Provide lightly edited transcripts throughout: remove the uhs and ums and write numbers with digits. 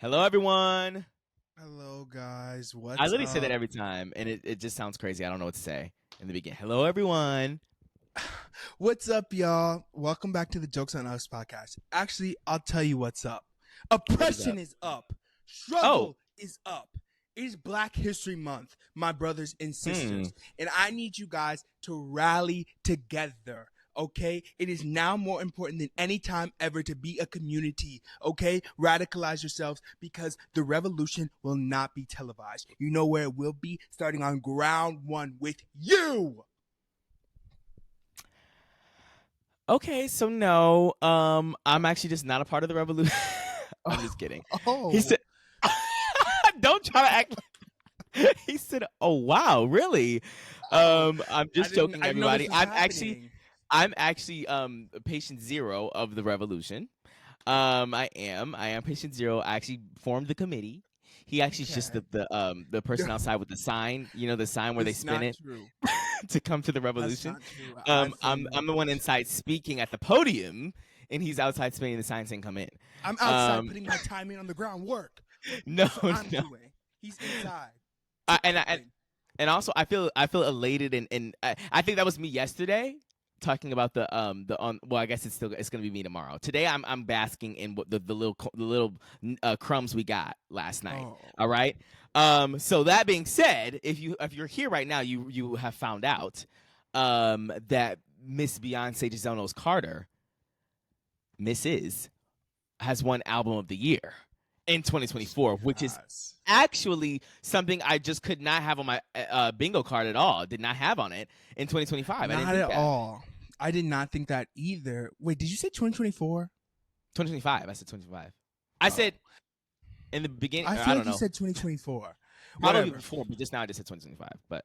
Hello, everyone. Hello, guys. I What's literally say that up? every time, and it just sounds crazy. I don't know what to say in the beginning. Hello, everyone. What's up, y'all? Welcome back to the Jokes on Us podcast. Actually, I'll tell you what's up. Oppression is up. Oh, Struggle is up. It is Black History Month, my brothers and hmm. sisters. And I need you guys to rally together. Okay, it is now more important than any time ever to be a community. Okay, radicalize yourselves because the revolution will not be televised. You know where it will be? Starting on ground one with you. Okay, so no, I'm actually just not a part of the revolution. I'm just kidding. He Oh, said, "Don't try to act." He said, "Oh wow, really?" oh, I'm I just didn't. joking, I didn't know this everybody. was I'm actually, happening. I'm actually patient zero of the revolution. I am patient zero. I actually formed the committee. He actually is just Okay, the person outside with the sign, the sign where they that's spin not it true. to come to the That's revolution. not true. I I'm formed the one the inside speaking at the podium, and he's outside spinning the sign saying "Come in." I'm outside Um, putting my time in on the ground work. no, That's what I'm no, doing. He's inside I, and I, tickling. and also I feel elated, and I think that was me yesterday talking about the on well, I guess it's gonna be me tomorrow. Today I'm basking in what the little crumbs we got last night. Oh, All right. So that being said, if you're here right now, you have found out that Miss Beyonce Giselle Knowles Carter, Mrs. has won album of the year in 2024, which is yes. actually something I just could not have on my bingo card at all. Did not have on it in 2025. I didn't Not think at that. all. I did not think that either. Wait, did you say 2024? 2025. I said 25. I Oh, said in the beginning. I I feel don't like you know. said 2024. Probably Whatever. before, but just now I just said 2025. But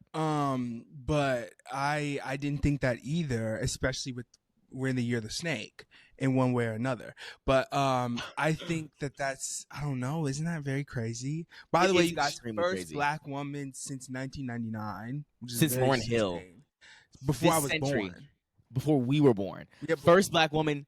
But I didn't think that either, especially with we're in the year of the snake in one way or another. But I think that's I don't know, isn't that very crazy? By it the way, is you guys, extremely first crazy. black woman since 1999, which is Since very Lauren Hill, insane. Before this I was century, born. before we were born, Yeah, first black woman.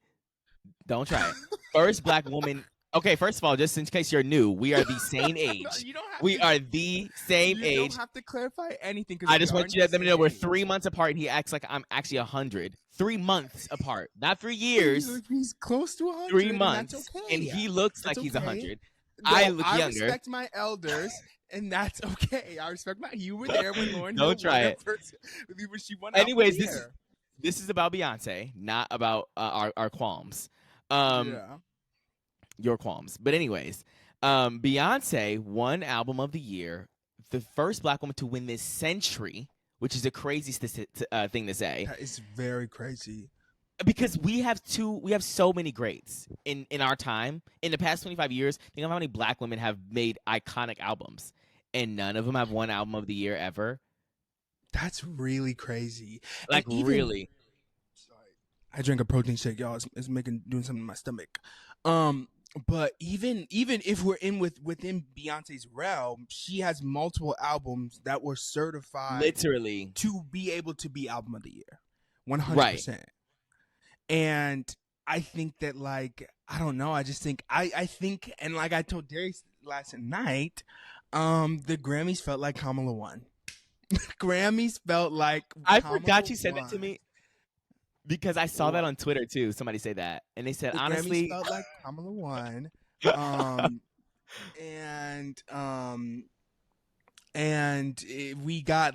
Don't try it. First black woman. Okay, first of all, just in case you're new, we are the same no, age. you don't have We to. are the same You don't age. have to clarify anything because I we just are want in you the to let them same know we're age. 3 months apart, and he acts like I'm actually 100. 3 months apart, not 3 years. He's close to Three 100, and that's months, and okay. he looks That's like he's okay. 100. I No, look I younger. respect my elders, and that's okay. I respect my. You were there when Lauren Hill Don't won try her it. first. When she won Album of the Anyways, this is Year. this is about Beyonce, not about our qualms. Um, Yeah. your qualms. But anyways, Beyonce won album of the year, the first black woman to win this century, which is a crazy thing to say, That is very crazy. because we have so many greats in our time. In the past 25 years, think of how many black women have made iconic albums, and none of them have won album of the year ever. That's really crazy. And Like even really. sorry, I drank a protein shake, y'all. It's making doing something in my stomach. Um, but even if we're within Beyonce's realm, she has multiple albums that were certified Literally. to be able to be album of the year, one hundred Right. percent. And I think that like I don't know. I just think I think and like I told Darius last night, the Grammys felt like Kamala won. Grammys felt like I Kamala forgot you said that to won. me because I saw that What? on Twitter too. Somebody say that, and they said The Grammys honestly. felt like Kamala won. Um, and we got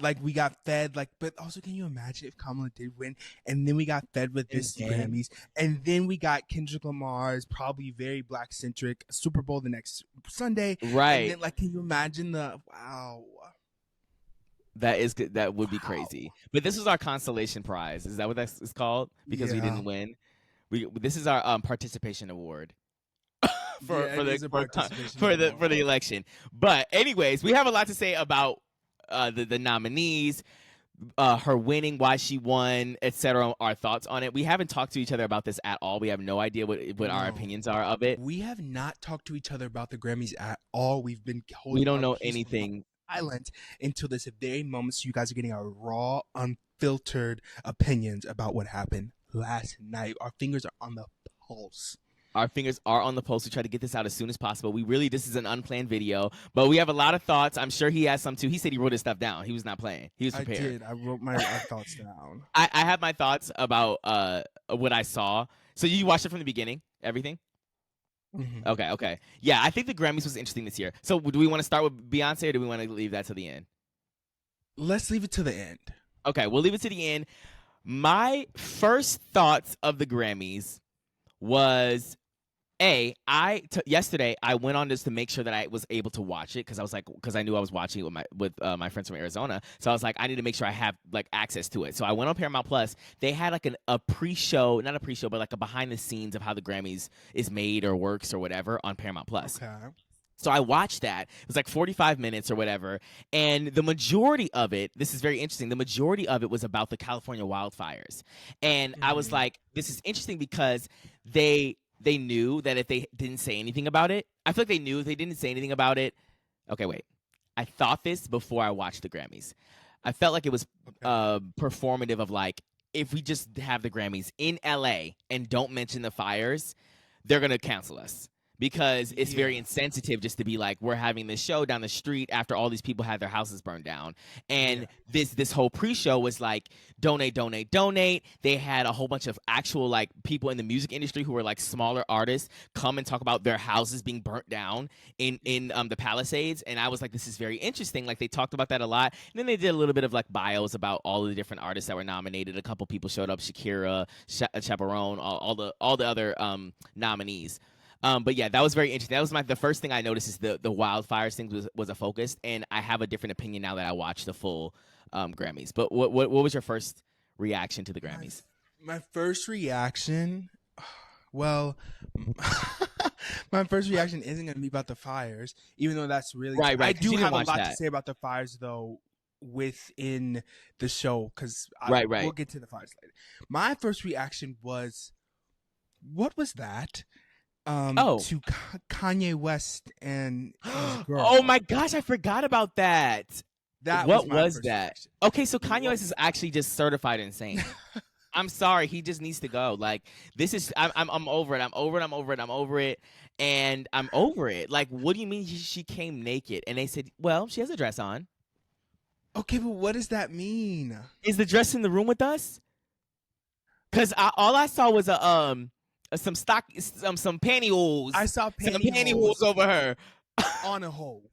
fed like, but also can you imagine if Kamala did win and then we got fed with And this then Grammys and then we got Kendrick Lamar's probably very black centric Super Bowl the next Sunday and right. then like can you imagine the wow. That is good. That would be Wow. crazy. But this is our consolation prize. Is that what that's is called? Because we Yeah. didn't win. We This is our participation award for Yeah, for it the is a for, participation for the award. election. But anyways, we have a lot to say about the nominees, her winning, why she won, etc. Our thoughts on it. We haven't talked to each other about this at all. We have no idea what our No. opinions are of it. We have not talked to each other about the Grammys at all. We've been We holding don't our know peaceful anything. silent until this very moment. So you guys are getting our raw, unfiltered opinions about what happened last night. Our fingers are on the pulse. Our fingers are on the pulse. We try to get this out as soon as possible. This is an unplanned video, but we have a lot of thoughts. I'm sure he has some too. He said he wrote his stuff down. He was not playing. He was prepared. I did. I wrote my thoughts down. I have my thoughts about what I saw. So you watched it from the beginning, everything? Mm-hmm. Okay. Yeah, I think the Grammys was interesting this year. So do we want to start with Beyonce or do we want to leave that to the end? Let's leave it to the end. Okay, we'll leave it to the end. My first thoughts of the Grammys was yesterday I went on just to make sure that I was able to watch it because I knew I was watching it with my friends from Arizona. So I was like, I need to make sure I have like access to it. So I went on Paramount Plus. They had like a pre-show, not a pre-show, but like a behind the scenes of how the Grammys is made or works or whatever on Paramount Plus. Okay. So I watched that. It was like 45 minutes or whatever. And the majority of it, this is very interesting, the majority of it was about the California wildfires. And I was like, this is interesting because they knew that if they didn't say anything about it, I feel like they knew if they didn't say anything about it. Okay, wait. I thought this before I watched the Grammys. I felt like it was performative of like, if we just have the Grammys in LA and don't mention the fires, they're going to cancel us. Because it's very insensitive just to be like, we're having this show down the street after all these people had their houses burned down. And this whole pre-show was like, donate. They had a whole bunch of actual like people in the music industry who were like smaller artists come and talk about their houses being burnt down in the Palisades. And I was like, this is very interesting. Like they talked about that a lot. And then they did a little bit of like bios about all of the different artists that were nominated. A couple people showed up, Shakira, Chappell Roan, all the other nominees. But yeah, that was very interesting. That was the first thing I noticed is the wildfires thing was a focus, and I have a different opinion now that I watched the full Grammys. But what was your first reaction to the Grammys? My first reaction, well, my first reaction isn't going to be about the fires, even though that's really right. I do have a lot to say about the fires though within the show because we'll get to the fires later. My first reaction was, what was that? To Kanye West and his girl. Oh my gosh, I forgot about that. What was that? Reaction. Okay, so Kanye West is actually just certified insane. I'm sorry, he just needs to go. Like this is, I'm over it. I'm over it. Like, what do you mean she came naked? And they said, well, she has a dress on. Okay, but what does that mean? Is the dress in the room with us? Because all I saw was some pantyhose. I saw pantyhose over her on a hole.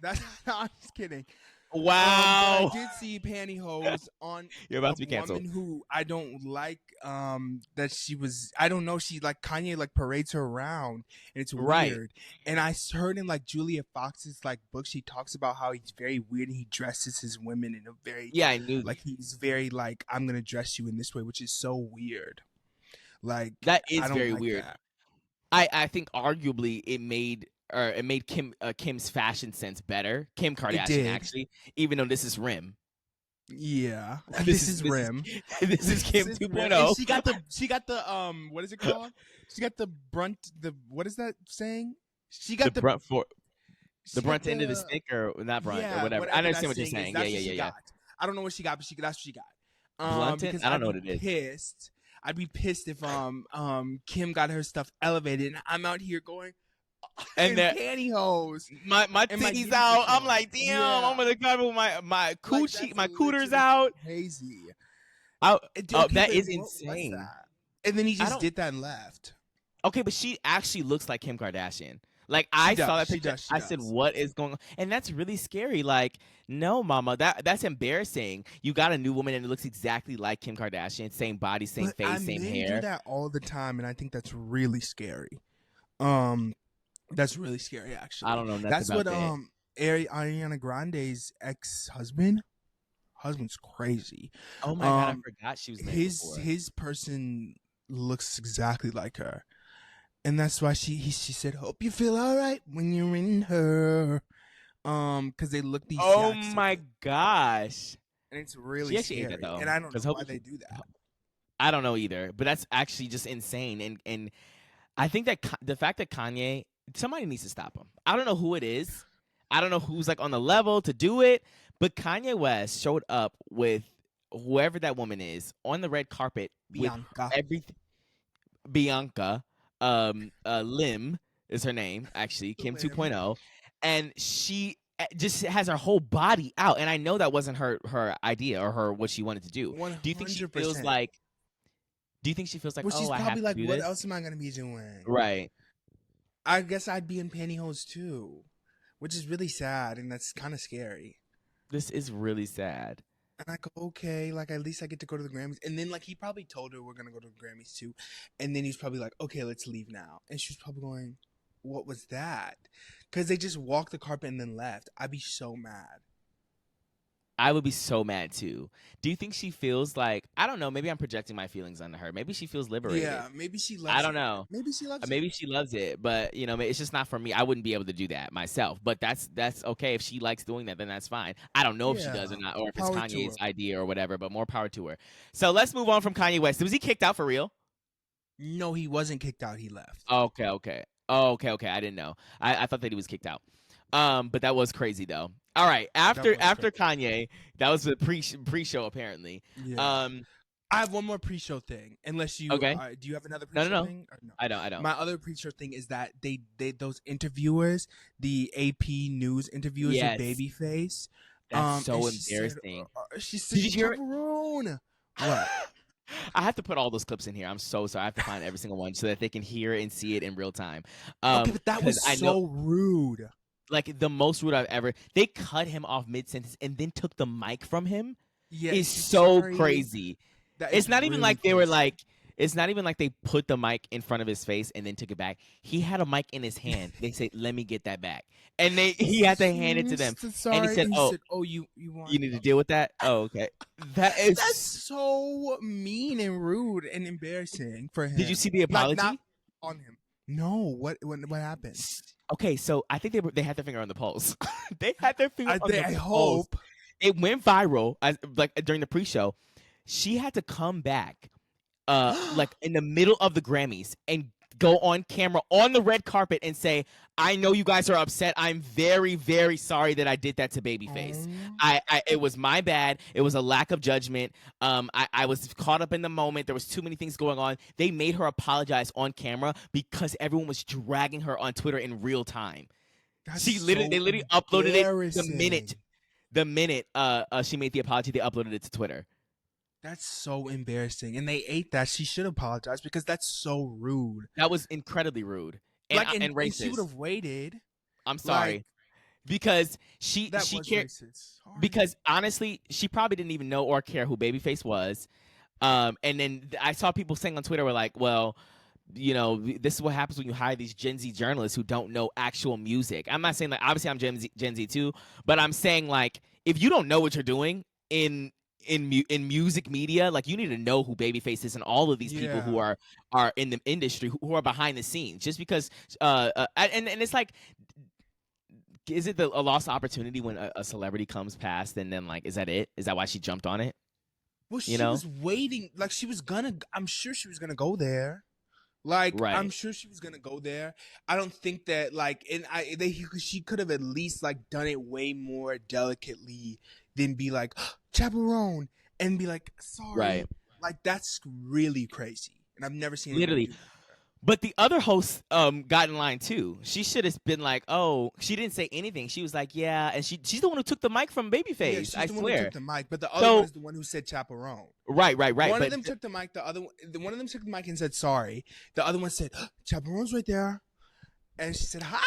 That's I'm just kidding. Wow. I did see pantyhose on You're about to be canceled. Woman who I don't like. That she was. I don't know. She like Kanye like parades her around, and it's weird. And I heard in like Julia Fox's like book, she talks about how he's very weird and he dresses his women in a very I knew like he's very like I'm gonna dress you in this way, which is so weird. Like that is very like weird. That. I think arguably it made Kim's fashion sense better. Kim Kardashian actually, even though this is Rim. Yeah, this is Rim. This is Kim 2.0. She got the what is it called? She got the brunt. What is that saying? She got the brunt the brunt end of the stick or not brunt or whatever. I understand what you're saying. Yeah. I don't know what she got, but that's what she got. Blunted? I don't know what it is. I'd be pissed if Kim got her stuff elevated and I'm out here going and pantyhose. My titties out. I'm like, damn, I'm gonna cover my coochie, like, my cooters out. Crazy. That is insane. That? And then he just did that and left. Okay, but she actually looks like Kim Kardashian. Like I saw that picture, I said, "What is going on?" And that's really scary. Like, no, mama, that's embarrassing. You got a new woman and it looks exactly like Kim Kardashian, same body, same face, same hair. Men do that all the time, and I think that's really scary. That's really scary, actually. I don't know. That's what Ariana Grande's husband's crazy. Oh my god, I forgot she was his person looks exactly like her. And that's why she said, "Hope you feel all right when you're in her," because they look these. Oh my gosh! And it's really scary. Ate that, though. And I don't know why they do that. I don't know either, but that's actually just insane. And I think that the fact that Kanye, somebody needs to stop him. I don't know who it is. I don't know who's like on the level to do it, but Kanye West showed up with whoever that woman is on the red carpet Bianca. with everything. Bianca. Lim is her name, actually, Kim Lim. 2.0, and she just has her whole body out. And I know that wasn't her idea or her what she wanted to do. Do you think she feels 100%. like? Do you think she feels like, Well, she's oh, I have probably to like, do what this? else am I gonna be doing? Right. I guess I'd be in pantyhose too, which is really sad and that's kind of scary. This is really sad. And I go, okay, like at least I get to go to the Grammys. And then like he probably told her we're gonna go to the Grammys too. And then he's probably like, okay, let's leave now. And she's probably going, what was that? Because they just walked the carpet and then left. I'd be so mad. I would be so mad too. Do you think she feels like, I don't know, maybe I'm projecting my feelings onto her. Maybe she feels liberated. Yeah, maybe she loves I don't it. know. Maybe she loves it. Maybe she loves it, but you know, it's just not for me. I wouldn't be able to do that myself. But that's okay if she likes doing that, then that's fine. I don't know if she does or not, or if it's Power to Kanye's her. idea or whatever. But more power to her. So let's move on from Kanye West. Was he kicked out for real? No, he wasn't kicked out. He left. Okay. I didn't know. I thought that he was kicked out. But that was crazy though. All right, after Kanye, that was the pre-show apparently. Yeah. I have one more pre-show thing. Unless you, okay. Do you have another pre-show thing? Or no, I don't. My other pre-show thing is that they those interviewers, the AP News interviewers, yes. with Babyface. That's so embarrassing. She said, "Did you hear Trevor Noah." What? I have to put all those clips in here. I'm so sorry. I have to find every single one so that they can hear and see it in real time. Okay, but that was so rude. Like the most rude I've ever. They cut him off mid-sentence and then took the mic from him. Yeah, is so crazy. It's not even like they were like. It's not even like they put the mic in front of his face and then took it back. He had a mic in his hand. They said, "Let me get that back," and he had to hand it to them. And he said, "Oh, you need to deal with that." Oh, okay. That's so mean and rude and embarrassing for him. Did you see the apology? Not on him. No. What happened? Okay, so I think they had their finger on the pulse. They had their finger on the pulse. I hope it went viral. Like during the pre-show, she had to come back. Like in the middle of the Grammys and go on camera on the red carpet and say, "I know you guys are upset. I'm very, very sorry that I did that to Babyface. It was my bad. It was a lack of judgment. I was caught up in the moment. There was too many things going on." They made her apologize on camera because everyone was dragging her on Twitter in real time. They literally uploaded it the minute she made the apology. They uploaded it to Twitter. That's so embarrassing. And they ate that. She should apologize because that's so rude. That was incredibly rude and racist. And she would have waited. I'm sorry. Because she cared. Because honestly, she probably didn't even know or care who Babyface was. And then I saw people saying on Twitter were like, well, you know, this is what happens when you hire these Gen Z journalists who don't know actual music. I'm not saying like, obviously I'm Gen Z too, but I'm saying like, if you don't know what you're doing in music media, like you need to know who Babyface is and all of these people who are in the industry who are behind the scenes. Just because and it's like, is it a lost opportunity when a celebrity comes past and then like, is that it? Is that why she jumped on it? Well, she was waiting, like I'm sure she was gonna go there. Like, right. I'm sure she was gonna go there. I don't think that like, she could have at least like done it way more delicately than be like, Chappell Roan, and be like, sorry. Right. Like, that's really crazy. And I've never seen literally. Do that. But the other host got in line too. She should have been like, oh, she didn't say anything. She was like, yeah, and she's the one who took the mic from Babyface. Yeah, she's I the swear. one who took the mic, but the other one is the one who said Chappell Roan. Right. One of them took the mic. One of them took the mic and said sorry. The other one said, Chappell Roan's right there, and she said hi,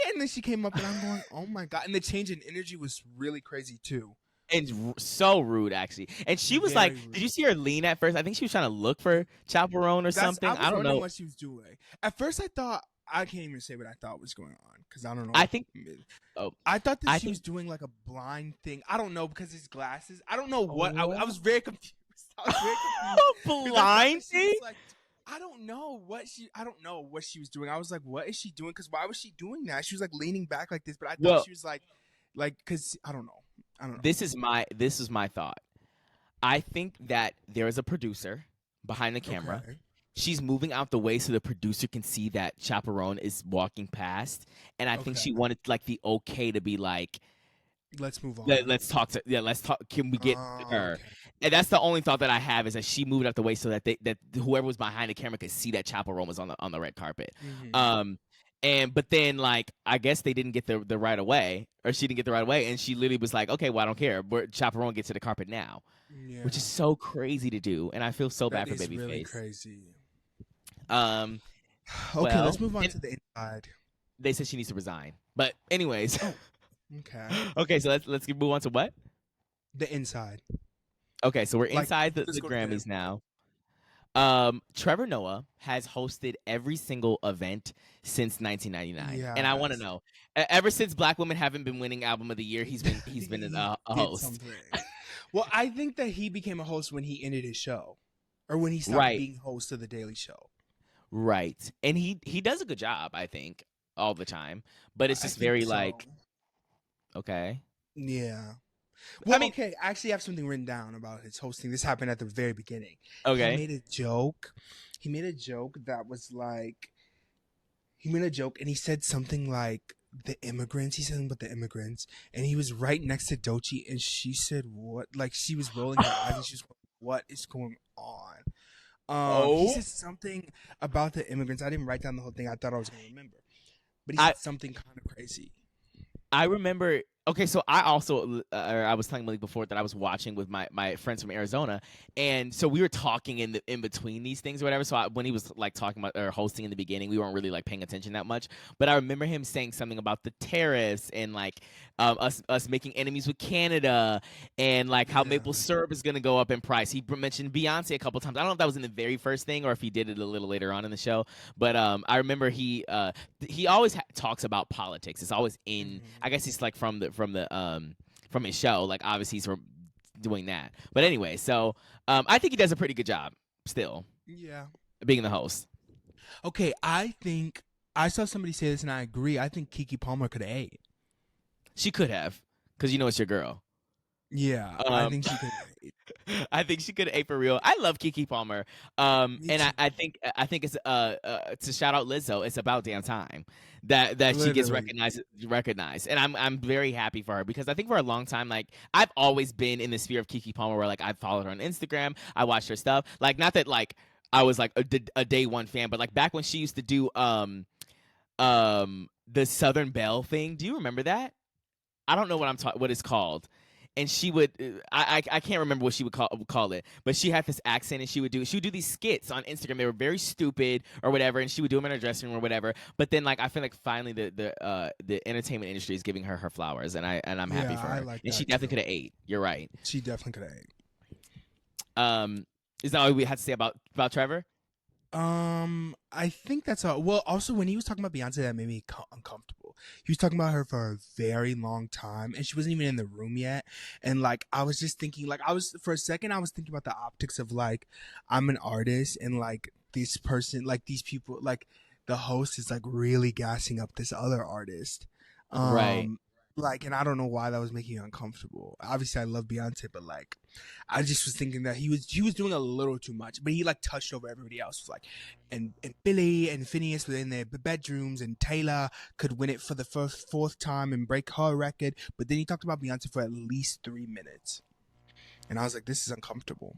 and then she came up, and I'm going, oh my god! And the change in energy was really crazy too. And so rude, actually. And she was very like, rude. Did you see her lean at first? I think she was trying to look for Chappell Roan or something. I don't know what she was doing. At first, I thought, I can't even say what I thought was going on because I don't know. I thought that she was doing like a blind thing. I don't know because his glasses. I don't know what. I was very confused. Blind thing? Like, I don't know what she was doing. I was like, what is she doing? Because why was she doing that? She was like leaning back like this, but I thought she was like, because I don't know. This is my thought. I think that there is a producer behind the camera. Okay. She's moving out the way so the producer can see that Chappell Roan is walking past, and I think she wanted like the okay to be like, let's move on. Let's talk. Can we get her? Okay. And that's the only thought that I have, is that she moved out the way so that that whoever was behind the camera could see that Chappell Roan was on the red carpet. Mm-hmm. But then like I guess they didn't get the right away, or she didn't get the right away, and she literally was like, okay, well I don't care. Chappell Roan gets to the carpet now, Yeah, which is so crazy to do, and I feel so bad that for is really Babyface. crazy. Um, Okay, well, let's move on to the inside. they said she needs to resign, but anyways, Oh, okay. okay, so let's move on to what? The inside. Okay, so we're Like, inside the let's go to the Grammys inside. now. Trevor Noah has hosted every single event since 1999, and I want to Yes. know, ever since Black women haven't been winning Album of the Year, he's been He a did host, something. Well, I think that he became a host when he ended his show, or when he stopped right? being host of the Daily Show. Right, and he does a good job, I think, all the time, but it's I just think very so. like, okay, Yeah. I Well, mean, okay. I actually have something written down about his hosting. This happened at the very beginning. He okay, made a joke. He made a joke that was like, he made a joke and he said something like the immigrants. He said something about the immigrants, and he was right next to Doechii, and she said what? Like she was rolling her eyes, and she was going, "What is going on?" He oh, said something about the immigrants. I didn't write down the whole thing. I thought I was going to remember, but he I said something kind of crazy. I remember. Okay, so I also I was telling Malik before that I was watching with my friends from Arizona, and so we were talking in between these things or whatever. So when he was like talking about or hosting in the beginning, we weren't really like paying attention that much. But I remember him saying something about the tariffs and like us making enemies with Canada, and like how Yeah. maple syrup is gonna go up in price. He mentioned Beyonce a couple times. I don't know if that was in the very first thing or if he did it a little later on in the show. But I remember he always talks about politics. It's always in. I Mm-hmm. guess he's like from his show. Like obviously he's from doing that. But anyway, so I think he does a pretty good job still Yeah. being the host. Okay, I think I saw somebody say this, and I agree. I think Keke Palmer could have ate. She could have, because you know it's your girl. Yeah, I Um, think she could have ate. I think she could ate for real. I love Keke Palmer. Me And too. I think it's to shout out Lizzo. It's about damn time that she gets Literally. recognized, and I'm very happy for her, because I think for a long time, like I've always been in the sphere of Keke Palmer, where like I followed her on Instagram, I watched her stuff. Like not that like I was like a day one fan, but like back when she used to do the Southern Belle thing. Do you remember that? I don't know what it's called. And she would, I can't remember what she would call it, but she had this accent, and she would do these skits on Instagram. They were very stupid or whatever, and she would do them in her dressing room or whatever. But then like I feel like finally the entertainment industry is giving her flowers, and I'm happy Yeah, for I her. like And she that definitely too. could have ate. You're right. She definitely could have ate. Um, is that all we had to say about Trevor? I think that's all. Well, also when he was talking about Beyonce, that made me uncomfortable. He was talking about her for a very long time, and she wasn't even in the room yet. And like, I was just thinking, like, for a second, I was thinking about the optics of like, I'm an artist, and like this person, like these people, like the host is like really gassing up this other artist. Right. Um, like, and I don't know why that was making me uncomfortable. Obviously, I love Beyonce, but like, I just was thinking that he was doing a little too much, but he like touched over everybody else. It was like, and Billy and Phineas were in their bedrooms, and Taylor could win it for the fourth time and break her record. But then he talked about Beyonce for at least 3 minutes, and I was like, this is uncomfortable.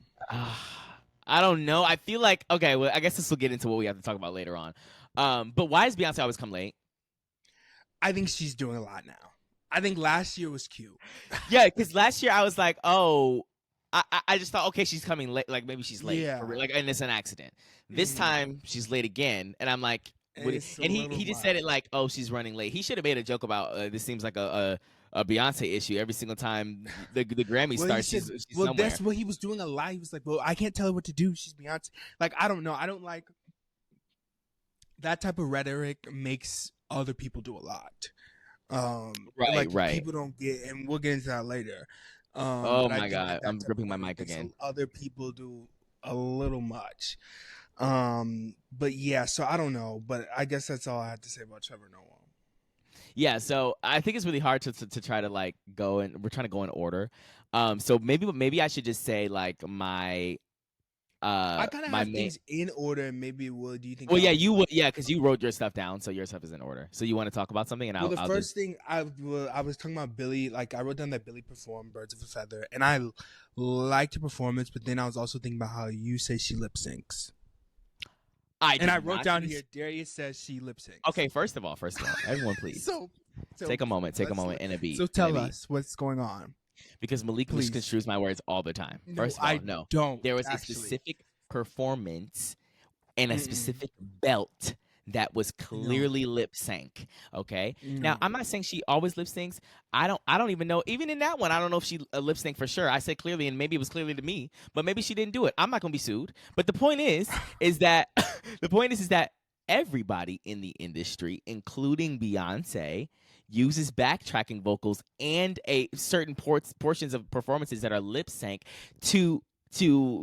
I don't know. I feel like okay. Well, I guess this will get into what we have to talk about later on. But why does Beyonce always come late? I think she's doing a lot now. I think last year was cute. Yeah, because last year I was like, oh, I just thought, okay, she's coming late. Like maybe she's late Yeah. for real. Like, and it's an accident. This Mhm. time she's late again, and I'm like, what? It's a And little he just said it much. like, oh, she's running late. He should have made a joke about this. Seems like a Beyonce issue every single time the Grammy Well, he starts. said, She's well, somewhere. that's what he was doing a lot. He was like, well, I can't tell her what to do. She's Beyonce. Like, I don't know. I don't like that type of rhetoric makes other people do a lot. Right, Like right. people don't get, and we'll get into that later. Oh But I my think God, that I'm type of gripping my rhetoric mic makes again. other people do a little much. But yeah, so I don't know, but I guess that's all I had to say about Trevor Noah. Yeah, so I think it's really hard to try to like go, and we're trying to go in order. So maybe I should just say like my I kind of my have main. things in order. Maybe do you think? Well, yeah, that you would would, yeah, because you wrote your stuff down, so your stuff is in order. So you want to talk about something, and Well, the I'll first thing I was talking about Billy. Like I wrote down that Billy performed "Birds of a Feather," and I liked her performance. But then I was also thinking about how you say she lip syncs. And I wrote down here, Darius says she lip syncs. Okay, first of all, everyone, please so take a moment, and a beat. So tell us what's going on, because Malik misconstrues my words all the time. First of all, no, don't. There was a specific performance and a specific belt that was clearly lip sync. Okay. No. Now I'm not saying she always lip syncs. I don't even know. Even in that one, I don't know if she lip sync for sure. I said clearly, and maybe it was clearly to me, but maybe she didn't do it. I'm not gonna be sued. But the point is that is that everybody in the industry, including Beyonce, uses backtracking vocals and a certain portions of performances that are lip sync to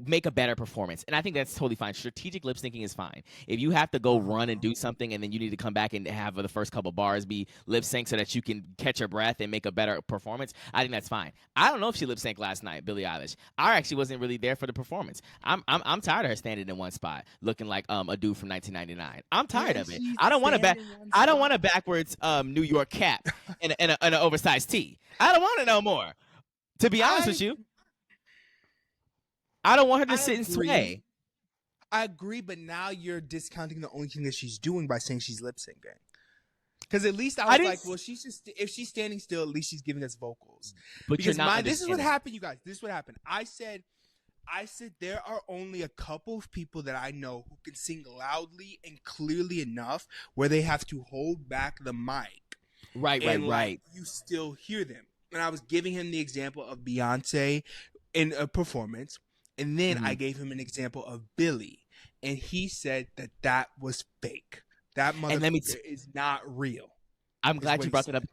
make a better performance. And I think that's totally fine. Strategic lip syncing is fine. If you have to go run and do something and then you need to come back and have the first couple bars be lip sync so that you can catch your breath and make a better performance, I think that's fine. I don't know if she lip synced last night, Billie Eilish. I actually wasn't really there for the performance. I'm tired of her standing in one spot looking like a dude from 1999. I'm tired of it. I don't want a backwards New York cap and an oversized tee. I don't want it no more. To be honest with you, I don't want her to sit and sway. I agree, but now you're discounting the only thing that she's doing by saying she's lip syncing. Because at least I was like, well, if she's standing still, at least she's giving us vocals. But because this is what happened, you guys. This is what happened. I said there are only a couple of people that I know who can sing loudly and clearly enough where they have to hold back the mic. Right. You still hear them. And I was giving him the example of Beyonce in a performance. And then I gave him an example of Billy, and he said that was fake. That motherfucker is not real. I'm glad you brought that up.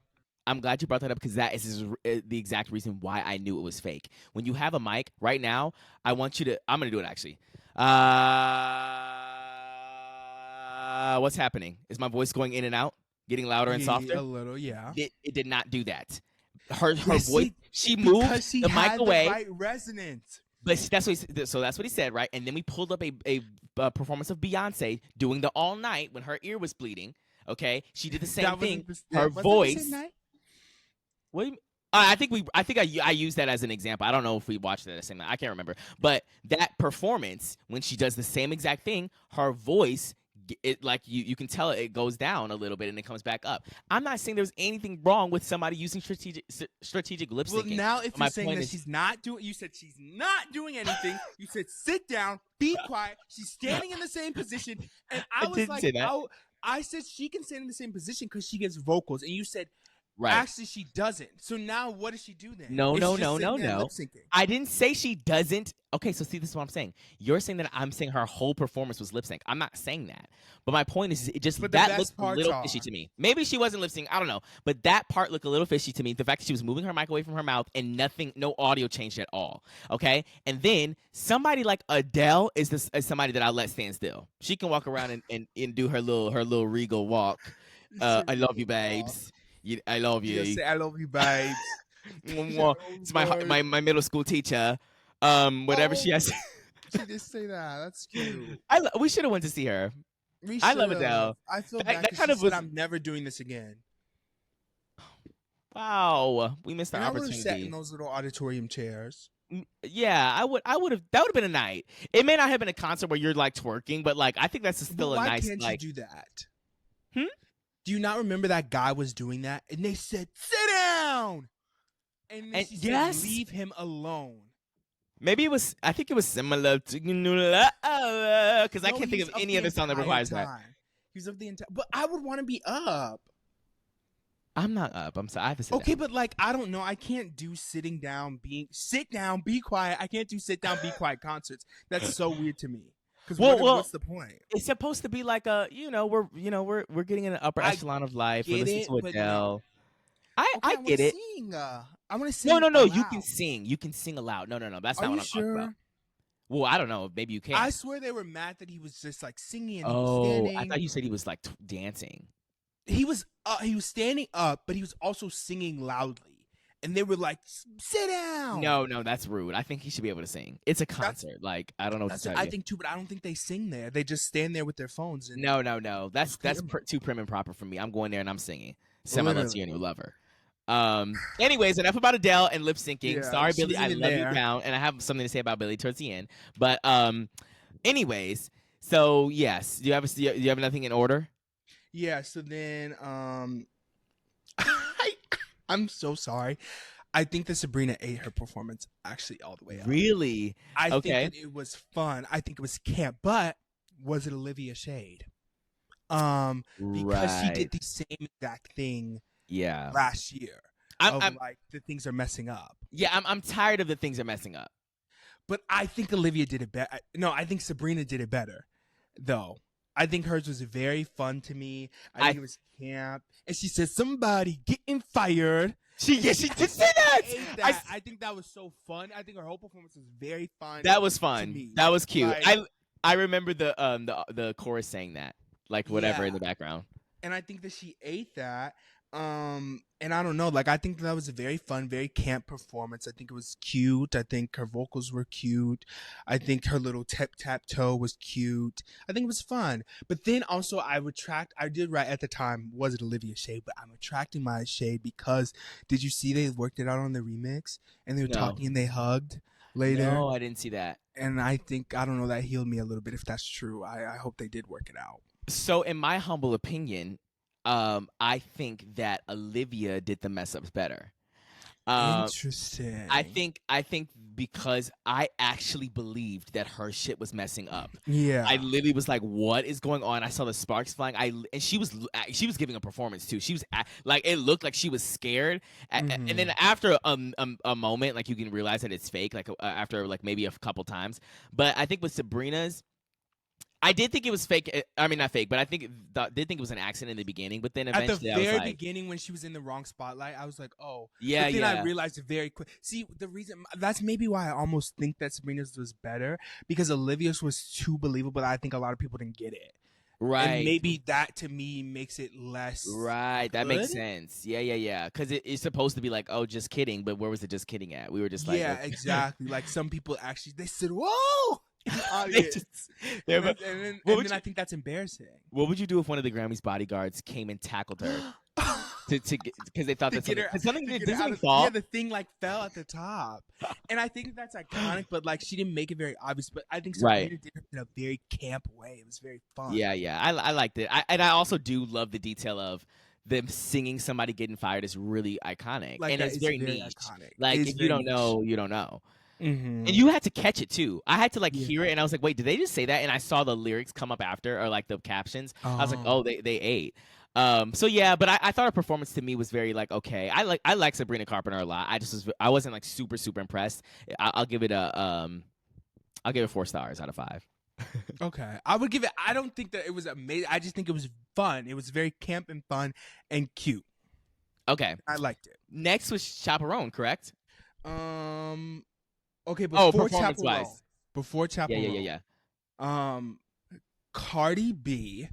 I'm glad you brought that up because that is the exact reason why I knew it was fake. When you have a mic right now, I want you to. I'm gonna do it actually. What's happening? Is my voice going in and out, getting louder and softer? A little, yeah. It did not do that. Her voice. She moved the mic away. The right resonance. But that's what he said, right? And then we pulled up a performance of Beyonce doing the all night when her ear was bleeding. Okay, she did the same thing. Her voice. What do you mean? I think I used that as an example. I don't know if we watched that at the same night. I can't remember. But that performance, when she does the same exact thing, her voice, you can tell it goes down a little bit and it comes back up. I'm not saying there's anything wrong with somebody using strategic lip syncing. Well, now if you're saying that she's not doing, you said she's not doing anything. You said sit down, be quiet. She's standing in the same position, and I was like, I said she can stand in the same position because she gets vocals, and you said. Right. Actually, she doesn't. So now what does she do then? No. I didn't say she doesn't. Okay, so see, this is what I'm saying. You're saying that I'm saying her whole performance was lip sync. I'm not saying that. But my point is, that looked a little fishy to me. Maybe she wasn't lip sync. I don't know. But that part looked a little fishy to me. The fact that she was moving her mic away from her mouth and no audio changed at all. Okay? And then somebody like Adele is somebody that I let stand still. She can walk around and do her little regal walk. I love you, babes. I love you. Just say, I love you, babes. It's my middle school teacher. Whatever she has. She just say that. That's cute. We should have went to see her. I love Adele. I feel bad because she said, I'm never doing this again. Wow, we missed the opportunity. I would have sat in those little auditorium chairs. Yeah, I would have. That would have been a night. It may not have been a concert where you're like twerking, but like I think that's still a nice. Why can't you do that? Hmm. Do you not remember that guy was doing that? And they said, sit down! And then she said, leave him alone. Maybe I think it was similar to, because I can't think of any other song that requires that. He's up the entire, but I would want to be up. I'm not up. I'm sorry. I have to sit down. Okay, but like, I don't know. I can't do sit down, be quiet. I can't do sit down, be quiet concerts. That's so weird to me. What's the point? It's supposed to be like we're getting in an upper echelon of life. We're listening to Adele. I get it. I want to sing. No. You can sing. You can sing aloud. No. That's not what I'm talking about. Well, I don't know. Maybe you can. I swear they were mad that he was just like singing. And he was standing. I thought you said he was like dancing. He was standing up, but he was also singing loudly. and they were like, sit down. No, that's rude. I think he should be able to sing. It's a concert. Like, I don't know what to tell I you. think too, but I don't think they sing there. They just stand there with their phones. And No. That's too prim and proper for me. I'm going there and I'm singing. Semi Let's Hear a New Lover. Anyways, enough about Adele and lip syncing. Yeah, Sorry, she Billy. I was even love you there. down, and I have something to say about Billy towards the end. But anyways, so yes, do you have nothing in order? Yeah. So then, I'm so sorry. I think that Sabrina ate her performance actually all the way up. Really? I Okay. think that it was fun. I think it was camp, but was it Olivia Shade? Because she did the same exact thing. Yeah. Last year. I'm like the things are messing up. Yeah, I'm tired of the things are messing up. But I think Olivia did it better. No, I think Sabrina did it better, though. I think hers was very fun to me. I think it was camp. And she said, somebody getting fired. She did say that. I think that was so fun. I think her whole performance was very fun. That was fun. That was cute. Like, I remember the chorus saying that, like whatever in the background. And I think that she ate that. And I don't know, like I think that was a very fun, very camp performance. I think it was cute. I think her vocals were cute. I think her little tap toe was cute. I think it was fun. But then also I did write at the time, was it Olivia Shade? But I'm retracting my shade because did you see they worked it out on the remix and they were talking and they hugged later? No, I didn't see that. And I don't know, that healed me a little bit if that's true. I hope they did work it out. So in my humble opinion, I think that Olivia did the mess ups better. Interesting. I think because I actually believed that her shit was messing up. Yeah. I literally was like, "What is going on?" I saw the sparks flying. And she was giving a performance too. She was like, it looked like she was scared. And then after a moment, like you can realize that it's fake. Like after like maybe a couple times. But I think with Sabrina's, I did think it was fake. I mean, not fake, but I did think it was an accident in the beginning. But then eventually, at the very beginning, when she was in the wrong spotlight, I was like, "Oh, yeah." But then I realized it very quick. See, the reason that's maybe why I almost think that Sabrina's was better because Olivia's was too believable. I think a lot of people didn't get it. Right. And maybe that to me makes it less. Right. That makes sense. Yeah. Because it's supposed to be like, oh, just kidding. But where was it just kidding at? We were just like, yeah, okay. Exactly. Like some people actually they said, "Whoa." And then I think that's embarrassing. What would you do if one of the Grammys bodyguards came and tackled her because they thought that something didn't fall? Yeah, the thing like fell at the top, and I think that's iconic. But like she didn't make it very obvious. But I think Sabrina did it in a very camp way. It was very fun. Yeah. I liked it. I also do love the detail of them singing somebody getting fired is really iconic, like and it's very niche. Iconic. Like if you don't know, you don't know. Mm-hmm. And you had to catch it too. I had to like hear it, and I was like, "Wait, did they just say that?" And I saw the lyrics come up after, or like the captions. I was like, "Oh, they ate." So yeah, but I thought her performance to me was very like okay. I like Sabrina Carpenter a lot. I wasn't like super impressed. I'll give it 4 stars out of 5. Okay, I would give it. I don't think that it was amazing. I just think it was fun. It was very camp and fun and cute. Okay, I liked it. Next was Chappell Roan, correct? Okay, before Chappell Roan. Before Chappell Roan. Yeah. Cardi B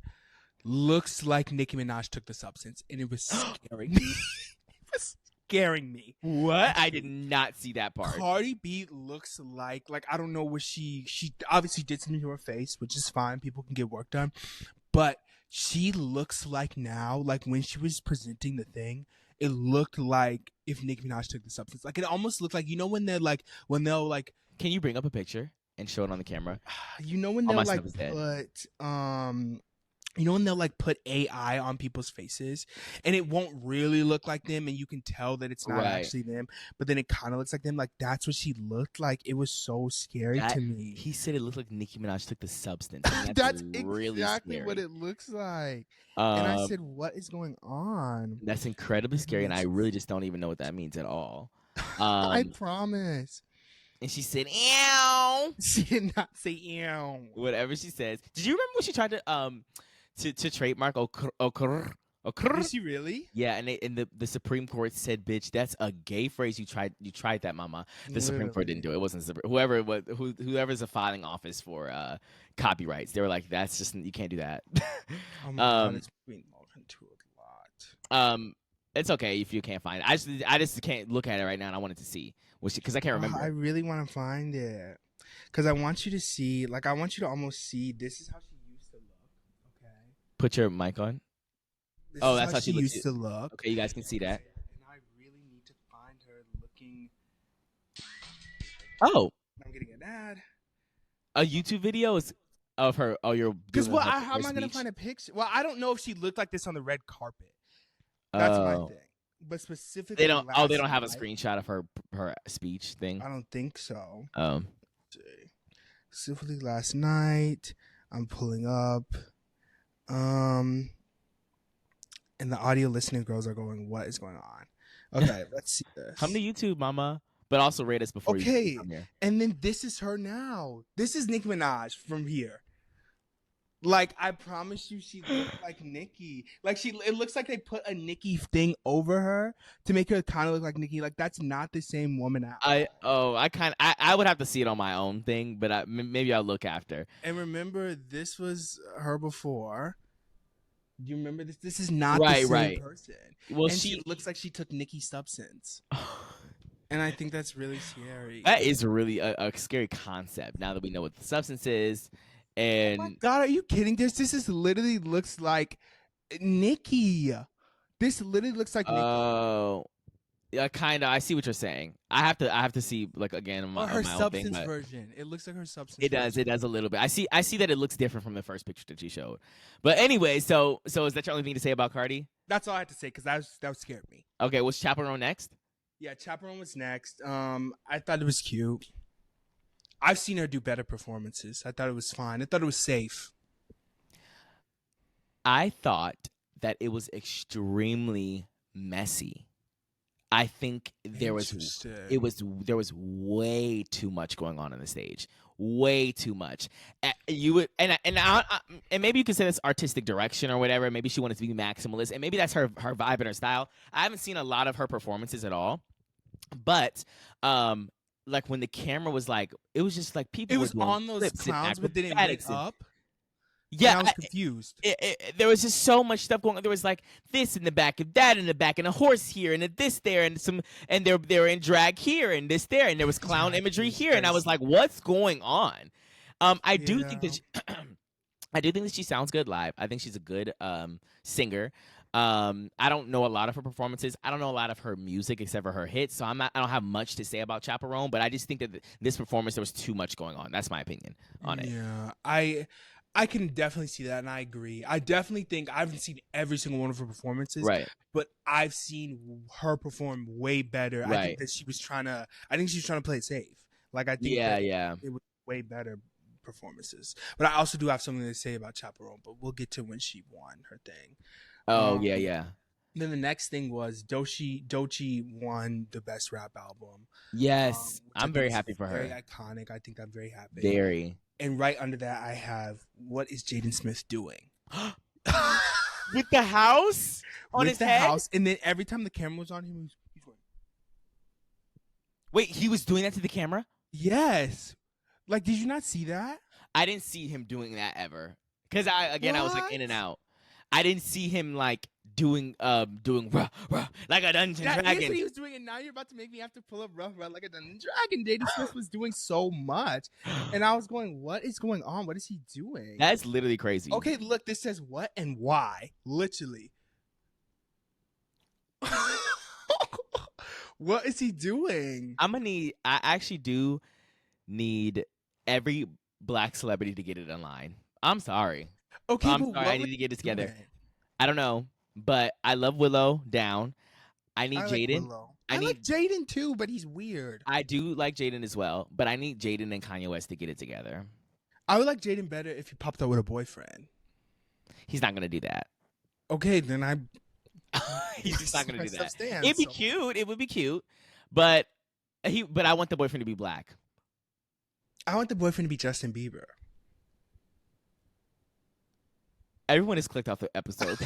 looks like Nicki Minaj took the substance, and it was scaring me. It was scaring me. What? I did not see that part. Cardi B looks like I don't know what she obviously did something to her face, which is fine. People can get work done, but she looks like now, like when she was presenting the thing, it looked like if Nicki Minaj took the substance. Like it almost looked like, when they'll like can you bring up a picture and show it on the camera? When they'll like put when they'll like put AI on people's faces and it won't really look like them and you can tell that it's not actually them, but then it kind of looks like them. Like that's what she looked like. It was so scary to me. He said it looked like Nicki Minaj took the substance. That's really exactly scary. what it looks like. And I said, what is going on? That's incredibly scary, and I really just don't even know what that means at all. I promise. And she said, "Ew." She did not say "ew." Whatever she says. Did you remember when she tried to trademark okr? Did she really? Yeah, and the Supreme Court said, "Bitch, that's a gay phrase. You tried that, mama." The Supreme Court didn't do it. It wasn't whoever it was, whoever's a filing office for copyrights. They were like, "That's just you can't do that." Oh my God, it's being looked into a lot. It's okay if you can't find it. I just can't look at it right now, and I wanted to see because I can't remember. I really want to find it because I want you to see. Like, I want you to almost see. This is how she used to look. Okay. Put your mic on. This Oh, is that's how she used to look. Okay, you guys can see that. And I really need to find her looking. Oh, I'm getting an ad. a YouTube video is of her. Oh, you're because how am I gonna find a picture? Well, I don't know if she looked like this on the red carpet. That's my thing. But specifically, they don't. Oh, they don't have a screenshot of her speech thing. I don't think so. Specifically last night, I'm pulling up. And the audio listening girls are going, "What is going on?" Okay, let's see this. Come to YouTube, mama. But also rate us before you come here. And then this is her now. This is Nicki Minaj from here. Like, I promise you, she looks like Nicki. Like, it looks like they put a Nicki thing over her to make her kind of look like Nicki. Like, that's not the same woman at all. I would have to see it on my own thing, but maybe I'll look after. And remember, this was her before. Do you remember this? This is not the same person. Well, and she looks like she took Nicki's substance. And I think that's really scary. That is really a scary concept now that we know what the substance is. And oh my God, are you kidding? This is literally looks like Nicki. This literally looks like Nicki. Oh, yeah, kind of. I see what you're saying. I have to see like again on her my substance own thing, version. It looks like her substance. It does. It does a little bit. I see that it looks different from the first picture that she showed. But anyway, so is that your only thing to say about Cardi? That's all I had to say because that scared me. Okay, was Chappell Roan next? Yeah, Chappell Roan was next. I thought it was cute. I've seen her do better performances. I thought it was fine. I thought it was safe. I thought that it was extremely messy. I think there was way too much going on the stage. Way too much. And maybe you could say that's artistic direction or whatever. Maybe she wanted to be maximalist, and maybe that's her vibe and her style. I haven't seen a lot of her performances at all, but like when the camera was like, it was just like people. It was on those clowns, but didn't make up. Yeah, I was confused. There was just so much stuff going on. There was like this in the back, and that in the back, and a horse here, and a this there, and they're in drag here, and this there, and there was clown imagery here, and I was like, what's going on? I do think that she sounds good live. I think she's a good singer. I don't know a lot of her performances. I don't know a lot of her music except for her hits. So I don't have much to say about Chappell Roan, but I just think that this performance there was too much going on. That's my opinion on it. Yeah, I can definitely see that, and I agree. I definitely think I haven't seen every single one of her performances, right? But I've seen her perform way better. Right. I think that she was trying to play it safe. Like I think, it was way better performances. But I also do have something to say about Chappell Roan, but we'll get to when she won her thing. Oh yeah. Then the next thing was Doechii won the best rap album. Yes, I'm very happy for her. Very iconic. I think I'm very happy. Very. And right under that, I have what is Jaden Smith doing? With the house on his head? House, and then every time the camera was on him, he's going. Wait, he was doing that to the camera? Yes. Like, did you not see that? I didn't see him doing that ever. Because I was like in and out. I didn't see him like doing rah, rah, like a Dungeon Dragon. That's what he was doing, and now you're about to make me have to pull up rah, rah, like a Dungeon Dragon. Jaden Smith was doing so much, and I was going, "What is going on? What is he doing?" That's literally crazy. Okay, look, this says what and why, literally. What is he doing? I actually do need every black celebrity to get it online. I'm sorry. Okay, I'm sorry. I need to get it together. I don't know, but I love Willow down. I need Jaden. I like Jaden too, but he's weird. I do like Jaden as well, but I need Jaden and Kanye West to get it together. I would like Jaden better if he popped up with a boyfriend. He's not gonna do that. Okay, then he's just not gonna do that. It'd be cute. It would be cute, but I want the boyfriend to be black. I want the boyfriend to be Justin Bieber. Everyone has clicked off the episode.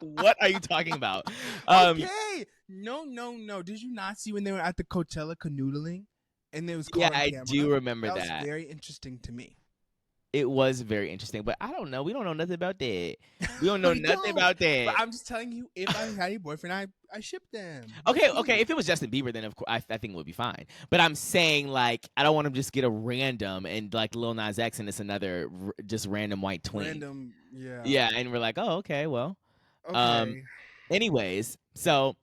What are you talking about? Okay. No. Did you not see when they were at the Coachella canoodling? And there was I do remember that. That was very interesting to me. It was very interesting, but I don't know. We don't know nothing about that. We don't know nothing about that. But I'm just telling you, if I had a boyfriend, I ship them. Okay. If it was Justin Bieber, then of course I think it would be fine. But I'm saying like I don't want to just get a random and like Lil Nas X and it's another just random white twin. Random, yeah. Yeah, and we're like, oh, okay, well. Okay. Anyways, so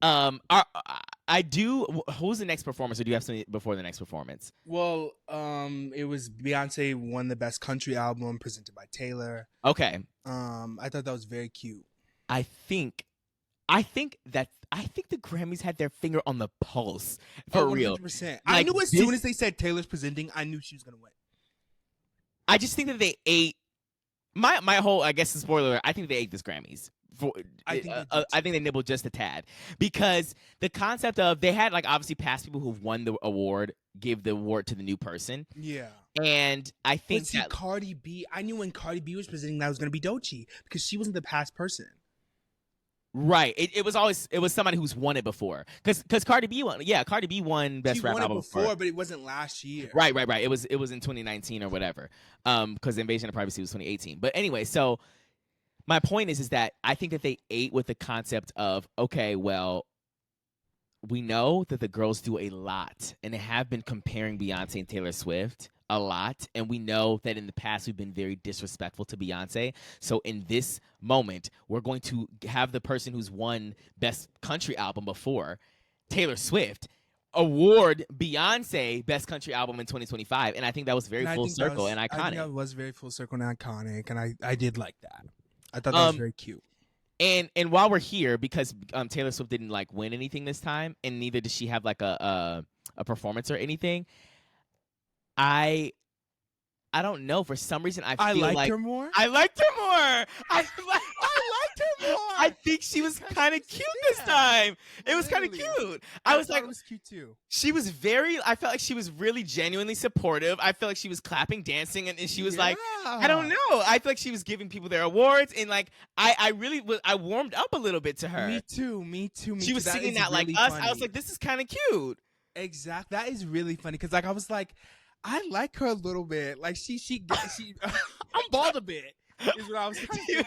I do. Who's the next performance, or do you have something before the next performance? Well, it was Beyonce won the best country album presented by Taylor. Okay. I thought that was very cute. I think the Grammys had their finger on the pulse for real. 100%. I knew as soon as they said Taylor's presenting, I knew she was gonna win. I just think that they ate my whole. I guess the spoiler. I think they ate this Grammys. I think they nibbled just a tad because the concept of they had like obviously past people who've won the award give the award to the new person. Yeah. And I think Cardi B, I knew when Cardi B was presenting that was going to be Doechii because she wasn't the past person. Right. It was somebody who's won it before. Because Cardi B won. Yeah, Cardi B won Best Rap Album before, but it wasn't last year. Right. It was in 2019 or whatever. Because Invasion of Privacy was 2018. But anyway, so my point is that I think that they ate with the concept of, okay, well, we know that the girls do a lot, and they have been comparing Beyonce and Taylor Swift a lot, and we know that in the past we've been very disrespectful to Beyonce. So in this moment, we're going to have the person who's won Best Country Album before, Taylor Swift, award Beyonce Best Country Album in 2025, and I think that was very full circle and iconic. I think that was very full circle and iconic, and I did like that. I thought that was very cute. And while we're here, because Taylor Swift didn't like win anything this time, and neither did she have like a performance or anything. I don't know. For some reason, I feel like her more. I liked her more. I liked her more. I think she was kind of cute this time. It was kind of cute. I was like, it was cute too. She was I felt like she was really genuinely supportive. I felt like she was clapping, dancing, and she was like, I don't know. I feel like she was giving people their awards, and like I really was. I warmed up a little bit to her. Me too. She was singing that like us. I was like, this is kind of cute. Exactly. That is really funny because like I was like, I like her a little bit. Like she I'm bald a bit. Is what I was thinking.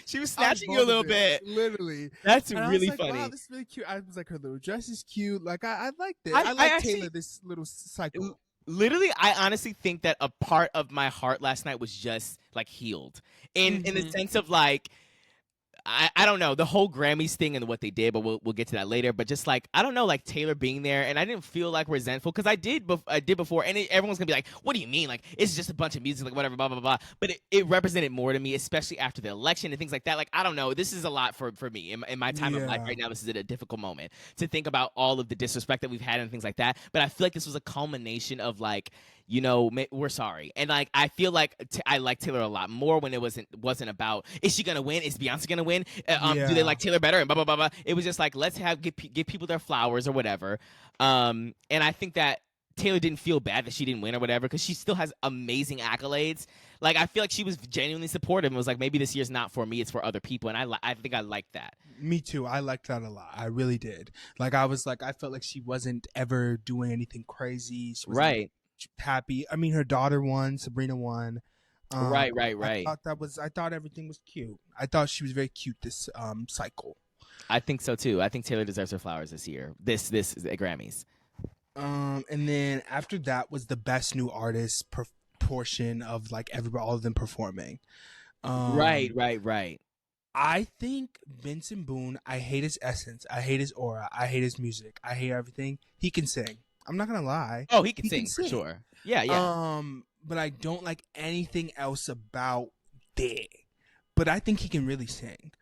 She was snatching you a little bit. Literally. That's and really I was like, funny. Wow, this is really cute. I was like, her little dress is cute. Like I liked it. I like Taylor this little cycle. Literally, I honestly think that a part of my heart last night was just like healed. In the sense of like I don't know, the whole Grammys thing and what they did, but we'll get to that later. But just like, I don't know, like Taylor being there, and I didn't feel like resentful because I did before, and everyone's gonna be like, what do you mean? Like, it's just a bunch of music, like whatever, blah, blah, blah. But it represented more to me, especially after the election and things like that. Like, I don't know, this is a lot for me. In my time of life right now, this is a difficult moment to think about all of the disrespect that we've had and things like that. But I feel like this was a culmination of like, you know, we're sorry. And like, I feel like I like Taylor a lot more when it wasn't about, is she gonna win? Is Beyonce gonna win? Do they like Taylor better? And blah, blah, blah, blah. It was just like, let's give people their flowers or whatever. And I think that Taylor didn't feel bad that she didn't win or whatever, because she still has amazing accolades. Like, I feel like she was genuinely supportive and was like, maybe this year's not for me, it's for other people. And I think I like that. Me too. I liked that a lot. I really did. Like, I felt like she wasn't ever doing anything crazy. She wasn't happy. I mean, her daughter won, Sabrina won. Right. I thought everything was cute. I thought she was very cute this cycle. I think so too. I think Taylor deserves her flowers this year. This Grammys. And then after that was the best new artist portion of like all of them performing. Right. I think Vincent Boone, I hate his essence. I hate his aura. I hate his music. I hate everything. He can sing. I'm not gonna lie. Oh, he can sing for sure. Yeah. But I don't like anything else about it. But I think he can really sing.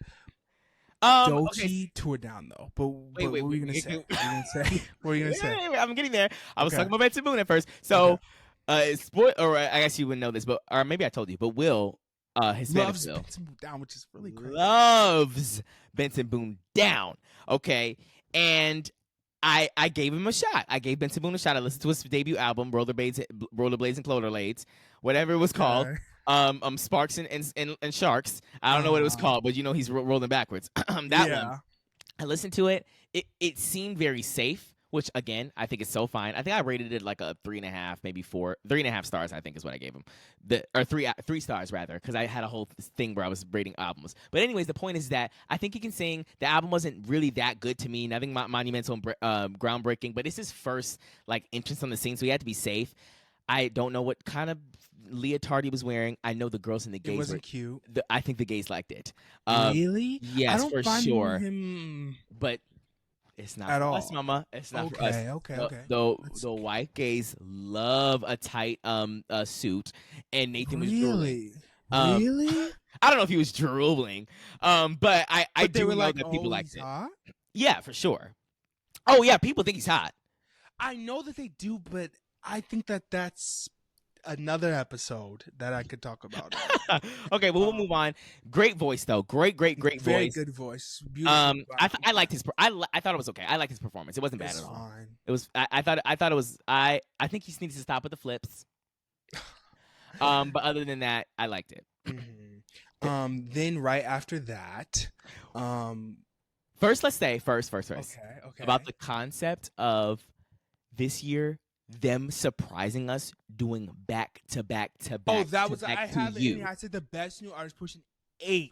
Doechii tore down though. But what were you gonna say? What were you gonna say? I'm getting there. I was talking about Vincent Boone at first. So, or I guess you wouldn't know this, but or maybe I told you. But Will, Hispanic loves Will, Vincent Boone down, which is really crazy. Loves Vincent Boone down. Okay, and I gave him a shot. I gave Vincent Boone a shot. I listened to his debut album, Rollerblades and Cloderblades, whatever it was called. Sparks and Sharks. I don't know what it was called, but you know he's rolling backwards. That one. I listened to it. It seemed very safe, which again I think is so fine. I think I rated it like a 3.5, maybe 4, 3.5 stars. I think is what I gave him, or three stars rather, because I had a whole thing where I was rating albums. But anyways, the point is that I think he can sing. The album wasn't really that good to me, nothing monumental and groundbreaking. But it's his first like entrance on the scene, so he had to be safe. I don't know what kind of leotard he was wearing. I know the girls in the gays. It wasn't cute. I think the gays liked it. Really? Yes, I don't for find sure. him But it's not at for all. us, mama. It's not for us. Okay. The white gays love a tight suit, and Nathan was drooling. Really? I don't know if he was drooling, but I do know like, that people liked it. Hot? Yeah, for sure. Oh yeah, people think he's hot. I know that they do, but I think that that's another episode that I could talk about. Okay, well, we'll move on. Great voice though. Great Very voice. Very good voice. Beautiful. I liked his. I thought it was okay. I liked his performance. It wasn't bad at all. Fine. It was. I thought it was. I think he needs to stop with the flips. But other than that, I liked it. Mm-hmm. Then right after that, first, let's say first. Okay. About the concept of this year, them surprising us doing back to back to back. Oh, that was I have it in here. I said the best new artist pushing 8.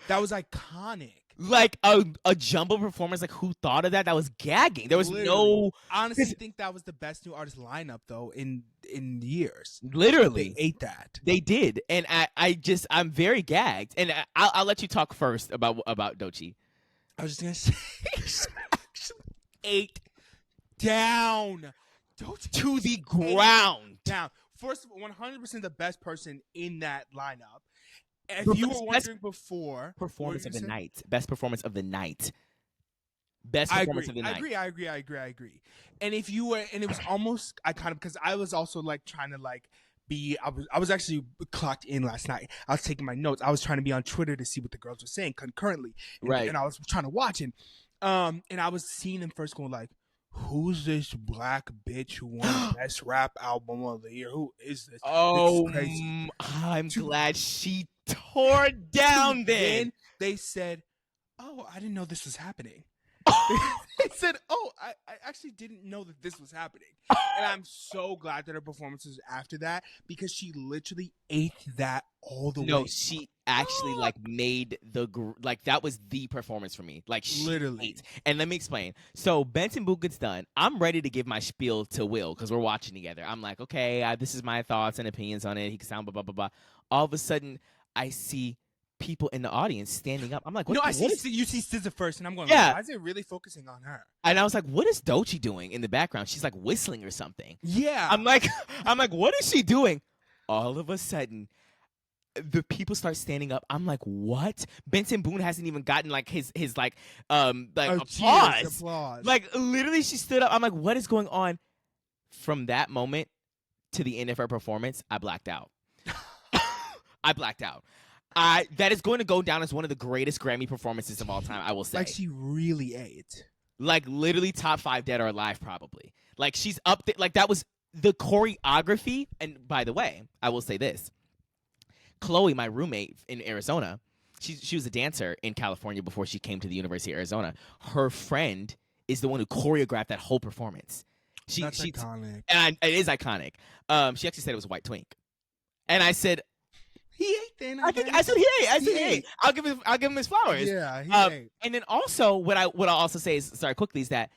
That was iconic. Like a jumbo performance. Like who thought of that? That was gagging. There was no. Honestly, think that was the best new artist lineup though in years. Literally, they ate that. They did, and I'm very gagged. And I'll let you talk first about Doechii. I was just gonna say, actually ate down. To the ground. Down. First of all, 100% the best person in that lineup. If you were wondering before, performance of the night. Best performance of the night. Best performance of the night. I agree. And if you were, and it was almost iconic because I was also like trying to like be. I was actually clocked in last night. I was taking my notes. I was trying to be on Twitter to see what the girls were saying concurrently. Right. And I was trying to watch it. And I was seeing them first going like, who's this black bitch who won the best rap album of the year? Who is this? Oh, this is crazy. I'm glad she tore down then. They said, oh, I didn't know this was happening. They said, oh, I actually didn't know that this was happening. And I'm so glad that her performances after that because she literally ate that all the way. No, she actually like made that was the performance for me. Like she literally ate. And let me explain. So Benson Boone gets done. I'm ready to give my spiel to Will because we're watching together. I'm like, okay, this is my thoughts and opinions on it. He can sound blah blah blah blah. All of a sudden, I see people in the audience standing up. I'm like, what? No, you see SZA first, and I'm going, yeah. Why is it really focusing on her? And I was like, what is Doechii doing in the background? She's like whistling or something. Yeah. I'm like, what is she doing? All of a sudden, the people start standing up. I'm like, what? Benson Boone hasn't even gotten like his like applause. Like literally, she stood up. I'm like, what is going on? From that moment to the end of her performance, I blacked out. That is going to go down as one of the greatest Grammy performances of all time, I will say. Like, she really ate. Like, literally top 5 dead or alive, probably. Like, she's up there. Like, that was the choreography. And by the way, I will say this. Chloe, my roommate in Arizona, she was a dancer in California before she came to the University of Arizona. Her friend is the one who choreographed that whole performance. That's iconic. And it is iconic. She actually said it was a white twink. And I said... He ate then. I said he ate. I'll give him his flowers. Yeah, he ate. And then also what I'll also say is quickly is that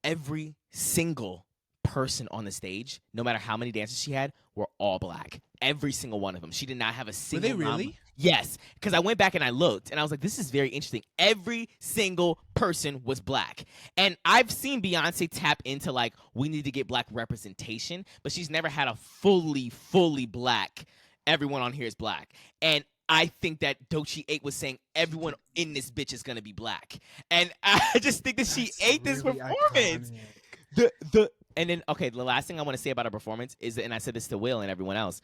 every single person on the stage, no matter how many dancers she had, were all black. Every single one of them. She did not have a single. Were they really? Yes, because I went back and I looked and I was like, this is very interesting. Every single person was black. And I've seen Beyonce tap into like, we need to get black representation, but she's never had a fully black. Everyone on here is black. And I think that Doechii 8 was saying everyone in this bitch is gonna be black. And I just think that she ate this performance. And then okay, the last thing I want to say about her performance is that, and I said this to Will and everyone else,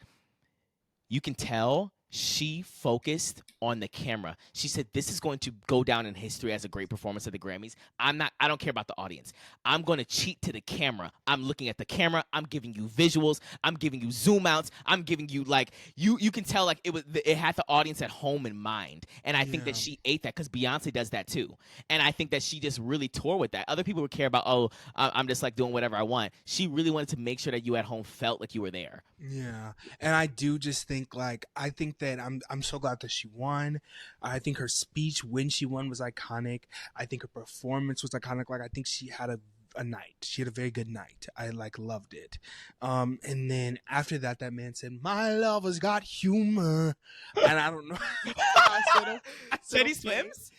you can tell she focused on the camera. She said, "This is going to go down in history as a great performance at the Grammys. I don't care about the audience. I'm going to cheat to the camera. I'm looking at the camera. I'm giving you visuals. I'm giving you zoom outs. I'm giving you like you can tell like it had the audience at home in mind. And I think that she ate that because Beyonce does that too. And I think that she just really tore with that. Other people would care about, oh, I'm just like doing whatever I want. She really wanted to make sure that you at home felt like you were there. Yeah, and I do just think I think that I'm so glad that she won. I think her speech when she won was iconic. I think her performance was iconic. Like I think she had a night. She had a very good night. I loved it. And then after that, that man said, "My lover's got humor," and I don't know. I said he swims.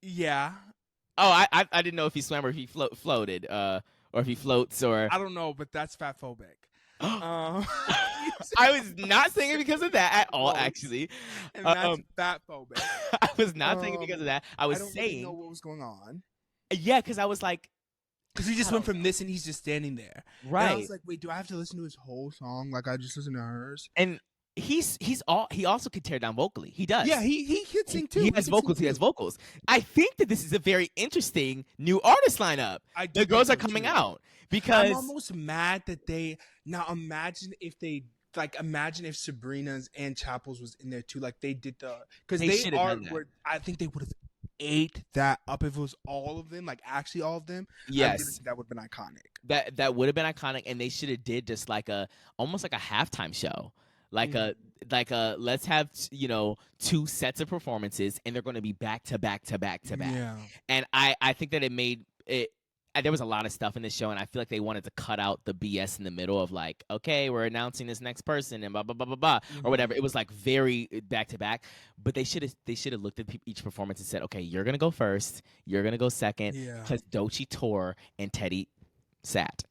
Yeah. Oh, I didn't know if he swam or if he floated, or if he floats or. I don't know, but that's fatphobic. I was not saying it because of that at all, actually. And that's fatphobic. I was not saying it because of that. I was don't saying. Really know what was going on. Yeah, because I was like. Because we just went from this and he's just standing there. Right. And I was like, wait, do I have to listen to his whole song? Like I just listen to hers? And he also could tear down vocally. He does. Yeah, he could sing too. He has vocals. He has vocals. I think that this is a very interesting new artist lineup. The girls are coming out because I'm almost mad that they now imagine if Sabrina's and Chappell's was in there too. Like they did because they I think they would have ate that up if it was all of them, like actually all of them. Yes, that would have been iconic. That would have been iconic, and they should have did just like almost like a halftime show. Like let's have 2 sets of performances and they're going to be back to back to back to back. Yeah. And I think that it made it. There was a lot of stuff in this show, and I feel like they wanted to cut out the BS in the middle of like, okay, we're announcing this next person and blah blah blah blah blah or whatever. It was like very back to back, but they should have looked at each performance and said, okay, you're gonna go first, you're gonna go second, because Doechii tore and Teddy sat.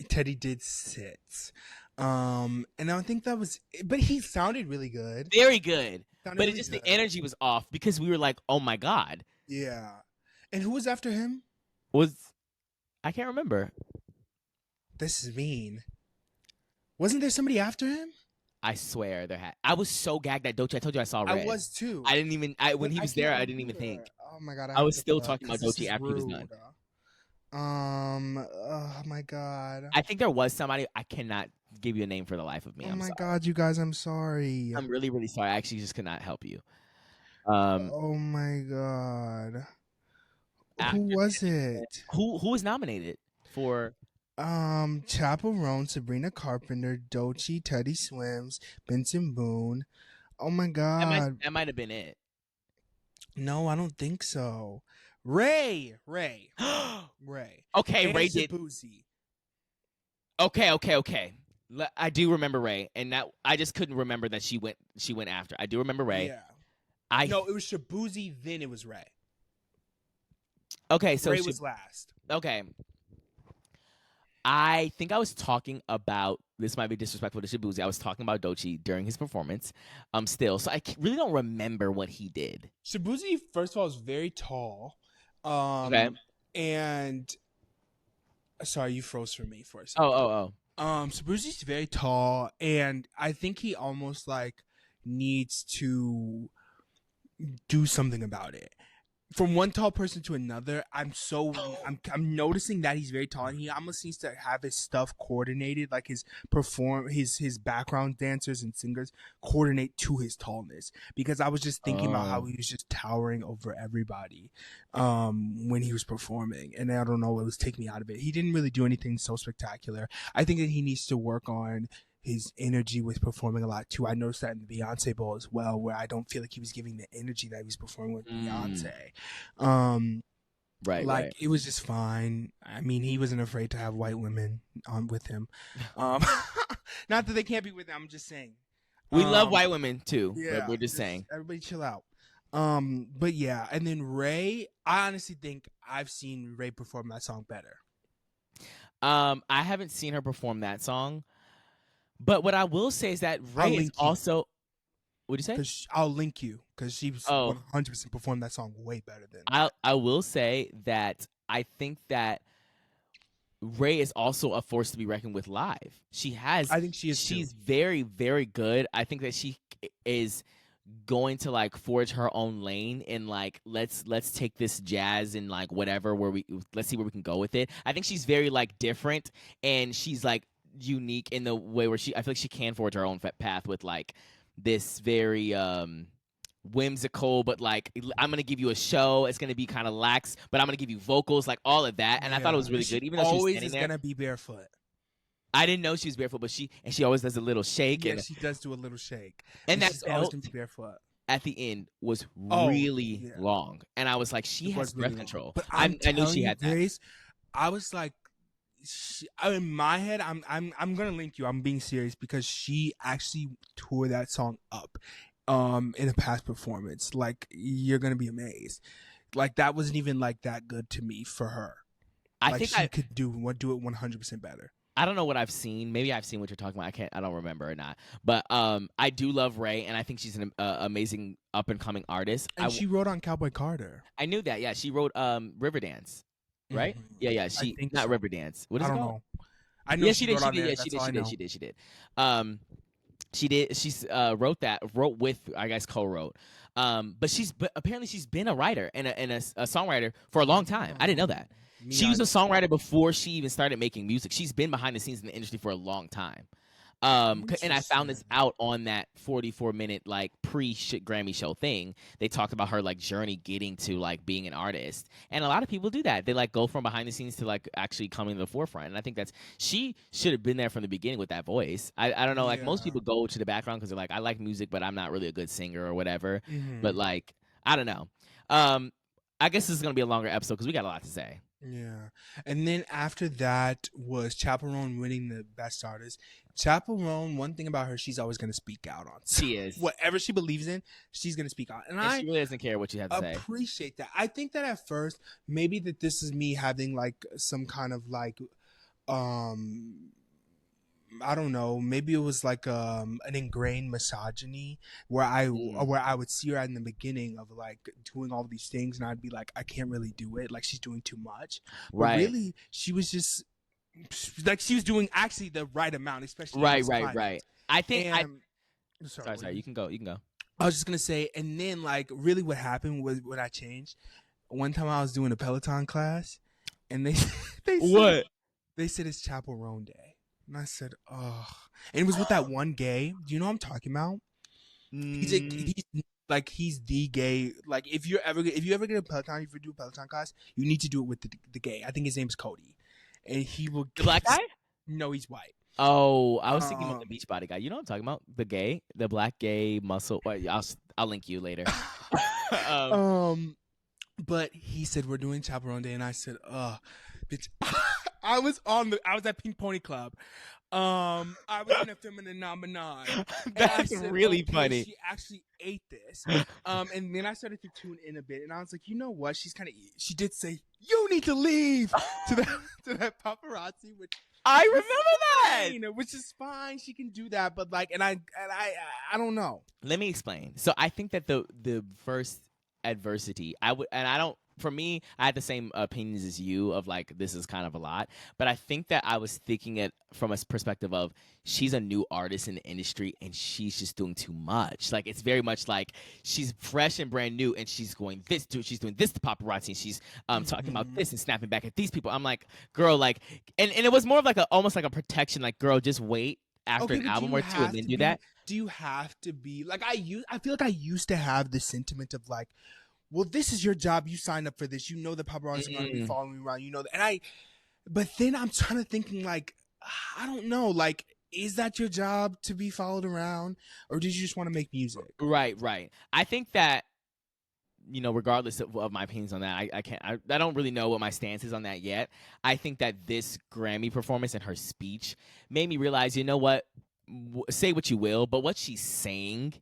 Teddy did sit. And I think that was, but he sounded really good. Very good. But it just, the energy was off because we were like, oh my God. Yeah. And who was after him? I can't remember. This is mean. Wasn't there somebody after him? I swear there had. I was so gagged that Doechii. I told you I saw Red. I was too. I didn't even, when he was there, I didn't even think. Oh my God. I was still talking about Doechii after he was done. Oh my God. I think there was somebody. I cannot give you a name for the life of me. Oh my God, you guys, I'm sorry. I'm really, really sorry. I actually just could not help you. Oh my God. Who was it? Who was nominated for? Chappell Roan, Sabrina Carpenter, Doechii, Teddy Swims, Benson Boone. Oh my God. That might have been it. No, I don't think so. Ray. Okay, and Ray did. Shabuzi. Okay. I do remember Ray, and that I just couldn't remember that she went after. I do remember Ray. Yeah. No, it was Shabuzi. Then it was Ray. Okay, so Ray was last. Okay. I think I was talking about, this might be disrespectful to Shabuzi. I was talking about Doechii during his performance. Still, so I really don't remember what he did. Shabuzi, first of all, is very tall. Okay. And sorry, you froze for me for a second. Oh. Shabuzi's very tall, and I think he almost like needs to do something about it. From one tall person to another, I'm noticing that he's very tall, and he almost needs to have his stuff coordinated, like his background dancers and singers coordinate to his tallness. Because I was just thinking about how he was just towering over everybody when he was performing, and I don't know, it was taking me out of it. He didn't really do anything so spectacular. I think that he needs to work on his energy with performing a lot too. I noticed that in the Beyonce Bowl as well, where I don't feel like he was giving the energy that he was performing with Beyonce. Right. It was just fine. I mean, he wasn't afraid to have white women on with him. Not that they can't be with him. I'm just saying. We love white women too. Yeah, we're just saying. Everybody chill out. But yeah, and then Ray, I honestly think I've seen Ray perform that song better. I haven't seen her perform that song. But what I will say is that Ray is also. What'd you say? I'll link you because she was 100% performed that song way better than. I will say that I think that Ray is also a force to be reckoned with live. I think she is She's too. very, very good. I think that she is going to like forge her own lane and like let's take this jazz and like whatever let's see where we can go with it. I think she's very like different, and she's like unique in the way where I feel like she can forge her own path with like this very whimsical, but like I'm gonna give you a show. It's gonna be kind of lax, but I'm gonna give you vocals, like all of that. And I thought it was really good, even though she was always standing is there. gonna be barefoot. I didn't know she was barefoot, but she always does a little shake. Yeah, And she does do a little shake. and that she's always belt gonna be barefoot. at the end was Oh, really yeah. long, and I was like, she It has was really breath long. control. But I knew she had that. Grace, I was like, in my head, I'm gonna link you. I'm being serious because she actually tore that song up, in a past performance. Like, you're gonna be amazed. Like, that wasn't even like that good to me for her. I Like, think she could do it 100% better. I don't know what I've seen. Maybe I've seen what you're talking about. I don't remember or not. But I do love Ray, and I think she's an amazing up and coming artist. And she wrote on Cowboy Carter. I knew that. Yeah, she wrote Riverdance, right? Mhm. Yeah. She not so. Riverdance. What is I it don't called? know. I know Yeah, she she did. wrote She on did. there. Yeah, That's she all I did. know. She did. She did. She's wrote with, I guess, co-wrote. But apparently she's been a writer and a songwriter for a long time. I didn't know that. She was a songwriter before she even started making music. She's been behind the scenes in the industry for a long time. And I found this out on that 44-minute like pre-Grammy show thing. They talked about her like journey getting to like being an artist, and a lot of people do that. They like go from behind the scenes to like actually coming to the forefront. And I think she should have been there from the beginning with that voice. I don't know, like most people go to the background because they're like, I like music, but I'm not really a good singer or whatever. Mm-hmm. But like, I don't know. I guess this is gonna be a longer episode because we got a lot to say. Yeah. And then after that was Chappell Roan winning the best artist. Chappell Roan, one thing about her, she's always going to speak out on. She is. Whatever she believes in, she's going to speak out. And she really doesn't care what you have to say. Appreciate that. I think that at first, maybe that this is me having like some kind of like, I don't know. Maybe it was like an ingrained misogyny where I would see her in the beginning of like doing all these things, and I'd be like, I can't really do it. Like, she's doing too much. But really, she was just like, she was doing actually the right amount, especially right. I think. Sorry. You can go. I was just gonna say, and then like really, what happened was when I changed. One time I was doing a Peloton class, and they what? They said it's Chappell Roan Day. And I said, oh. And it was with that one gay. Do you know what I'm talking about? He's the gay. Like, if you ever get a Peloton, if you do a Peloton class, you need to do it with the gay. I think his name is Cody. And he will. The black guy? No, he's white. Oh, I was thinking about the Beachbody guy. You know what I'm talking about? The black gay muscle. Wait, I'll link you later. But he said, we're doing Chappell Roan Day. And I said, bitch. I was at Pink Pony Club. I was in a feminine nominee. That's really funny. She actually ate this. And then I started to tune in a bit, and I was like, you know what? She did say, you need to leave to that paparazzi, which I remember that. Which is fine. She can do that, but like, and I don't know. Let me explain. So I think that the first adversity, for me, I had the same opinions as you of like, this is kind of a lot. But I think that I was thinking it from a perspective of, she's a new artist in the industry and she's just doing too much. Like, it's very much like she's fresh and brand new and she's doing this to paparazzi, and she's talking about this and snapping back at these people. I'm like, girl, like, and it was more of like almost like a protection, like, girl, just wait after an album or two and then do that. Do you have to be like, I feel like I used to have the sentiment of like, well, this is your job. You signed up for this. You know the paparazzi are going to be following you around. You know that. But then I'm trying to thinking like, I don't know. Like, is that your job to be followed around, or did you just want to make music? Right. I think that, regardless of my opinions on that, I don't really know what my stance is on that yet. I think that this Grammy performance and her speech made me realize, you know what? Say what you will, but what she's saying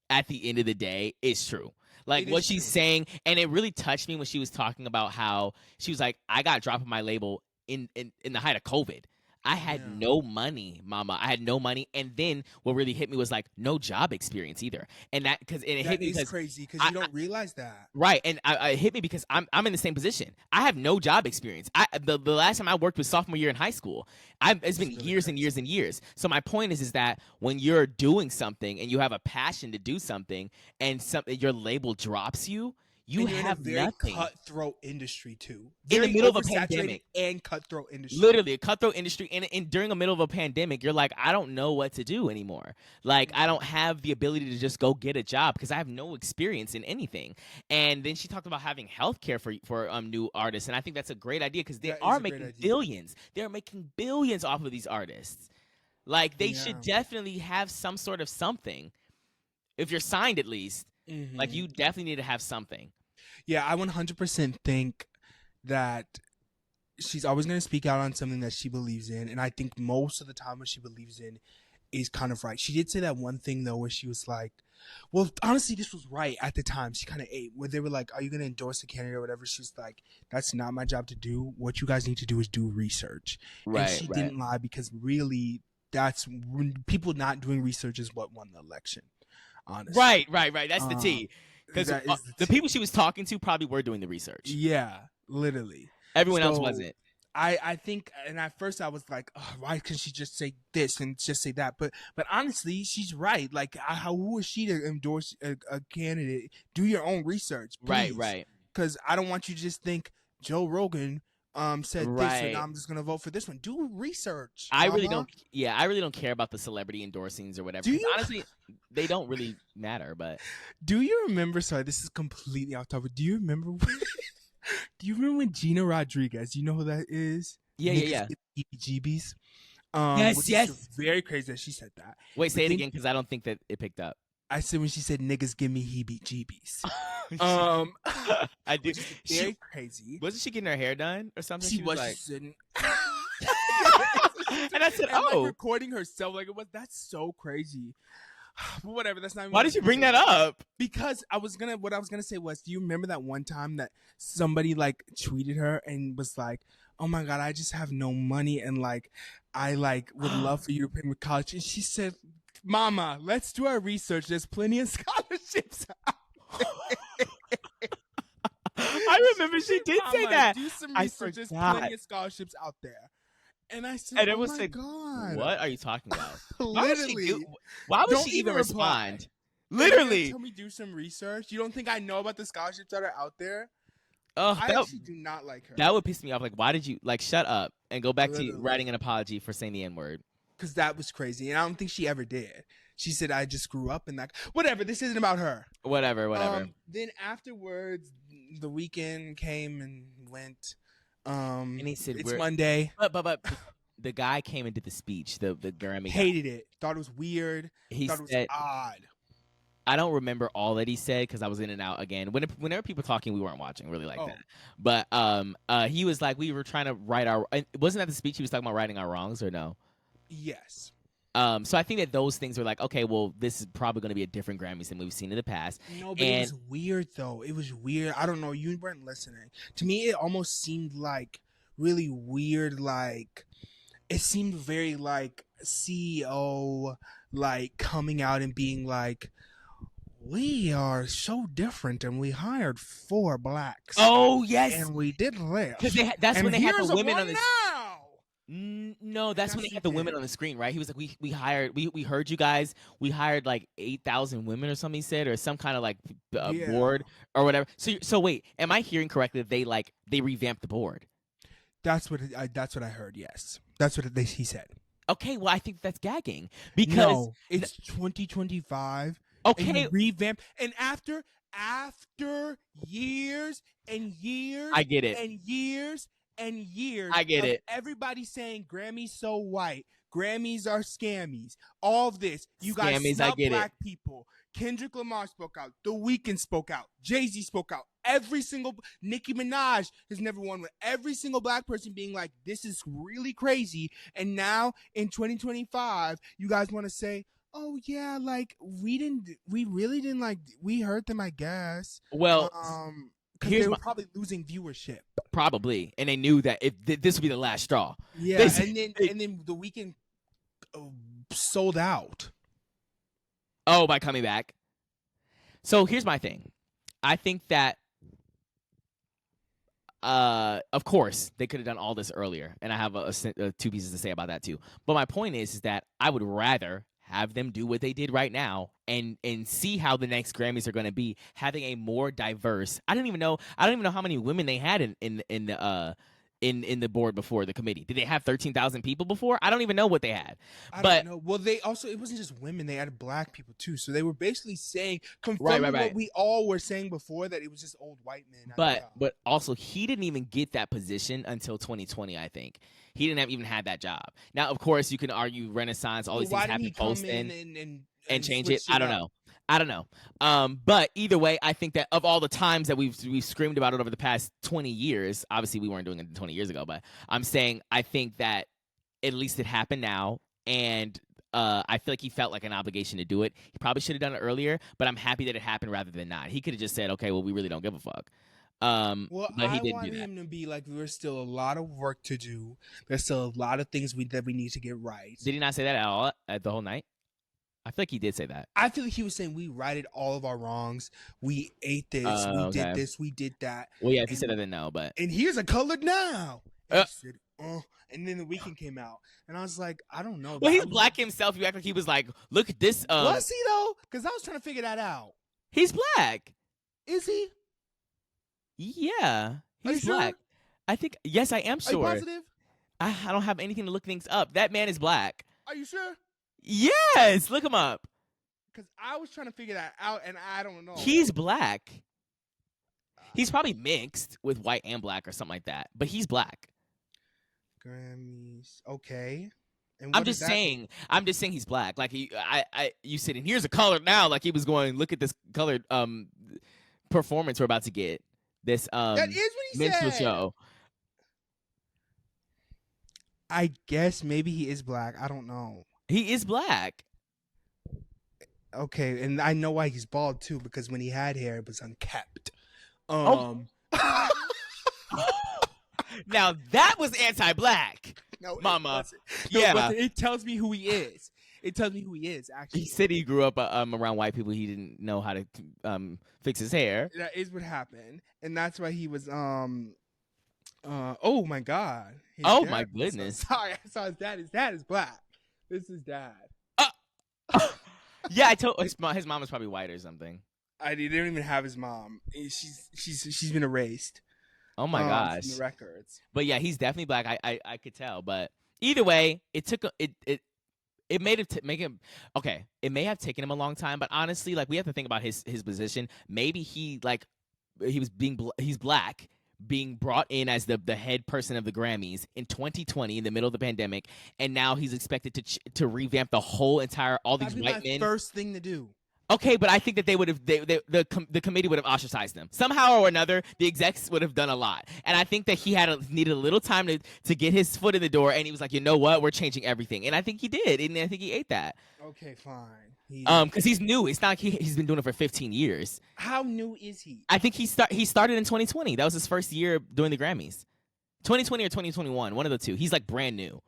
at the end of the day is true. Like, what she's saying, and it really touched me when she was talking about how she was like, I got dropped on my label in the height of COVID. I had no money, mama. I had no money. And then what really hit me was like no job experience either. And it hit me because crazy because you don't realize that. Right, and it hit me because I'm in the same position. I have no job experience. The last time I worked was sophomore year in high school. It's been really years and years and years. So my point is that when you're doing something and you have a passion to do something, and your label drops you, you have in a very nothing. Cutthroat industry too. In the middle of a pandemic and cutthroat industry. Literally a cutthroat industry, and during the middle of a pandemic, you're like, I don't know what to do anymore. Like, I don't have the ability to just go get a job because I have no experience in anything. And then she talked about having healthcare for new artists, and I think that's a great idea because they are making billions. They're making billions off of these artists. Like, they should definitely have some sort of something. If you're signed, at least, like, you definitely need to have something. Yeah, I 100% think that she's always going to speak out on something that she believes in. And I think most of the time what she believes in is kind of right. She did say that one thing, though, where she was like, well, honestly, this was right at the time. She kind of ate where they were like, are you going to endorse a candidate or whatever? She's like, that's not my job to do. What you guys need to do is do research. Right. And she didn't lie because really that's when people not doing research is what won the election. Honestly. Right. That's the tea. Because the people she was talking to probably were doing the research. Yeah, literally. Everyone else wasn't. I think, and at first I was like, oh, why can't she just say this and just say that? But honestly, she's right. Like, who is she to endorse a candidate? Do your own research, please. Right. Because I don't want you to just think Joe Rogan said this, and I'm just gonna vote for this one. Do research. I really don't care about the celebrity endorsings or whatever. Honestly, they don't really matter. But do you remember? Sorry, this is completely off topic. Do you remember? Do you remember when Gina Rodriguez? You know who that is? Yeah. GBs. Yes. Very crazy that she said that. Wait, say it again because I don't think that it picked up. I said when she said niggas give me heebie-jeebies. I did. Very crazy. Wasn't she getting her hair done or something? She was like, sitting. and I said, like recording herself like that's so crazy. But whatever, that's not even. Why did you bring that up? Because what I was gonna say was, do you remember that one time that somebody like tweeted her and was like, oh my God, I just have no money and like I like would love for you to pay me college, and she said, Mama, let's do our research. There's plenty of scholarships out there. I remember she did say that. Do some research. There's plenty of scholarships out there. And I said, oh my God. What are you talking about? Literally. Why would she even respond? Literally. Tell me do some research. You don't think I know about the scholarships that are out there? Oh, I actually do not like her. That would piss me off. Like, why did you, like, shut up and go back to writing an apology for saying the N-word? Because that was crazy. And I don't think she ever did. She said, I just grew up in that. Whatever. This isn't about her. Whatever. Then afterwards, the weekend came and went. And he said, it's Monday. But the guy came and did the speech, the Grammy hated it. Thought it was weird. He thought said, it was odd. I don't remember all that he said because I was in and out again. Whenever people talking, we weren't watching really like that. But he was like, we were trying to write our. Wasn't that the speech he was talking about writing our wrongs or no? Yes. So I think that those things were like, okay, well, this is probably going to be a different Grammys than we've seen in the past. No, but it was weird though. It was weird. I don't know. You weren't listening. To me, it almost seemed like really weird. Like it seemed very like CEO, like coming out and being like, we are so different and we hired 4 blacks. Oh, yes. And we did this. Because that's when they had the women on the now. No, that's when they had the women on the screen, right? He was like, we heard you guys. We hired like 8,000 women or something he said, or some kind of like board or whatever. So wait, am I hearing correctly that they revamped the board? That's what I heard, yes. That's what he said. Okay, well, I think that's gagging. Because no, it's 2025. Okay. And revamp. And after years and years. I get it. And years and years. I get it. Everybody saying Grammys so white. Grammys are scammies. All of this. You guys scammies, smell I get black people. Kendrick Lamar spoke out. The Weeknd spoke out. Jay-Z spoke out. Every single Nicki Minaj has never won with every single black person being like, this is really crazy. And now in 2025, you guys want to say, oh yeah, like we really didn't like, we hurt them, I guess. Well, Because they were probably losing viewership. Probably, and they knew that if this would be the last straw. Yeah, and then the weekend sold out. Oh, by coming back. So here's my thing. I think that, of course, they could have done all this earlier, and I have two pieces to say about that too. But my point is that I would rather have them do what they did right now and see how the next Grammys are going to be, having a more diverse. I don't even know how many women they had in the board before the committee. Did they have 13,000 people before? I don't even know what they had. I don't know. Well, they also, it wasn't just women, they added black people too. So they were basically confirming what we all were saying before, that it was just old white men. But also, he didn't even get that position until 2020, I think. He didn't even have that job. Now, of course, you can argue Renaissance, all these things happened post and change it. I don't know. But either way, I think that of all the times that we've screamed about it over the past 20 years, obviously we weren't doing it 20 years ago, but I'm saying I think that at least it happened now, and I feel like he felt like an obligation to do it. He probably should have done it earlier, but I'm happy that it happened rather than not. He could have just said, okay, well, we really don't give a fuck. But he didn't do that. Him to be like, there's still a lot of work to do. There's still a lot of things that we need to get right. Did he not say that at all at the whole night? I feel like he did say that. I feel like he was saying we righted all of our wrongs. We ate this. We did this. We did that. Well, yeah, if he said that, then no. But and here's a colored now. And, said, and then the weekend came out, and I was like, I don't know. Well, he's black himself. You act like he was like, look at this. Was he though? Because I was trying to figure that out. He's black. Is he? Yeah, he's black. Sure? I think. Yes, I am sure. Are you positive? I don't have anything to look things up. That man is black. Are you sure? Yes, look him up. Because I was trying to figure that out, and I don't know. He's black. He's probably mixed with white and black or something like that, but he's black. Grammys, okay. And I'm just saying he's black. Like you said, and here's a color now. Like he was going, look at this colored performance we're about to get. This that is what he minstrel said. Show. I guess maybe he is black. I don't know. He is black. Okay, and I know why he's bald too, because when he had hair, it was unkept. Now that was anti-black. No, Mama. It tells me who he is. It tells me who he is, actually. He said he grew up around white people. He didn't know how to fix his hair. That is what happened. And that's why he was, oh my God. Oh my goodness. Sorry, I saw his dad. His dad is black. This is dad. Yeah, I told his mom is probably white or something. They don't even have his mom. She's been erased. Oh my gosh. From the records. But yeah, he's definitely black. I could tell. But either way, it took it made him make him okay. It may have taken him a long time, but honestly, like we have to think about his position. Maybe he's black, being brought in as the head person of the Grammys in 2020 in the middle of the pandemic, and now he's expected to revamp the whole entire these white men. First thing to do. Okay, but I think that they would have the committee would have ostracized them somehow or another. The execs would have done a lot, and I think that he needed a little time to get his foot in the door, and he was like, you know what, we're changing everything, and I think he did, and I think he ate that. Okay, fine. Because he's new. It's not like he's been doing it for 15 years. How new is he? I think he started in 2020. That was his first year doing the Grammys. 2020 or 2021, one of the two. He's like brand new.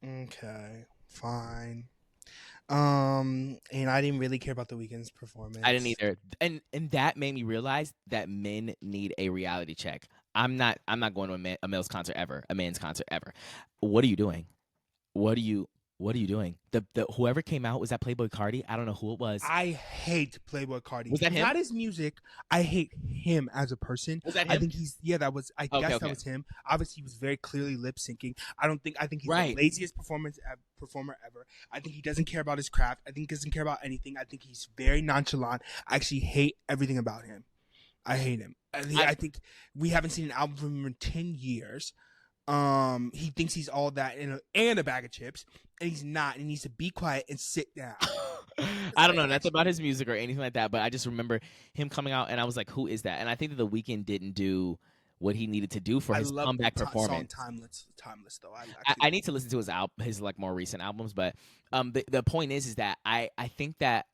Okay, fine. And I didn't really care about the Weeknd's performance. I didn't either. And that made me realize that men need a reality check. I'm not going to a male's concert ever, a man's concert ever. What are you doing? What are you doing? The whoever came out, was that Playboy Cardi? I don't know who it was. I hate Playboy Cardi. Was that him? Not his music. I hate him as a person. Was that him? I think that was that was him. Obviously, he was very clearly lip syncing. I think he's the laziest performer ever. I think he doesn't care about his craft. I think he doesn't care about anything. I think he's very nonchalant. I actually hate everything about him. I hate him. I think we haven't seen an album from him in 10 years. He thinks he's all that and a bag of chips, and he's not. He needs to be quiet and sit down. I don't know nothing about his music or anything like that, but I just remember him coming out, and I was like, "Who is that?" And I think that The Weeknd didn't do what he needed to do for his comeback performance. Timeless though. I need to listen to his like more recent albums, but the point is that I think that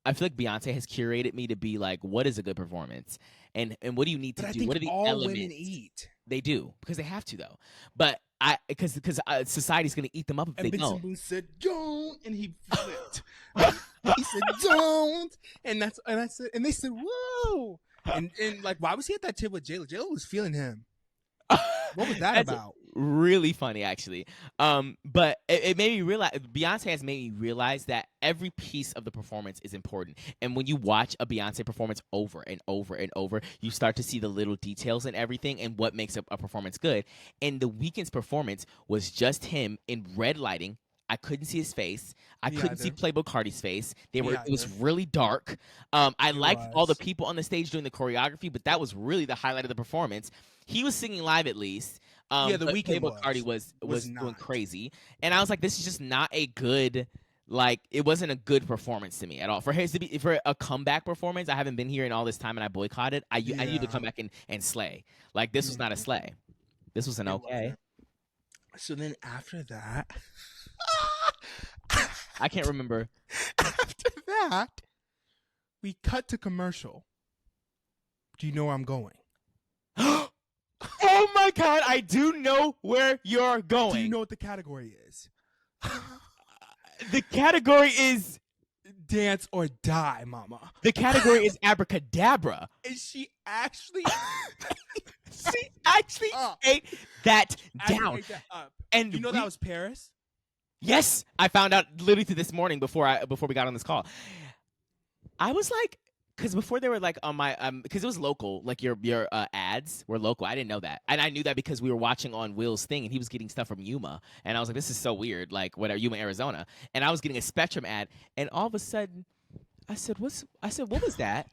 I feel like Beyonce has curated me to be like, what is a good performance, and what do you need to But I do? think What are the all elements? women eat. They do because they have to though. But because society's gonna eat them up if And they Benson don't. Boone said, "Don't," and he flipped. He said, "Don't," and I said, and they said, "Whoa," and like, why was he at that table with J-Lo? J-Lo was feeling him. What was that That's about? really funny, actually. But it made me realize Beyonce has made me realize that every piece of the performance is important. And when you watch a Beyonce performance over and over and over, you start to see the little details and everything and what makes a performance good. And the Weeknd's performance was just him in red lighting. I couldn't see his face. I couldn't see Playboy Cardi's face. It was really dark. I liked all the people on the stage doing the choreography, but that was really the highlight of the performance. He was singing live at least. The Weeknd Playboy Cardi was doing crazy, and I was like, this is just not a good. Like, it wasn't a good performance to me at all. For his to be for a comeback performance, I haven't been here in all this time, and I boycotted. I need to come back and slay. Like, this was not a slay. This was an okay. So then after that, I can't remember. After that, we cut to commercial. Do you know where I'm going? Oh my God, I do know where you're going. Do you know what the category is? The category is dance or die, mama. The category is abracadabra. And she actually ate that down. Ate that up. And you know that was Paris? Yes, I found out literally this morning before we got on this call. I was like, because before they were like on my because it was local, like your ads were local. I didn't know that, and I knew that because we were watching on Will's thing, and he was getting stuff from Yuma, and I was like, this is so weird, like whatever, Yuma, Arizona, and I was getting a Spectrum ad, and all of a sudden, I said, what was that?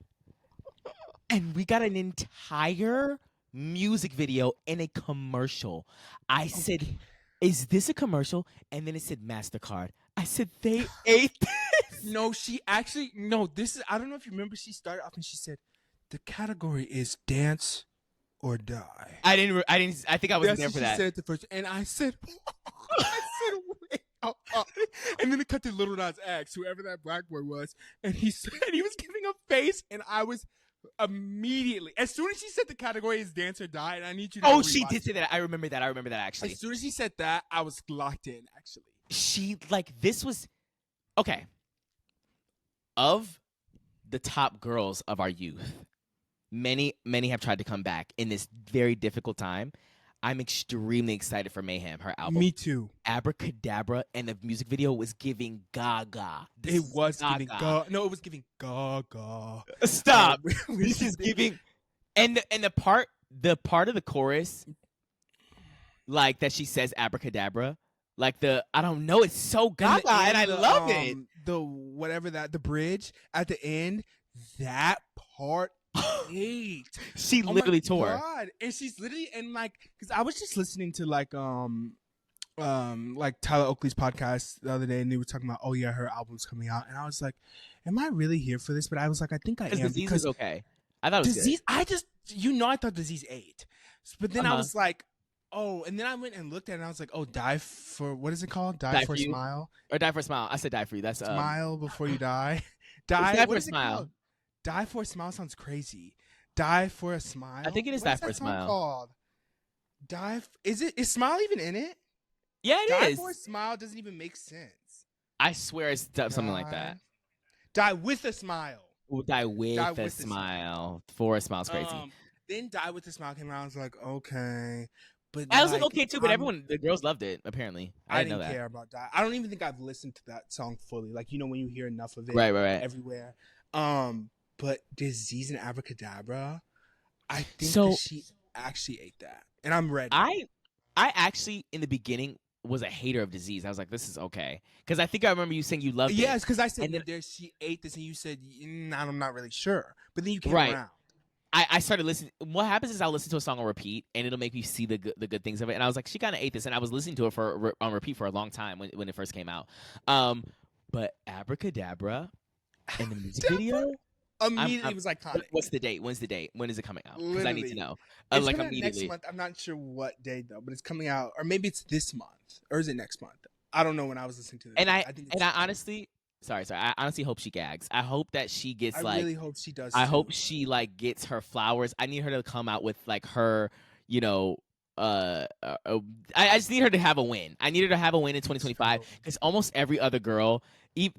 And we got an entire music video and a commercial. I said, is this a commercial? And then it said MasterCard. I said, they ate this. No, this is, I don't know if you remember, she started off and she said, the category is dance or die. I think I wasn't there for that. She said it the first, and I said, wait. And then it cut to Lil Nas X, whoever that black boy was, and he was giving a face, and I was immediately, as soon as she said the category is dance or die, and I need you to she did say that. I remember that actually. As soon as she said that, I was locked in, actually. She, like, this was okay. Of the top girls of our youth, many have tried to come back in this very difficult time. I'm extremely excited for Mayhem, her album. Me too. Abracadabra, and the music video was giving Gaga. It was giving Gaga. No, it was giving Gaga. Stop. This is giving, and the part of the chorus, like that she says abracadabra, like I don't know, it's so Gaga, and I love it. The bridge at the end, that part. She literally tore. God. And she's literally, and like, because I was just listening to like Tyler Oakley's podcast the other day, and they were talking about, oh yeah, her album's coming out, and I was like, am I really here for this? But I was like, I think I am, Disease is okay. I thought it was Disease. Good. I thought Disease 8, but then I was like, oh, and then I went and looked at it, and I was like, oh, die for, what is it called? Die for a Smile, or Die for a Smile. I said Die for You. That's Smile Before You Die. Die for a Smile. Die for a Smile sounds crazy. Die for a Smile. I think it is Die for a Smile. Called? Is Smile even in it? Yeah, it Die is. Die for a Smile doesn't even make sense. I swear it's something like that. Die with a Smile. Ooh, Die with a Smile. For a Smile's crazy. Then Die with a Smile came out. I was like, okay. But I was like, okay too, but the girls loved it, apparently. I didn't care about that. I don't even think I've listened to that song fully. Like, you know, when you hear enough of it right. everywhere. But Disease and Abracadabra, I think that she actually ate that. And I'm ready. I actually, in the beginning, was a hater of Disease. I was like, this is okay. Because I think I remember you saying you loved it. Yes, because I said she ate this, and you said, I'm not really sure. But then you came around. I started listening. What happens is I'll listen to a song on repeat, and it'll make me see the good things of it. And I was like, she kind of ate this, and I was listening to it on repeat for a long time when it first came out. But Abracadabra and the music video immediately was iconic. What's the date? When's the date? When is it coming out? Because I need to know. It's like immediately. Next month. I'm not sure what day though, but it's coming out, or maybe it's this month, or is it next month? I don't know when I was listening to this. And I honestly, Sorry. I honestly hope she gags. I hope that she gets I like. really hope she does. I too. hope she like gets her flowers. I need her to come out with like her, you know, I just need her to have a win. I need her to have a win in 2025 because almost every other girl,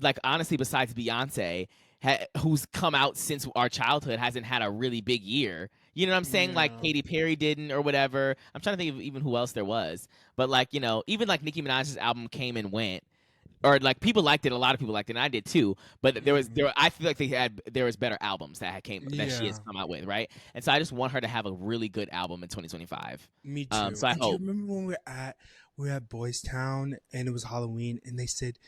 like honestly, besides Beyonce, who's come out since our childhood, hasn't had a really big year. You know what I'm saying? Yeah. Like Katy Perry didn't or whatever. I'm trying to think of even who else there was. But like, you know, even like Nicki Minaj's album came and went. Or like people liked it, a lot of people liked it, and I did too. But I feel like there was better albums that that she has come out with, right? And so I just want her to have a really good album in 2025. Me too. So I and hope. Do you remember when we were at Boys Town and it was Halloween and they said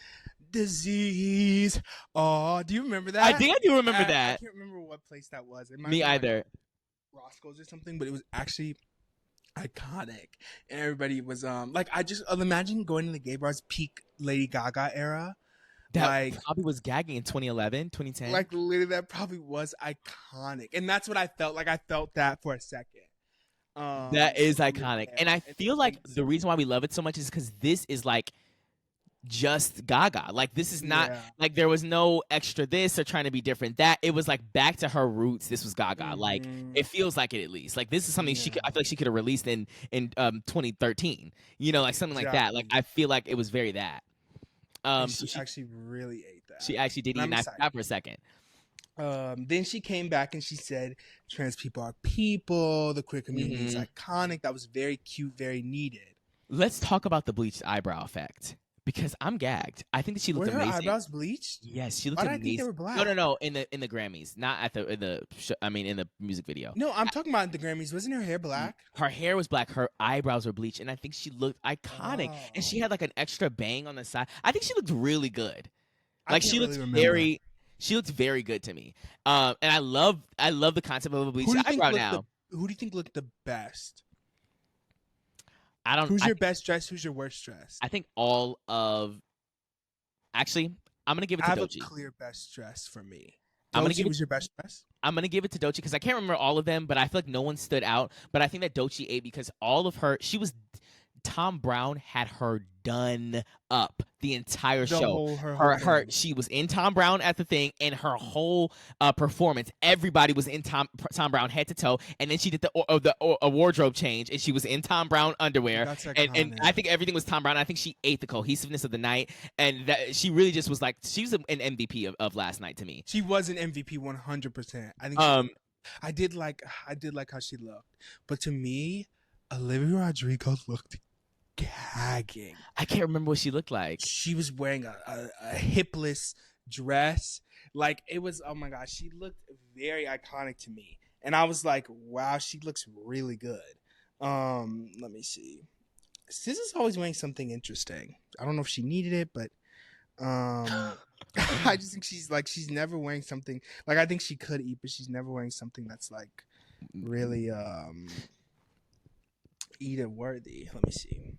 disease? Oh, do you remember that? I think I do remember that. I can't remember what place that was. It might Me have been, either. like, Roscoe's or something, but it was actually iconic. And everybody was like, I just imagine going to the gay bars peak Lady Gaga era. That like probably was gagging in 2011, 2010. Like literally, that probably was iconic, and that's what I felt like. I felt that for a second. That is iconic, and I feel like the reason why we love it so much is because this is like just Gaga. Like this is not like there was no extra this or trying to be different that. It was like back to her roots. This was Gaga. Like it feels like it at least. Like this is something I feel like she could have released in 2013. You know, like something like that. Like I feel like it was very that. She actually really ate that. She actually did eat, and I forgot for a second. Then she came back and she said, "Trans people are people. The queer community is iconic." That was very cute, very needed. Let's talk about the bleached eyebrow effect. Because I'm gagged. I think that she looked amazing. Were her eyebrows bleached? Yes, she looked amazing. I think they were black. No. In the Grammys, not at in the music video. No, I'm talking about the Grammys. Wasn't her hair black? Her hair was black. Her eyebrows were bleached, and I think she looked iconic. And she had like an extra bang on the side. I think she looked really good. Like she looked she looked very good to me. And I love the concept of a bleached eyebrow now. Who do you think looked the best? Who's your best dress? Who's your worst dress? I think all of. Actually, I'm gonna give it to Doechii. I have a clear best dress for me. Doechii was your best dress? I'm gonna give it to Doechii because I can't remember all of them, but I feel like no one stood out. But I think that Doechii ate because all of her. Tom Brown had her done up the entire show. She was in Tom Brown at the thing, and her whole performance, everybody was in Tom Brown head to toe. And then she did a wardrobe change, and she was in Tom Brown underwear. And I think everything was Tom Brown. I think she ate the cohesiveness of the night, and that she really just was like she was an MVP of last night to me. She was an MVP 100%. I think. I did like how she looked, but to me, Olivia Rodrigo looked gagging. I can't remember what she looked like. She was wearing a hipless dress. Like it was, oh my gosh, she looked very iconic to me. And I was like, wow, she looks really good. Let me see. SZA's always wearing something interesting. I don't know if she needed it, but I just think she's never wearing something like I think she could eat, but she's never wearing something that's like really eat it worthy. Let me see.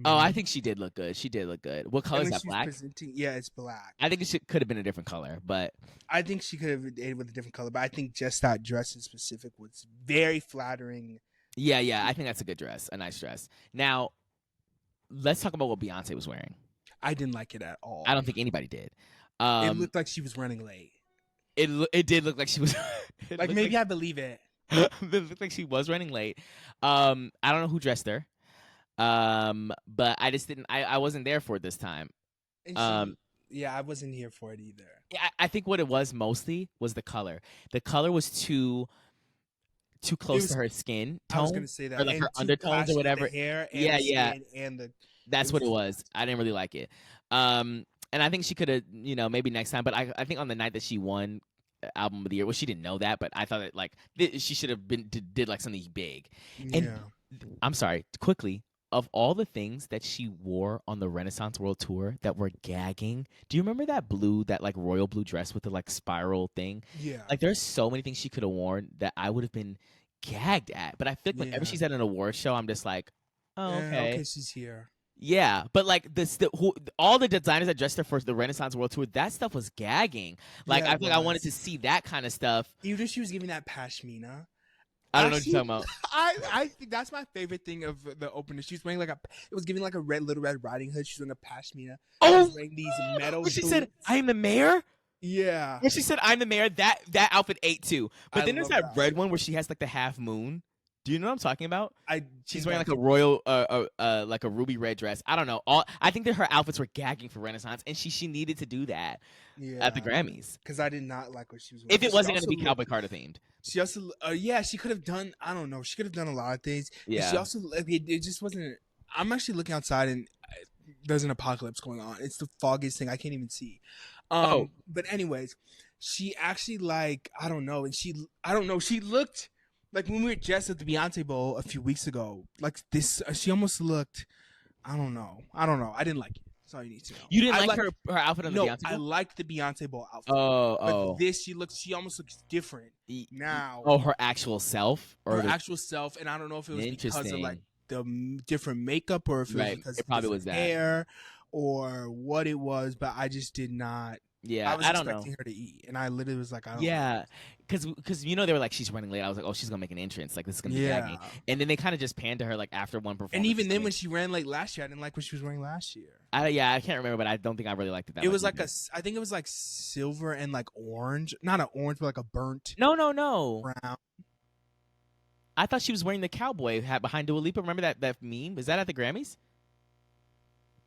Oh, I think she did look good. She did look good. What color is that? Black? Yeah, it's black. I think it could have been a different color, but I think she could have dated with a different color. But I think just that dress in specific was very flattering. Yeah. I think that's a good dress, a nice dress. Now, let's talk about what Beyonce was wearing. I didn't like it at all. I don't think anybody did. It looked like she was running late. It did look like she was. Like maybe I believe it. It looked like she was running late. I don't know who dressed her. But I just didn't. I wasn't there for it this time. Yeah, I wasn't here for it either. I think what it was mostly was the color. The color was too close to her skin tone. I was gonna say that, or like her undertones or whatever. The hair and the skin and the. That's what it was. I didn't really like it. And I think she could have, maybe next time. But I think on the night that she won album of the year, well, she didn't know that, but I thought that like she should have did like something big. And I'm sorry, quickly. Of all the things that she wore on the Renaissance World Tour that were gagging, do you remember that like royal blue dress with the like spiral thing? Yeah. Like there's so many things she could have worn that I would have been gagged at. But I feel like whenever she's at an award show, I'm just like, oh, okay. Okay, she's here. Yeah, but like all the designers that dressed her for the Renaissance World Tour, that stuff was gagging. Like I feel like I wanted to see that kind of stuff. Even if she was giving that pashmina, I don't know what you're talking about. I think that's my favorite thing of the opener. She was wearing like it was giving like a Little Red Riding Hood. She was wearing a pashmina. She was wearing these metal When she boots. said, "I am the mayor." Yeah. When she said, "I'm the mayor," that outfit ate too. But I then there's love that red one where she has like the half moon. Do you know what I'm talking about? She's think wearing like that's- a royal, like a ruby red dress. I don't know. I think that her outfits were gagging for Renaissance, and she needed to do that at the Grammys. Because I did not like what she was wearing. If it wasn't going to be Cowboy Carter themed. She also, she could have done. I don't know. She could have done a lot of things. Yeah. And she also, it just wasn't. I'm actually looking outside and there's an apocalypse going on. It's the foggiest thing I can't even see. But anyways, she actually like I don't know. She looked like when we were just at the Beyonce Bowl a few weeks ago. Like this, she almost looked. I don't know. I didn't like it. That's all you need to know. You didn't like her outfit on the Beyonce Bowl? I liked the Beyonce Bowl outfit. But this, she almost looks different now. Oh, her actual self? Or her actual self, and I don't know if it was because of like the different makeup or if it was because it probably was that hair or what it was, but I just did not. Yeah, I was don't expecting know. her to eat, and I literally was like, I don't know. Because they were like, she's running late. I was like, oh, she's gonna make an entrance. Like this is gonna be gagging. And then they kind of just panned to her like after one performance. And even then, when she ran late last year, I didn't like what she was wearing last year. I can't remember, but I don't think I really liked it that much. It was like I think it was like silver and like orange, not an orange, but like a burnt. No. Brown. I thought she was wearing the cowboy hat behind Dua Lipa. Remember that meme? Was that at the Grammys?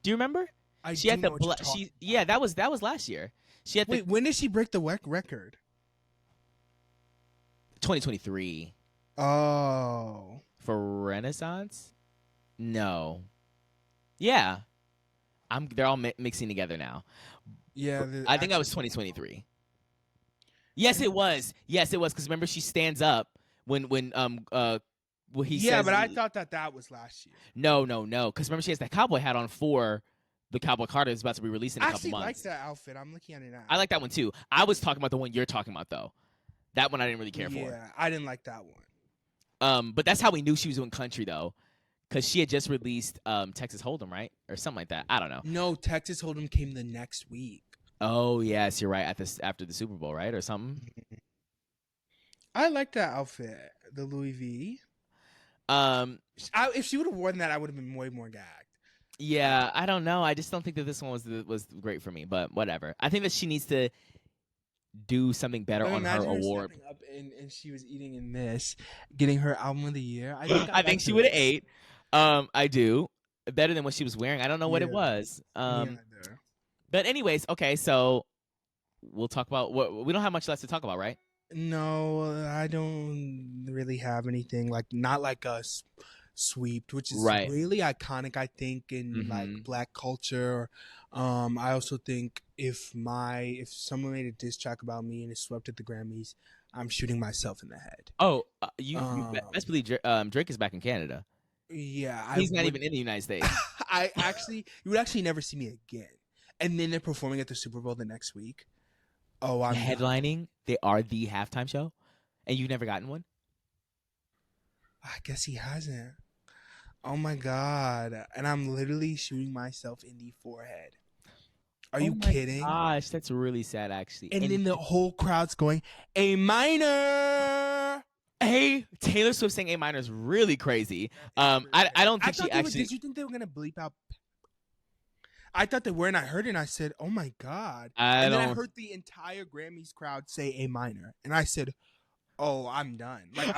Do you remember? She had the that was last year. She had when did she break the record? 2023. Oh. For Renaissance? No. Yeah. They're all mixing together now. Yeah. I think that was 2023. Yes, it was. Because remember, she stands up when he says. Yeah, but I thought that was last year. No. Because remember, she has that cowboy hat on for the Cowboy Carter is about to be released in a couple months. I actually like that outfit. I'm looking at it now. I like that one too. I was talking about the one you're talking about though. That one I didn't really care for. Yeah, I didn't like that one. But that's how we knew she was doing country though, because she had just released Texas Hold'em, right, or something like that. I don't know. No, Texas Hold'em came the next week. Oh yes, you're right. After the Super Bowl, right, or something. I like that outfit, the Louis V. If she would have worn that, I would have been way more gagged. Yeah, I don't know. I just don't think that this one was great for me, but whatever. I think that she needs to do something better on her award. Up and she was eating in this, getting her album of the year. I think she would have ate. I do better than what she was wearing. I don't know what it was. But anyways, okay. So we'll talk about what we don't have much left to talk about, right? No, I don't really have anything not like us. Sweeped, which is really iconic, I think, in like Black culture. I also think if someone made a diss track about me and is swept at the Grammys, I'm shooting myself in the head. Oh, you best believe Drake is back in Canada. Yeah, he's not even in the United States. You would actually never see me again. And then they're performing at the Super Bowl the next week. Oh, I'm headlining. They are the halftime show, and you've never gotten one. I guess he hasn't. Oh my God. And I'm literally shooting myself in the forehead. Are you kidding? Gosh, that's really sad, actually. And then the whole crowd's going, A minor. Hey, Taylor Swift saying A minor is really crazy. I don't think she actually. Did you think they were going to bleep out? I thought they were, and I heard it, and I said, oh my God. And then I heard the entire Grammys crowd say A minor. And I said, oh, I'm done. Like,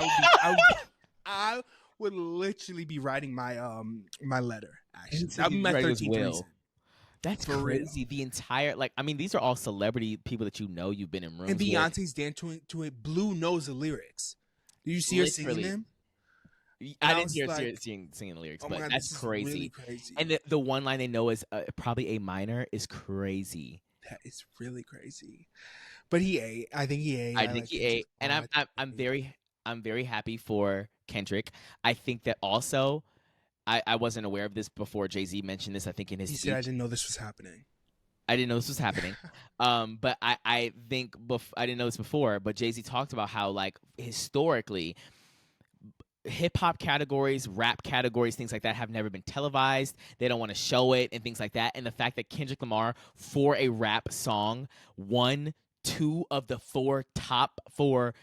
I would literally be writing my my letter. Actually, that would be my 13th reason. That's crazy. The entire these are all celebrity people that you've been in rooms. And Beyonce's dancing to it. Blue knows the lyrics. Did you see her singing them? I didn't hear her singing the lyrics, but that's crazy. Really crazy. And the one line they know is probably A minor is crazy. That is really crazy. But he ate. I think he ate. I think he ate, and I'm very happy for Kendrick. I think that also, I wasn't aware of this before Jay-Z mentioned this. I think in his he said, I didn't know this was happening. I didn't know this was happening. But I think I didn't know this before. But Jay-Z talked about how historically, hip hop categories, rap categories, things like that have never been televised. They don't want to show it and things like that. And the fact that Kendrick Lamar for a rap song won 2 of the top 4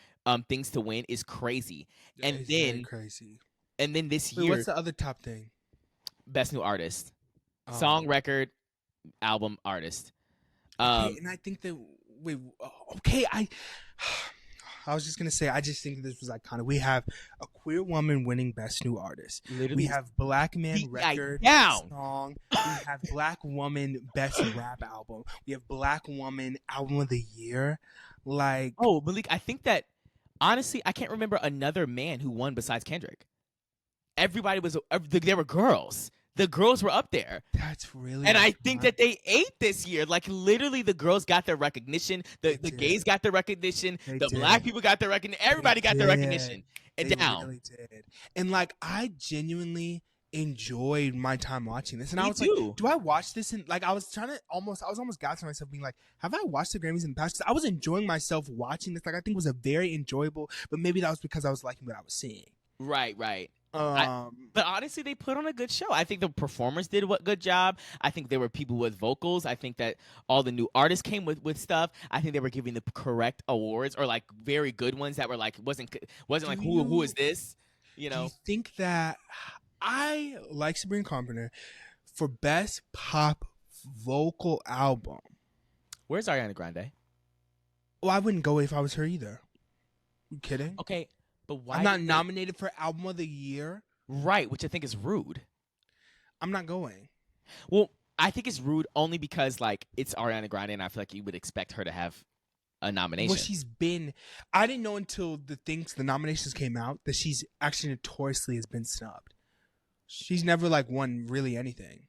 things to win is crazy. And It's then very crazy. and then this Wait, year, what's the other top thing? best new artist, Oh. song, record, album, artist. Okay, and I think that okay, I was just gonna say, I just think this was iconic. We have a queer woman winning best new artist. Literally, We have black man beat record down. song. We have black woman best rap album. We have black woman album of the year. Like, Oh, Malik, I think that honestly, I can't remember another man who won besides Kendrick. Everybody was there were girls. The girls were up there. that's really. And I think iconic. that they ate this year. Like literally, the girls got their recognition. The did. gays got their recognition. They the did. black people got their recognition. Everybody got their did. recognition. And They down. really did. And like, I genuinely enjoyed my time watching this. And Me I was too. like, do I watch this? And like, I was almost gassing myself, being like, have I watched the Grammys in the past? 'Cause I was enjoying myself watching this. Like, I think it was a very enjoyable, but maybe that was because I was liking what I was seeing. Right. Um, But honestly, they put on a good show. I think the performers did a good job. I think there were people with vocals. I think that all the new artists came with stuff. I think they were giving the correct awards, or like very good ones that were like wasn't like who is this? You do know. you think that I like Sabrina Carpenter for best pop vocal album? Where's Ariana Grande? Well, I wouldn't go if I was her either. You kidding? Okay, but why? I'm not did they- nominated for album of the year. Right, which I think is rude. I'm not going. Well, I think it's rude only because like it's Ariana Grande, and I feel like you would expect her to have a nomination. Well, she's been. I didn't know until the nominations came out that she's actually notoriously has been snubbed. She's never like won really anything.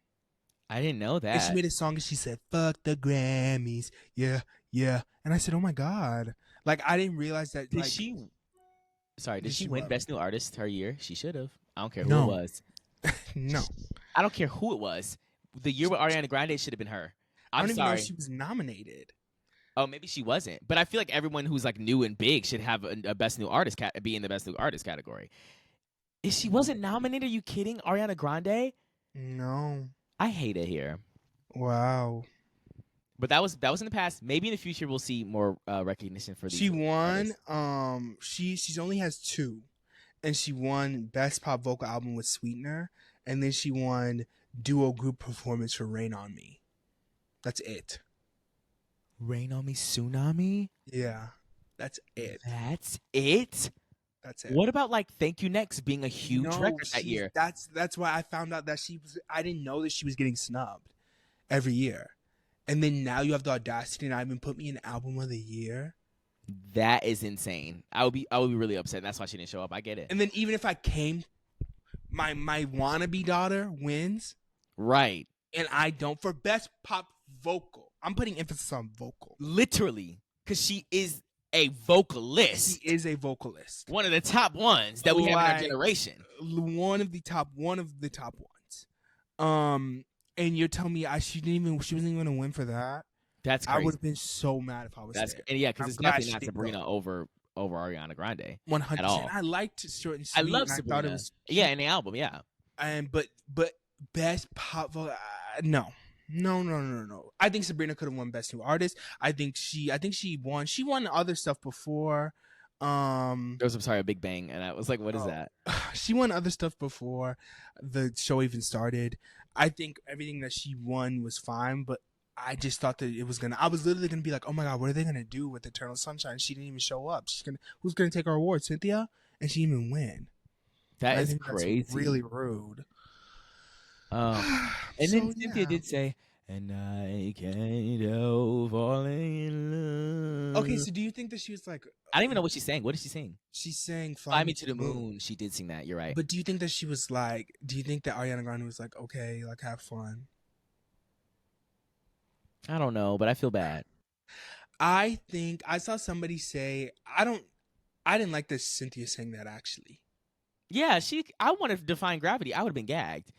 I didn't know that. And she made a song and she said, "Fuck the Grammys, yeah, yeah." And I said, "Oh my god!" Like I didn't realize that. Did like, she? Sorry, did Did she she win what? Best New Artist her year? She should have. I don't care who No. it was. No, I don't care who it was. The year with Ariana Grande should have been her. I I'm don't even know sorry. if she was nominated. Oh, maybe she wasn't. But I feel like everyone who's like new and big should have a Best New Artist be in the Best New Artist category. If she wasn't nominated, are you kidding? Ariana Grande? No. I hate it here. Wow. But that was in the past. Maybe in the future we'll see more recognition for these. She won. artists. She's only has 2, and she won best pop vocal album with Sweetener, and then she won duo group performance for Rain on Me. That's it. Rain on Me, Tsunami. Yeah, that's it. That's it. That's it. What about like Thank You Next being a huge No, record that she's- year? That's why I found out that she was. I didn't know that she was getting snubbed every year, and then now you have the audacity to not even put me in album of the year. That is insane. I would be really upset. And that's why she didn't show up. I get it. And then even if I came, my wannabe daughter wins, Right. and I don't for best pop vocal. I'm putting emphasis on vocal. Literally, because she is a vocalist. She is a vocalist. One of the top ones that we have in our Like, generation. One of the top ones. And you're telling me she wasn't even gonna win for that? That's I crazy. would have been so mad if I was That's there. and yeah, because I'm it's glad definitely she not didn't Sabrina go. over Ariana Grande. 100%. at all. I liked Short and I Sweet. love and Sabrina. I thought it was yeah, in the album, yeah. and but best pop vocal, no. I think Sabrina could have won best new artist. I think she won. She won other stuff before. There was, I'm sorry, a Big Bang, and I was like, what is Oh. that? She won other stuff before the show even started. I think everything that she won was fine, but I just thought that it was gonna. I was literally gonna be like, "Oh my god, what are they gonna do with Eternal Sunshine?" She didn't even show up. Who's gonna take our award, Cynthia? And she didn't even win. That I is think crazy. That's really rude. And then So, Cynthia yeah. did say, "And I can't help falling in love." Okay, so do you think that she was like? I don't even know what she's saying. What is she saying? She's saying Fly me to the moon. She did sing that. You're right. But do you think that she was like? Do you think that Ariana Grande was like, okay, like have fun? I don't know, but I feel bad. I think I saw somebody say I didn't like this Cynthia saying that actually. Yeah, I wanted to define gravity. I would have been gagged.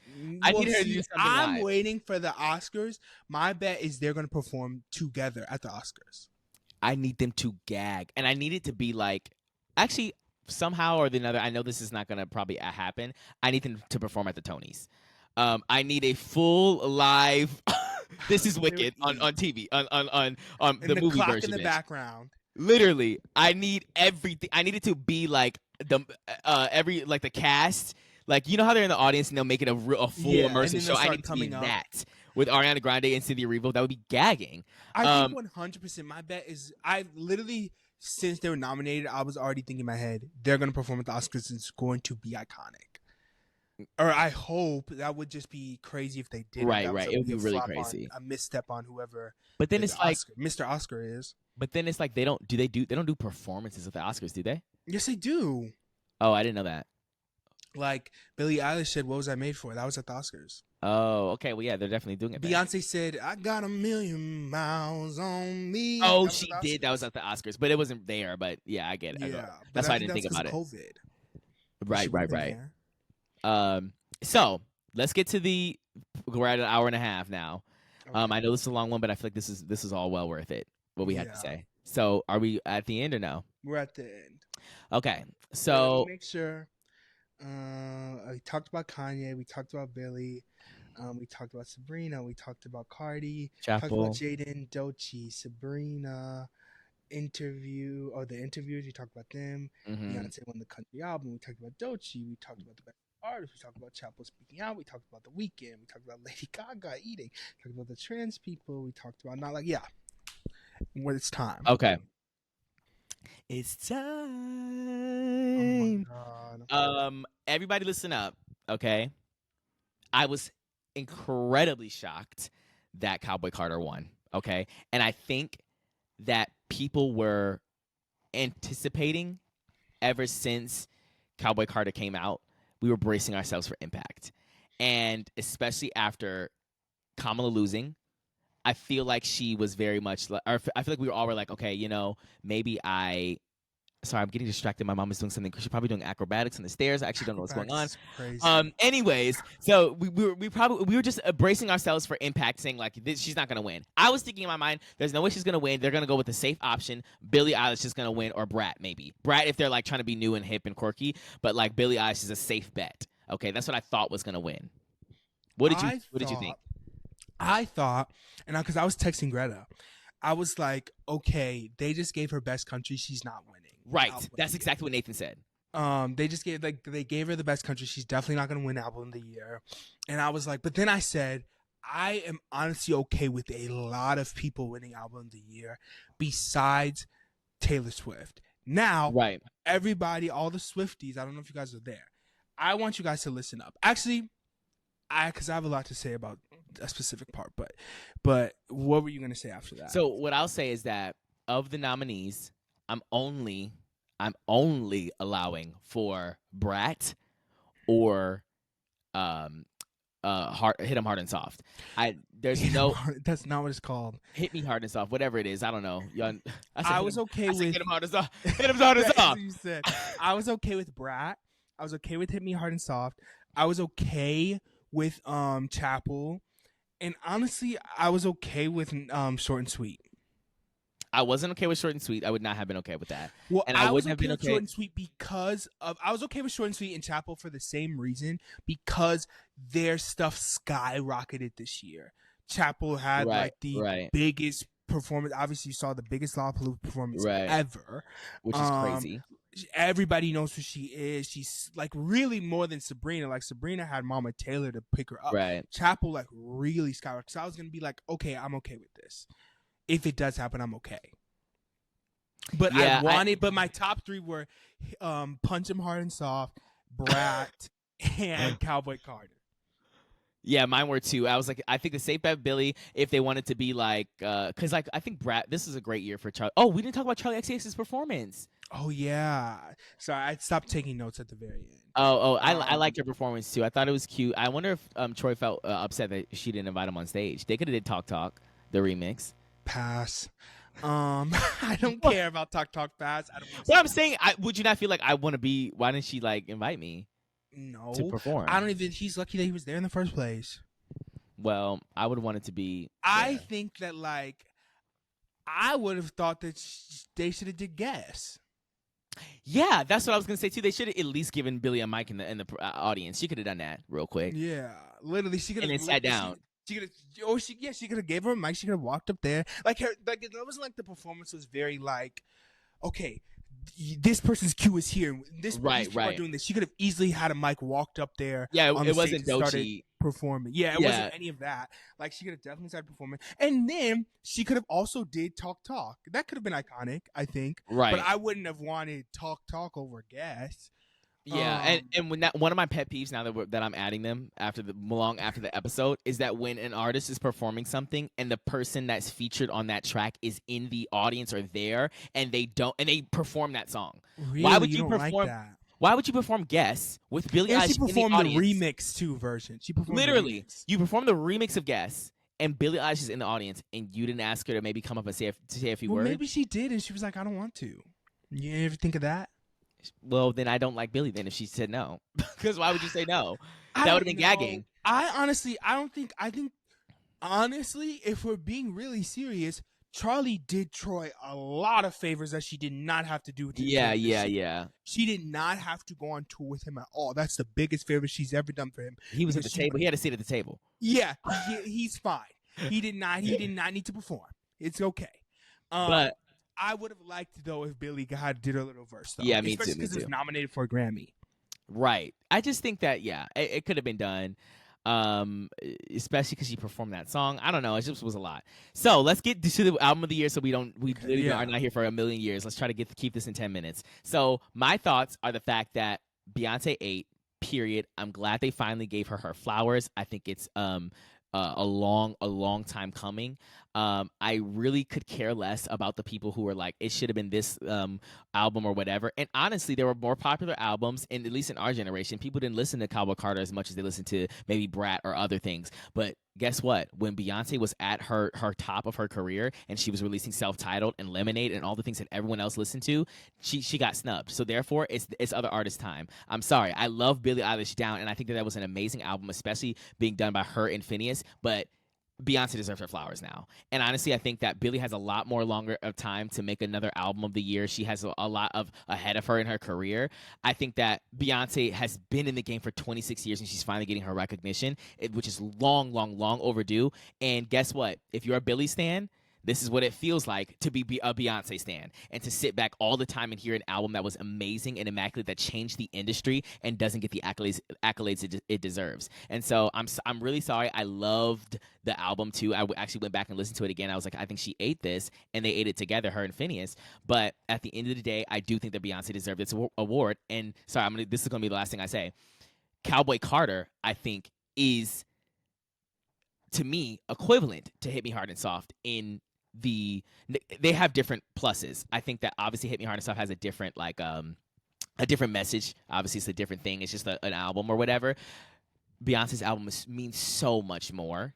I Well, need her to see, do something I'm live. waiting for the Oscars. My bet is they're going to perform together at the Oscars. I need them to gag, and I need it to be like, actually, somehow or the another. I know this is not gonna probably happen. I need them to perform at the Tonys. I need a full live. This is wicked on TV on And the the movie clock version. in the bitch. background. Literally, I need everything. I need it to be like the the cast. Like, you know how they're in the audience and they'll make it a full Yeah, and immersive then show. they'll I start need it to be coming up. that with Ariana Grande and Cynthia Erivo. That would be gagging. I think 100%. My bet is I literally since they were nominated, I was already thinking in my head they're gonna perform at the Oscars. And it's going to be iconic. Or I hope that would just be crazy if they did. Right, That right. Was It would be a really flop crazy. a misstep on whoever. But then the it's like, Oscar, Mr. Oscar is. but then it's like they don't do performances at the Oscars, do they? Yes, they do. Oh, I didn't know that. Like Billie Eilish said, "What was I made for?" That was at the Oscars. Oh, okay. Well, yeah, they're definitely doing it. Beyonce said, "I got 1,000,000 miles on me." Oh, she did. That was at the Oscars, but it wasn't there. But yeah, I get it. Yeah, that's why I didn't think about it. COVID. Right. So let's get to the. We're at an hour and a half now. Okay. I know this is a long one, but I feel like this is all well worth it. What we have to say. So, are we at the end or no? We're at the end. Okay. So make sure. We talked about Kanye. We talked about Billy. We talked about Sabrina. We talked about Cardi. Chappell. Talked about Jaden, Doechii, Sabrina. The interviews. We talked about them. Beyonce won the country album. We talked about Doechii. We talked about the best artists. We talked about Chappell speaking out. We talked about The Weeknd. We talked about Lady Gaga eating. We talked about the trans people. We talked about when it's time. Okay. It's time. Oh my God. Everybody listen up, okay? I was incredibly shocked that Cowboy Carter won, okay? And I think that people were anticipating ever since Cowboy Carter came out, we were bracing ourselves for impact. And especially after Kamala losing, I feel like she was very much like, or I feel like we all were like, okay, maybe sorry, I'm getting distracted. My mom is doing something. She's probably doing acrobatics on the stairs. I actually don't know what's going on. Crazy. Anyways, so we were just bracing ourselves for impact, saying like she's not gonna win. I was thinking in my mind, there's no way she's gonna win. They're gonna go with the safe option. Billie Eilish is gonna win, or Brat maybe. Brat if they're like trying to be new and hip and quirky, but like Billie Eilish is a safe bet. Okay, that's what I thought was gonna win. What did you think? I thought, and because I was texting Greta, I was like, okay, they just gave her best country. She's not winning. Right. That's exactly what Nathan said. They gave her the best country. She's definitely not going to win album of the year. And I was like, but then I said, I am honestly okay with a lot of people winning album of the year besides Taylor Swift. Now, right. Everybody, all the Swifties, I don't know if you guys are there. I want you guys to listen up. Actually, because I have a lot to say about a specific part, but what were you going to say after that? So what I'll say is that of the nominees, I'm only allowing for Brat or Hit 'Em Hard and Soft. There's no that's not what it's called. Hit Me Hard and Soft, whatever it is. I don't know. I was okay with Hit 'Em Hard and Soft. Hit 'Em Hard and Soft. You said. I was okay with Brat. I was okay with Hit Me Hard and Soft. I was okay with Chappell, and honestly, I was okay with Short and Sweet. I wasn't okay with Short and Sweet. I would not have been okay with that. Well, and I wouldn't was have been with Short and Sweet because of I was okay with Short and Sweet and Chappell for the same reason, because their stuff skyrocketed this year. Chappell had the biggest performance. Obviously, you saw the biggest Lollapalooza performance ever, which is crazy. Everybody knows who she is. She's like really more than Sabrina. Like Sabrina had Mama Taylor to pick her up. Right. Chappell like really skyrocketed. So I was gonna be like, okay, I'm okay with this. If it does happen, I'm okay. But but my top three were Punch 'Em Hard and Soft, Brat, and Cowboy Carter. Yeah, mine were too. I was like, I think the safe bet Billy, if they wanted to be like, because like I think Brat, this is a great year for Charlie. Oh, we didn't talk about Charlie XCX's performance. Oh yeah, sorry, I stopped taking notes at the very end. I liked her performance too. I thought it was cute. I wonder if Troy felt upset that she didn't invite him on stage. They could have did Talk Talk, the remix. Pass. I don't care about Talk Pass. I don't. But I'm saying, would you not feel like I want to be? Why didn't she like invite me? No, to perform. I don't even. He's lucky that he was there in the first place. Well, I would have wanted to be. I think that I would have thought that they should have did Guess. Yeah, that's what I was gonna say too. They should have at least given Billy a mic in the audience. She could have done that real quick. Yeah, literally, she could have. And then sat down. She could have, she could have gave her a mic. She could have walked up there, like it wasn't like the performance was very like, okay, this person's cue is here. These people are doing this. She could have easily had a mic, walked up there. Yeah, on it the wasn't stage and started Doechii performing. Yeah, it wasn't any of that. Like she could have definitely started performing, and then she could have also did talk. That could have been iconic, I think. Right. But I wouldn't have wanted talk over Guess. Yeah, and when one of my pet peeves now that I'm adding them after the episode is that when an artist is performing something and the person that's featured on that track is in the audience or there and they perform that song. Really? Why would you don't perform like that? Why would you perform Guess with Billie Eilish? She performed in the remix too version. She performed literally. You performed the remix of Guess, and Billie Eilish is in the audience, and you didn't ask her to maybe come up and say a few words. Maybe she did, and she was like, "I don't want to." You ever think of that? Well, then I don't like Billie. Then if she said no, because why would you say no? That would have been gagging. I think honestly, if we're being really serious, Charlie did Troy a lot of favors that she did not have to do. Yeah. She did not have to go on tour with him at all. That's the biggest favor she's ever done for him. He was at the table. He had a seat at the table. Yeah, he's fine. He did not need to perform. It's okay. But I would have liked though if Billie had did a little verse though. Yeah, me especially too. because it was nominated for a Grammy. Right. I just think that it could have been done. Especially because she performed that song. I don't know. It just was a lot. So let's get to the album of the year. So we literally are not here for a million years. Let's try to keep this in 10 minutes. So my thoughts are the fact that Beyonce ate. Period. I'm glad they finally gave her flowers. I think it's a long time coming. I really could care less about the people who are like, it should have been this album or whatever. And honestly, there were more popular albums, and at least in our generation, people didn't listen to Cowboy Carter as much as they listened to maybe Brat or other things. But guess what? When Beyonce was at her top of her career and she was releasing Self-Titled and Lemonade and all the things that everyone else listened to, she got snubbed. So therefore, it's other artists' time. I'm sorry. I love Billie Eilish Down, and I think that was an amazing album, especially being done by her and Phineas. But Beyonce deserves her flowers now. And honestly, I think that Billie has a lot more longer of time to make another album of the year. She has a lot of ahead of her in her career. I think that Beyonce has been in the game for 26 years and she's finally getting her recognition, which is long overdue. And guess what? If you're a Billie stan, this is what it feels like to be a Beyonce stan and to sit back all the time and hear an album that was amazing and immaculate that changed the industry and doesn't get the accolades it deserves. And so I'm really sorry. I loved the album too. I actually went back and listened to it again. I was like, I think she ate this, and they ate it together, her and Phineas. But at the end of the day, I do think that Beyonce deserved this award. And sorry, this is gonna be the last thing I say. Cowboy Carter, I think, is to me equivalent to Hit Me Hard and Soft in they have different pluses. I think that obviously Hit Me Hard and Soft has a different a different message. Obviously it's a different thing. It's just an album or whatever. Beyonce's album means so much more,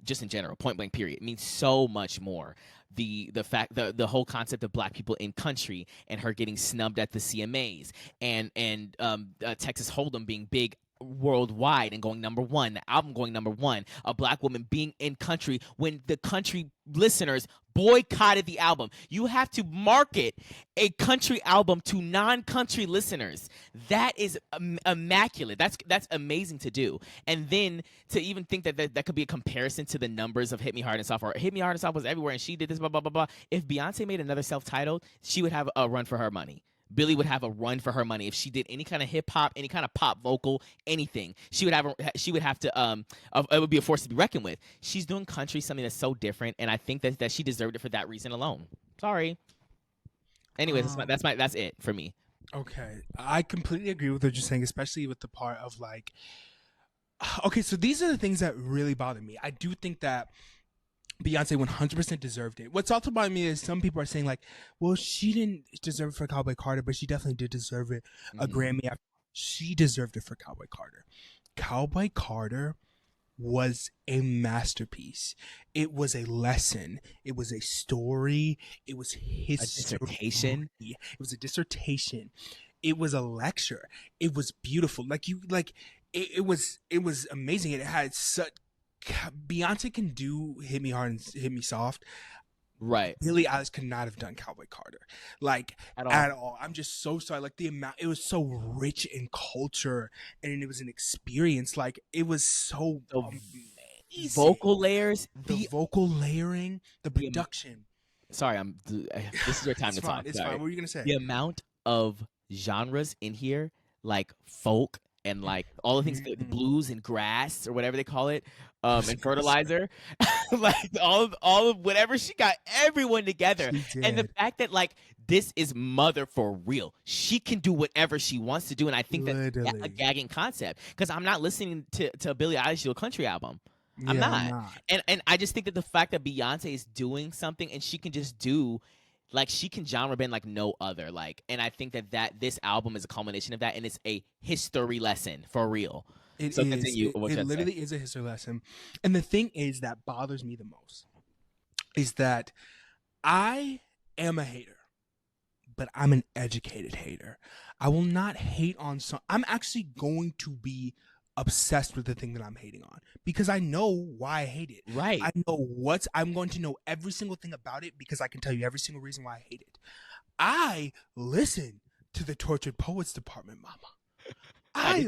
just in general, point blank period. It means so much more. The fact the whole concept of black people in country and her getting snubbed at the CMAs and Texas Hold'em being big worldwide and going number one, the album going number one, a black woman being in country when the country listeners boycotted the album. You have to market a country album to non-country listeners. That is immaculate. That's amazing to do. And then to even think that could be a comparison to the numbers of Hit Me Hard and Soft, or Hit Me Hard and Soft was everywhere and she did this, blah, blah, blah, blah. If Beyonce made another self-titled, she would have a run for her money. Billie would have a run for her money if she did any kind of hip hop, any kind of pop vocal, anything. She would have to it would be a force to be reckoned with. She's doing country, something that's so different, and I think that she deserved it for that reason alone. Sorry. Anyways, that's it for me. Okay, I completely agree with what you're saying, especially with the part of like. Okay, so these are the things that really bother me. I do think that Beyonce 100% deserved it. What's also bothering me is some people are saying like, well, she didn't deserve it for Cowboy Carter, but she definitely did deserve it a Grammy. She deserved it for Cowboy Carter. Cowboy Carter was a masterpiece. It was a lesson. It was a story. It was history. A dissertation. It was a dissertation. It was a lecture. It was beautiful. It was amazing. It had such. Beyonce can do Hit Me Hard and Hit Me Soft. Right. Billie Eilish could not have done Cowboy Carter. At all. I'm just so sorry. Like the amount, it was so rich in culture and it was an experience. Like it was so vocal layers, the vocal layering, the production. Sorry, this is your time to talk. It's sorry. fine. What were you gonna say? The amount of genres in here, like folk and like all the things, the blues and grass or whatever they call it, and fertilizer, like all of whatever, she got everyone together. And the fact that like this is mother for real, she can do whatever she wants to do, and I think that's a gagging concept because I'm not listening to Billie Eilish do a country album. I'm not. And I just think that the fact that Beyonce is doing something and she can just do, like, she can genre bend like no other. Like, and I think that this album is a culmination of that, and it's a history lesson for real. It literally is a history lesson. And the thing is that bothers me the most is that I am a hater, but I'm an educated hater. I will not hate on some. I'm actually going to be obsessed with the thing that I'm hating on because I know why I hate it. Right. I'm going to know every single thing about it because I can tell you every single reason why I hate it. I listen to the Tortured Poets Department, mama. I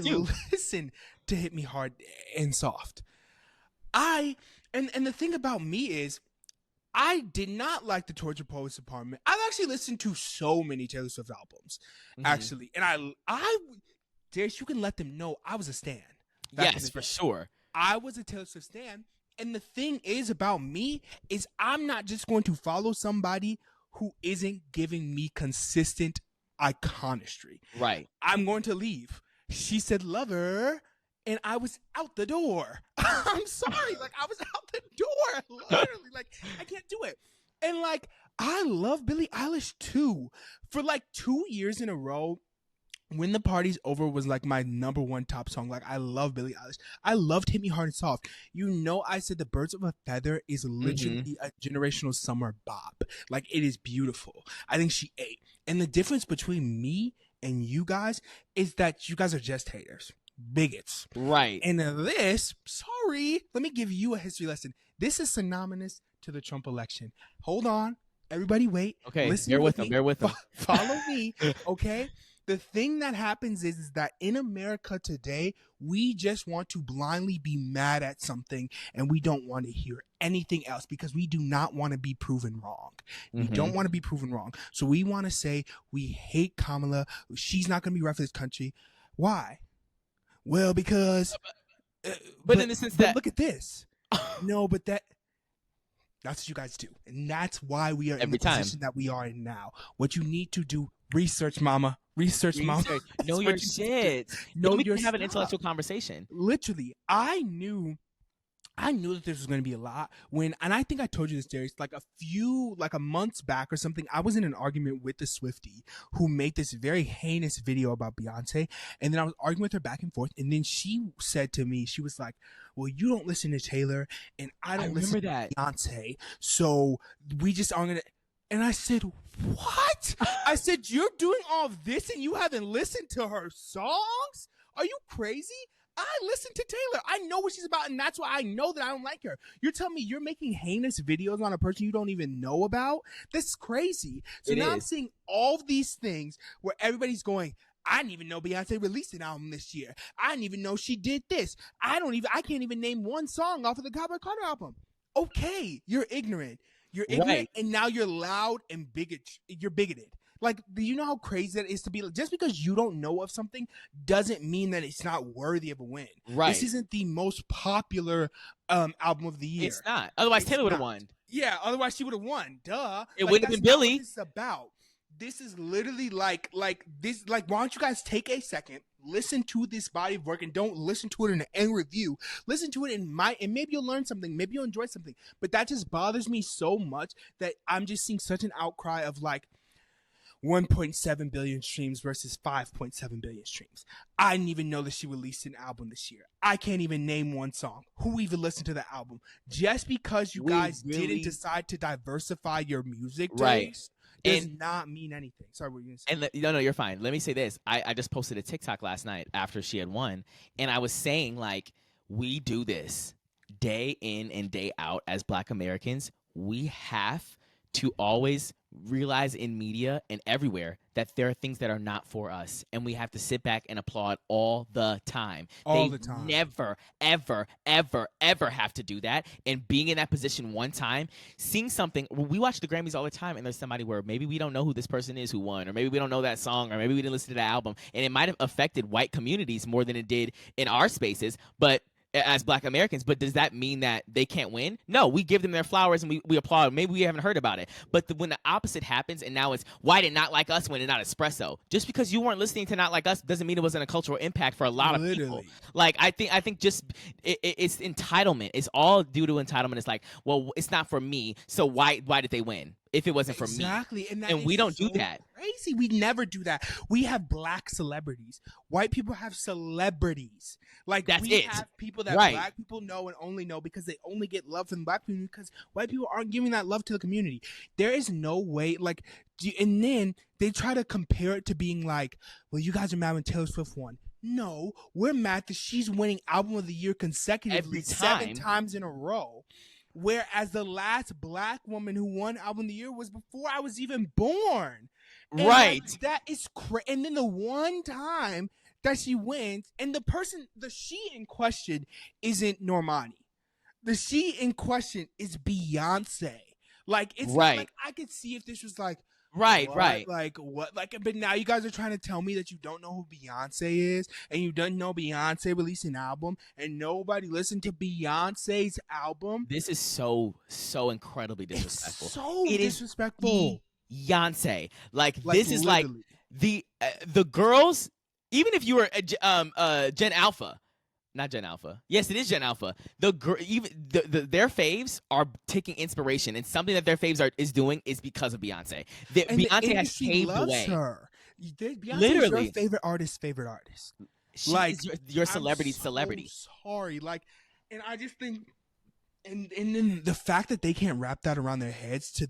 listen to Hit Me Hard and Soft. And the thing about me is I did not like the Tortured Poets Department. I've actually listened to so many Taylor Swift albums, actually. And I Darius, you can let them know I was a stan. Yes, for sure. I was a Taylor Swift stan. And the thing is about me is I'm not just going to follow somebody who isn't giving me consistent iconistry. Right. I'm going to leave. She said lover, and I was out the door. I'm sorry. Like, I was out the door. Literally. Like, I can't do it. And, like, I love Billie Eilish, too. For, like, 2 years in a row, When the Party's Over was like my number one top song. Like, I love Billie Eilish. I loved Hit Me Hard and Soft. You know, I said The Birds of a Feather is literally a generational summer bop. Like, it is beautiful. I think she ate. And the difference between me and you guys is that you guys are just haters. Bigots. Right. And this, sorry, let me give you a history lesson. This is synonymous to the Trump election. Hold on. Everybody wait. Okay, bear with them. Follow me, okay? The thing that happens is that in America today, we just want to blindly be mad at something and we don't want to hear anything else because we do not want to be proven wrong. We don't want to be proven wrong. So we want to say we hate Kamala. She's not going to be right for this country. Why? Well, because... But in the sense that... look at this. No, but that's what you guys do. And that's why we are in the position that we are in now. What you need to do, research, mama. Research, mama. Know your shit. Know we your can have an stuff. intellectual conversation. Literally, I knew that this was going to be a lot and I think I told you this, Darius, like a months back or something, I was in an argument with the Swiftie who made this very heinous video about Beyonce. And then I was arguing with her back and forth. And then she said to me, she was like, well, you don't listen to Taylor and I don't listen to Beyonce. So we just aren't going to. And I said, what? I said, you're doing all of this and you haven't listened to her songs? Are you crazy? I listen to Taylor. I know what she's about, and that's why I know that I don't like her. You're telling me you're making heinous videos on a person you don't even know about? This is crazy. So now I'm seeing all these things where everybody's going, I didn't even know Beyonce released an album this year. I didn't even know she did this. I can't even name one song off of the Cardi album. Okay, you're ignorant. You're ignorant, and now you're loud and you're bigoted. Like, do you know how crazy that is to be? Just because you don't know of something doesn't mean that it's not worthy of a win. Right. This isn't the most popular album of the year. It's not. Otherwise, Taylor would have won. Yeah, otherwise she would have won. Duh. It wouldn't have been Billy. What this is about. This is literally like this. Like, why don't you guys take a second, listen to this body of work, and don't listen to it in an end review. Listen to it and maybe you'll learn something. Maybe you'll enjoy something. But that just bothers me so much that I'm just seeing such an outcry of like 1.7 billion streams versus 5.7 billion streams. I didn't even know that she released an album this year. I can't even name one song. Who even listened to the album? Just because you guys didn't decide to diversify your music taste does not mean anything. Sorry, what were you going to say? No, you're fine. Let me say this. I just posted a TikTok last night after she had won, and I was saying, like, we do this day in and day out as Black Americans. We have to always realize in media and everywhere that there are things that are not for us, and we have to sit back and applaud all the time. All the time. Never, ever, ever, ever have to do that. And being in that position one time, seeing something, we watch the Grammys all the time, and there's somebody where maybe we don't know who this person is who won, or maybe we don't know that song, or maybe we didn't listen to the album, and it might have affected white communities more than it did in our spaces, but as Black Americans, but does that mean that they can't win? No, we give them their flowers and we applaud. Maybe we haven't heard about it. But when the opposite happens, and now it's why did Not Like Us win and not Espresso? Just because you weren't listening to Not Like Us doesn't mean it wasn't a cultural impact for a lot of people. Like I think just it's entitlement. It's all due to entitlement. It's like, well, it's not for me, so why did they win? If it wasn't for me. Exactly. And we don't do that. Crazy. We never do that. We have Black celebrities. White people have celebrities. Like we have people that Black people know and only know because they only get love from the Black community because white people aren't giving that love to the community. There is no way, like, and then they try to compare it to being like, well, you guys are mad when Taylor Swift won. No, we're mad that she's winning Album of the Year consecutively 7 times in a row. Whereas the last Black woman who won Album of the Year was before I was even born. And right. Like, that is crazy. And then the one time that she wins, and the she in question isn't Normani. The she in question is Beyonce. Like, it's like I could see if this was like, right. Like, what? Like, but now you guys are trying to tell me that you don't know who Beyonce is, and you don't know Beyonce released an album, and nobody listened to Beyonce's album. This is so incredibly disrespectful. It's so disrespectful. Beyonce, like this is literally. Like the girls. Even if you were Gen Alpha. Not Gen Alpha. Yes, it is Gen Alpha. Their faves are taking inspiration, and something that their faves is doing is because of Beyonce. Beyonce has paved the way. Her. Beyonce Literally, is your favorite artist. She is your celebrity. Sorry, like, and I just think, and then the fact that they can't wrap that around their heads to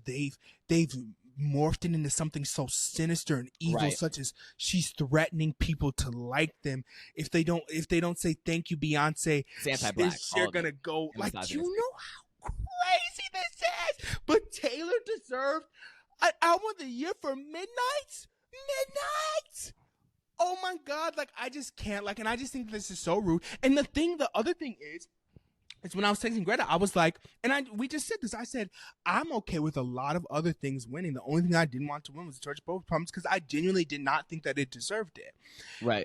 they've morphed it into something so sinister and evil, such as she's threatening people to like them if they don't say thank you, Beyonce. They're gonna go like, you know how crazy this is. But Taylor deserved an Album of the Year for Midnight. Oh my God! Like I just can't. Like, and I just think this is so rude. And the other thing is. It's when I was texting Greta, I was like, we just said this. I said, I'm okay with a lot of other things winning. The only thing I didn't want to win was the Church of Both Problems because I genuinely did not think that it deserved it. Right.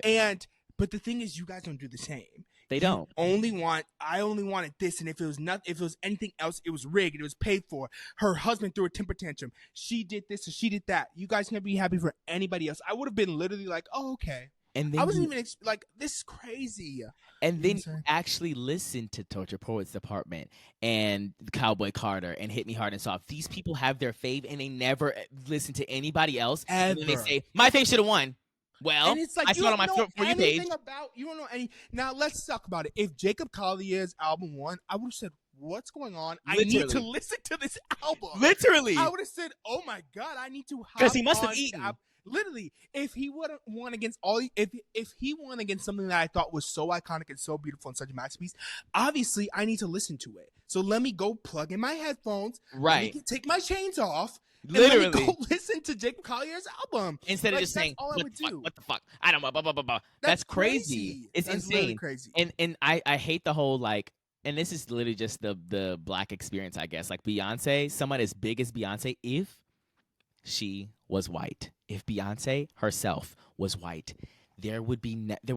But the thing is, you guys don't do the same. They don't. I only wanted this, and if it was anything else, it was rigged. It was paid for. Her husband threw a temper tantrum. She did this or she did that. You guys can't be happy for anybody else. I would have been literally like, oh, okay. And then I wasn't even like, this is crazy. And then you actually listen to Torture Poets Department and Cowboy Carter and Hit Me Hard and Soft. These people have their fave, and they never listen to anybody else. Ever. And then they say, my fave should have won. Well, and it's like, I saw it on my For You page. You don't know any. Now, let's talk about it. If Jacob Collier's album won, I would have said, what's going on? Literally. I need to listen to this album. Literally. I would have said, oh my God, I need to hop because he must have eaten. Literally, if he would have won against if he won against something that I thought was so iconic and so beautiful and such a masterpiece, obviously I need to listen to it. So let me go plug in my headphones, take my chains off, literally, and let me go listen to Jacob Collier's album instead of just saying, "What the fuck? I don't know." That's crazy. It's insane. Really crazy. And I hate the whole like. And this is literally just the Black experience, I guess. Like Beyonce, someone as big as Beyonce, if she was white, if Beyonce herself was white, there would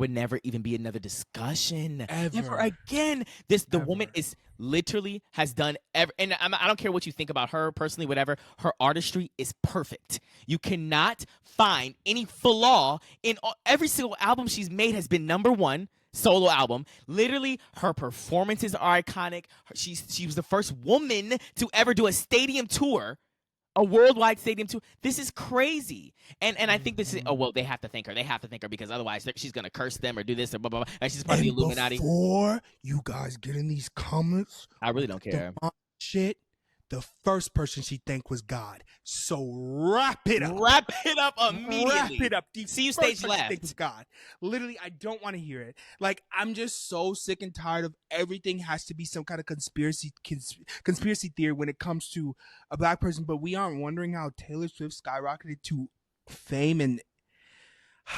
never even be another discussion ever again. The woman is literally has done and I don't care what you think about her personally, whatever. Her artistry is perfect. You cannot find any flaw in every single album she's made. Has been #1 solo album. Literally, her performances are iconic. She was the first woman to ever do a stadium tour. A worldwide stadium tour. This is crazy. And I think this is, they have to thank her. They have to thank her because otherwise she's going to curse them or do this or blah, blah, blah. And she's part of the Illuminati. Before you guys get in these comments. I really don't care. Shit. the first person she thanked was God. So wrap it up. Wrap it up immediately. Wrap it up. See you first stage person she thanked left. was God. Literally, I don't want to hear it. Like, I'm just so sick and tired of everything has to be some kind of conspiracy theory when it comes to a black person. But we aren't wondering how Taylor Swift skyrocketed to fame. And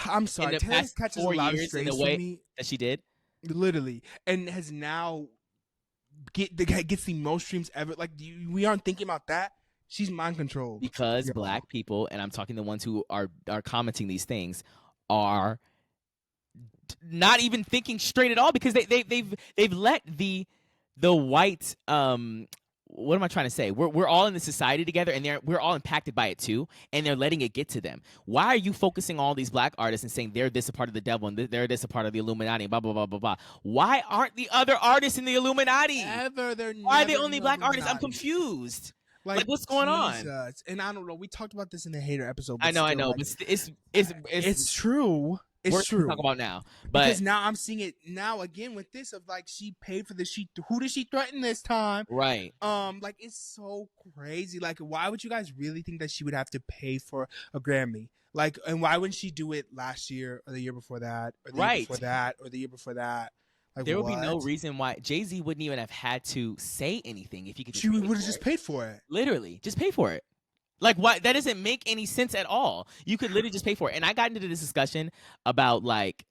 I'm sorry, Taylor catches a lot of strays for me. That she did? Literally. And has now gets the most streams ever. Like, we aren't thinking about that. She's mind controlled because black people, and I'm talking the ones who are commenting these things, are not even thinking straight at all because they've let the white what am I trying to say? We're all in the society together, and we're all impacted by it too, and they're letting it get to them. Why are you focusing on all these black artists and saying they're this a part of the devil and they're this a part of the Illuminati? Blah blah blah blah blah. Why aren't the other artists in the Illuminati? Why are they only black artists? I'm confused. Like what's going on? And I don't know. We talked about this in the hater episode. I know. Like, but it's true. It's true. Talk about now, but because now I'm seeing it now again with this of like she paid for the who did she threaten this time? Right. Like it's so crazy. Like why would you guys really think that she would have to pay for a Grammy? Like, and why wouldn't she do it last year or the year before that or the year before that or the year before that? Like, there would be no reason why Jay-Z wouldn't even have had to say anything if he could. She would have just paid for it. Literally, just pay for it. Like, what? That doesn't make any sense at all. You could literally just pay for it. And I got into this discussion about like,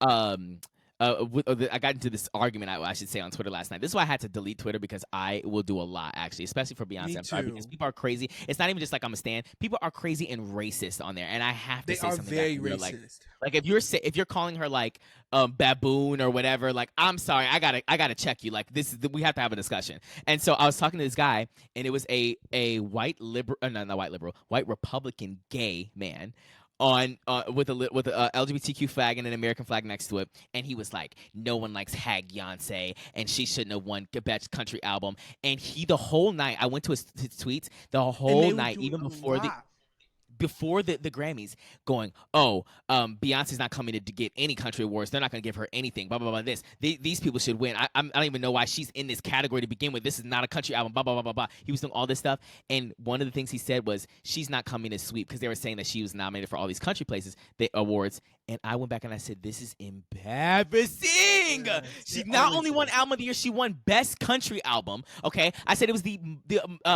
I got into this argument, I should say, on Twitter last night. This is why I had to delete Twitter because I will do a lot, actually, especially for Beyonce. I'm sorry, because people are crazy. It's not even just like I'm a stan. People are crazy and racist on there, and I have to say something. They are very racist. Like if you're calling her like baboon or whatever, like I'm sorry, I gotta check you. Like we have to have a discussion. And so I was talking to this guy, and it was a white white Republican gay man with a LGBTQ flag and an American flag next to it, and he was like, "No one likes Hag Beyonce, and she shouldn't have won Best Country Album." And the whole night, I went to his tweets the whole night, even before the Grammys, going, Beyonce's not coming to get any country awards. They're not going to give her anything. Blah, blah, blah. These people should win. I don't even know why she's in this category to begin with. This is not a country album. Blah, blah, blah, blah, blah. He was doing all this stuff. And one of the things he said was, she's not coming to sweep, because they were saying that she was nominated for all these country awards. And I went back and I said, this is embarrassing. She not only won Album of the Year, she won Best Country Album. Okay, I said it was the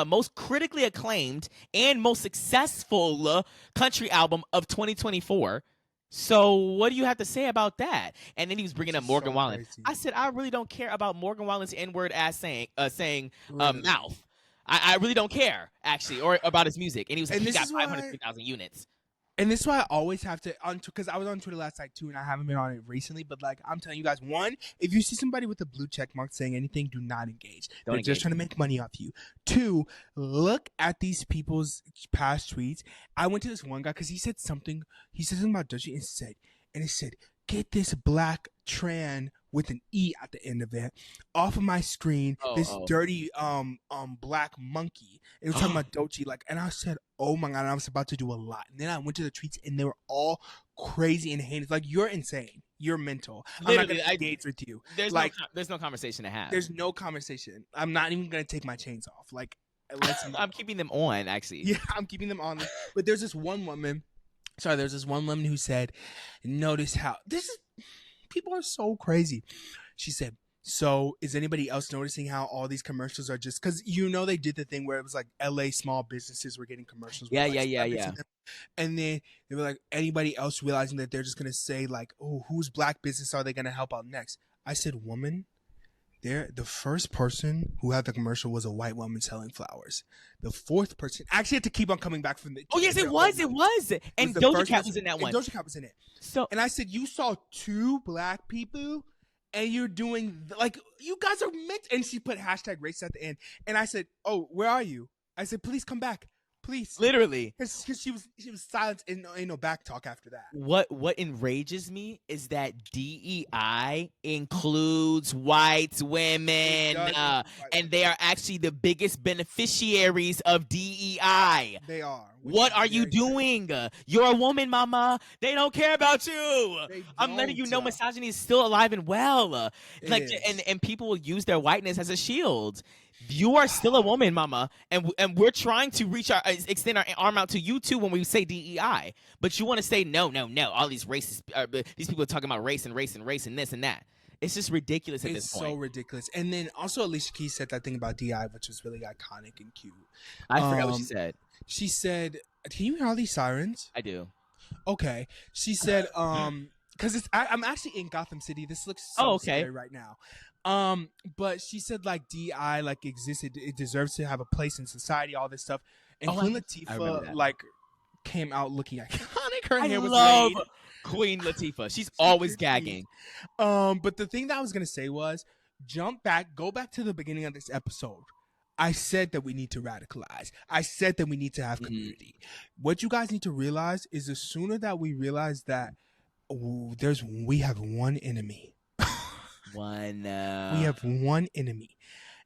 most critically acclaimed and most successful country album of 2024. So what do you have to say about that? And then he was bringing up Morgan Wallen. I said, I really don't care about Morgan Wallen's N-word ass saying mouth. I really don't care, actually, or about his music. And he was like, he got 503,000 units. And this is why I always have to, because I was on Twitter last night too, and I haven't been on it recently. But like, I'm telling you guys, one, if you see somebody with a blue check mark saying anything, do not engage. They're just trying to make money off you. Two, look at these people's past tweets. I went to this one guy because he said something about Doechii, and it said, "Get this black tran with an E at the end of it off of my screen." This dirty black monkey. It was talking about Doechii, like, and I said, oh my God, I was about to do a lot. And then I went to the tweets and they were all crazy and heinous. Like, you're insane. You're mental. Literally, I'm not gonna engage with you. There's no conversation to have. There's no conversation. I'm not even gonna take my chains off. Like, I'm keeping them on, actually. Yeah, I'm keeping them on. But there's this one woman who said, notice how people are so crazy. She said, so is anybody else noticing how all these commercials are just, because they did the thing where it was like LA small businesses were getting commercials. Yeah. And then they were like, anybody else realizing that they're just going to say like, oh, whose black business are they going to help out next? I said, woman, the first person who had the commercial was a white woman selling flowers. The fourth person actually had to keep on coming back from the. Oh yes, it was. And Doechii Cat was in that one. Doechii Cat was in it. And I said, you saw two black people, and you're doing like, you guys are mixed. And she put #race at the end. And I said, oh, where are you? I said, please come back. Please. Literally. Because she was silent and ain't no back talk after that. What enrages me is that DEI includes white women. And they are actually the biggest beneficiaries of DEI. They are. What are you doing? You're a woman, mama. They don't care about you. I'm letting you know misogyny is still alive and well. And people will use their whiteness as a shield. You are still a woman, mama, and we're trying to extend our arm out to you too when we say DEI. But you want to say no. All these racist, these people are talking about race and this and that. It's just ridiculous at this point. It's so ridiculous. And then also Alicia Keys said that thing about DI, which was really iconic and cute. I forgot what she said. She said, "Can you hear all these sirens?" I do. Okay. She said, because I'm actually in Gotham City. This looks so scary right now. But she said like DI like existed. It deserves to have a place in society. All this stuff. And Queen Latifah like came out looking iconic. Her hair was laid. Queen Latifah. She's always gagging. But the thing that I was gonna say was, go back to the beginning of this episode. I said that we need to radicalize. I said that we need to have community. What you guys need to realize is the sooner that we realize that we have one enemy. We have one enemy.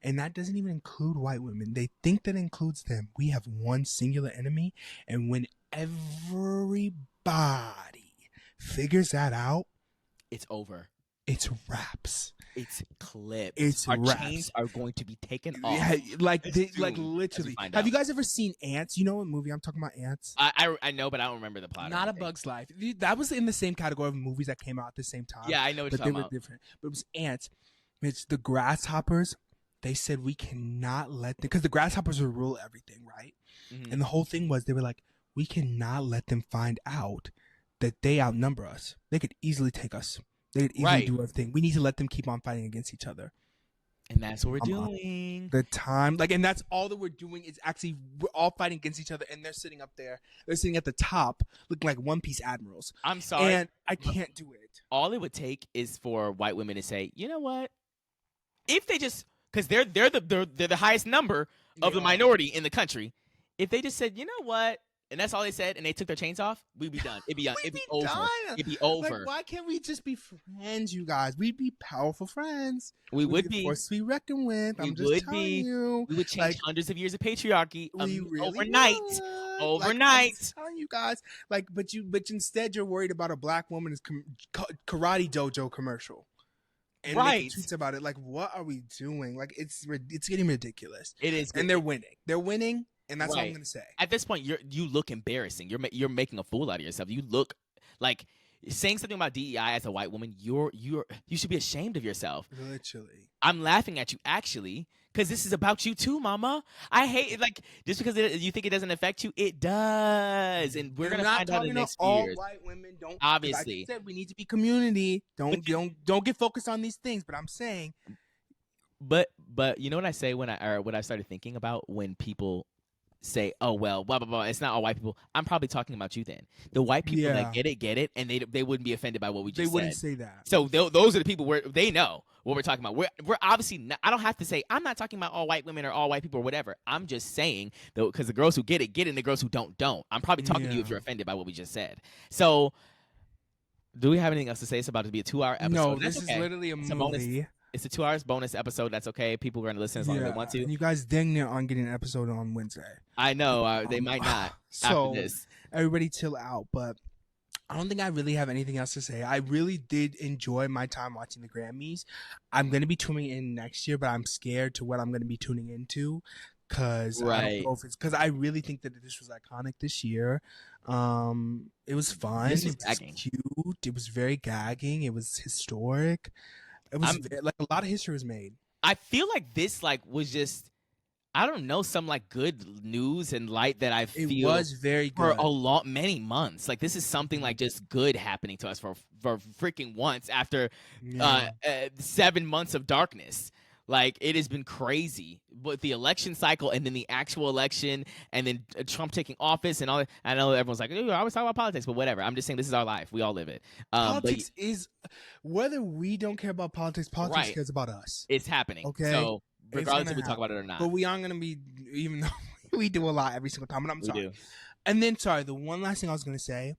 And that doesn't even include white women. They think that includes them. We have one singular enemy. And when everybody figures that out, it's over. It's wraps. It's clipped. It's Our wraps. chains are going to be taken off. Yeah, like literally. Have you guys ever seen Ants? You know what movie I'm talking about? Ants. I know, but I don't remember the plot. Not A Bug's Life. That was in the same category of movies that came out at the same time. Yeah, I know what you're talking about. They were different. But it was Ants. It's the grasshoppers. They said we cannot let them, because the grasshoppers will rule everything, right? Mm-hmm. And the whole thing was they were like, we cannot let them find out that they outnumber us. They could easily take us. They could easily do everything. We need to let them keep on fighting against each other. And that's what we're doing. The time, and that's all that we're doing is actually we're all fighting against each other, and they're sitting up there. They're sitting at the top, looking like One Piece admirals. I'm sorry, and I can't do it. All it would take is for white women to say, you know what? If they just, because they're the highest number of the minority in the country. If they just said, you know what? And that's all they said, and they took their chains off, we'd be done. It'd be over. It'd be over. Like, why can't we just be friends, you guys? We'd be powerful friends. We would be. Of course, we reckon with. I'm just telling you. We would change hundreds of years of patriarchy overnight. Would. Overnight. I'm just telling you guys. But instead you're worried about a black woman's karate dojo commercial. And making tweets about it. Like, what are we doing? Like, it's getting ridiculous. It is. And they're winning. They're winning. And that's all I'm gonna say. At this point, you look embarrassing. You're making a fool out of yourself. You look like saying something about DEI as a white woman. You should be ashamed of yourself. Literally, I'm laughing at you actually because this is about you too, mama. I hate it. Like just because you think it doesn't affect you, it does. And we're gonna find out in the next few years. All white women don't. Obviously, like I said, we need to be community. Don't get focused on these things. But I'm saying. But you know what I say what I started thinking about when people say, oh well, blah blah blah. It's not all white people. I'm probably talking about you then. The white people that get it, and they wouldn't be offended by what we just said. They wouldn't say that. So those are the people where they know what we're talking about. We're obviously not, I don't have to say I'm not talking about all white women or all white people or whatever. I'm just saying though, because the girls who get it, and the girls who don't. I'm probably talking to you if you're offended by what we just said. So, do we have anything else to say? It's about to be a 2-hour episode. No, this is literally a movie. It's a 2 hours bonus episode. That's okay. People are going to listen as long as they want to. And you guys dang near on getting an episode on Wednesday. I know. They might not so after this. Everybody chill out. But I don't think I really have anything else to say. I really did enjoy my time watching the Grammys. I'm going to be tuning in next year, but I'm scared to what I'm going to be tuning into. Because I really think that this was iconic this year. It was fun. It was cute. It was very gagging. It was historic. It was like a lot of history was made. I feel like this was just, I don't know, some like good news and light that I feel it was very good for many months. Like this is something like just good happening to us for freaking once after 7 months of darkness. Like it has been crazy with the election cycle and then the actual election and then Trump taking office and all that. I know everyone's like, I always talk about politics, but whatever. I'm just saying this is our life. We all live it. Politics is, whether we don't care about politics cares about us. It's happening. Okay. So regardless if we talk about it or not. But we aren't going to be, even though we do a lot every single time, but I'm sorry. We do. And then, the one last thing I was going to say,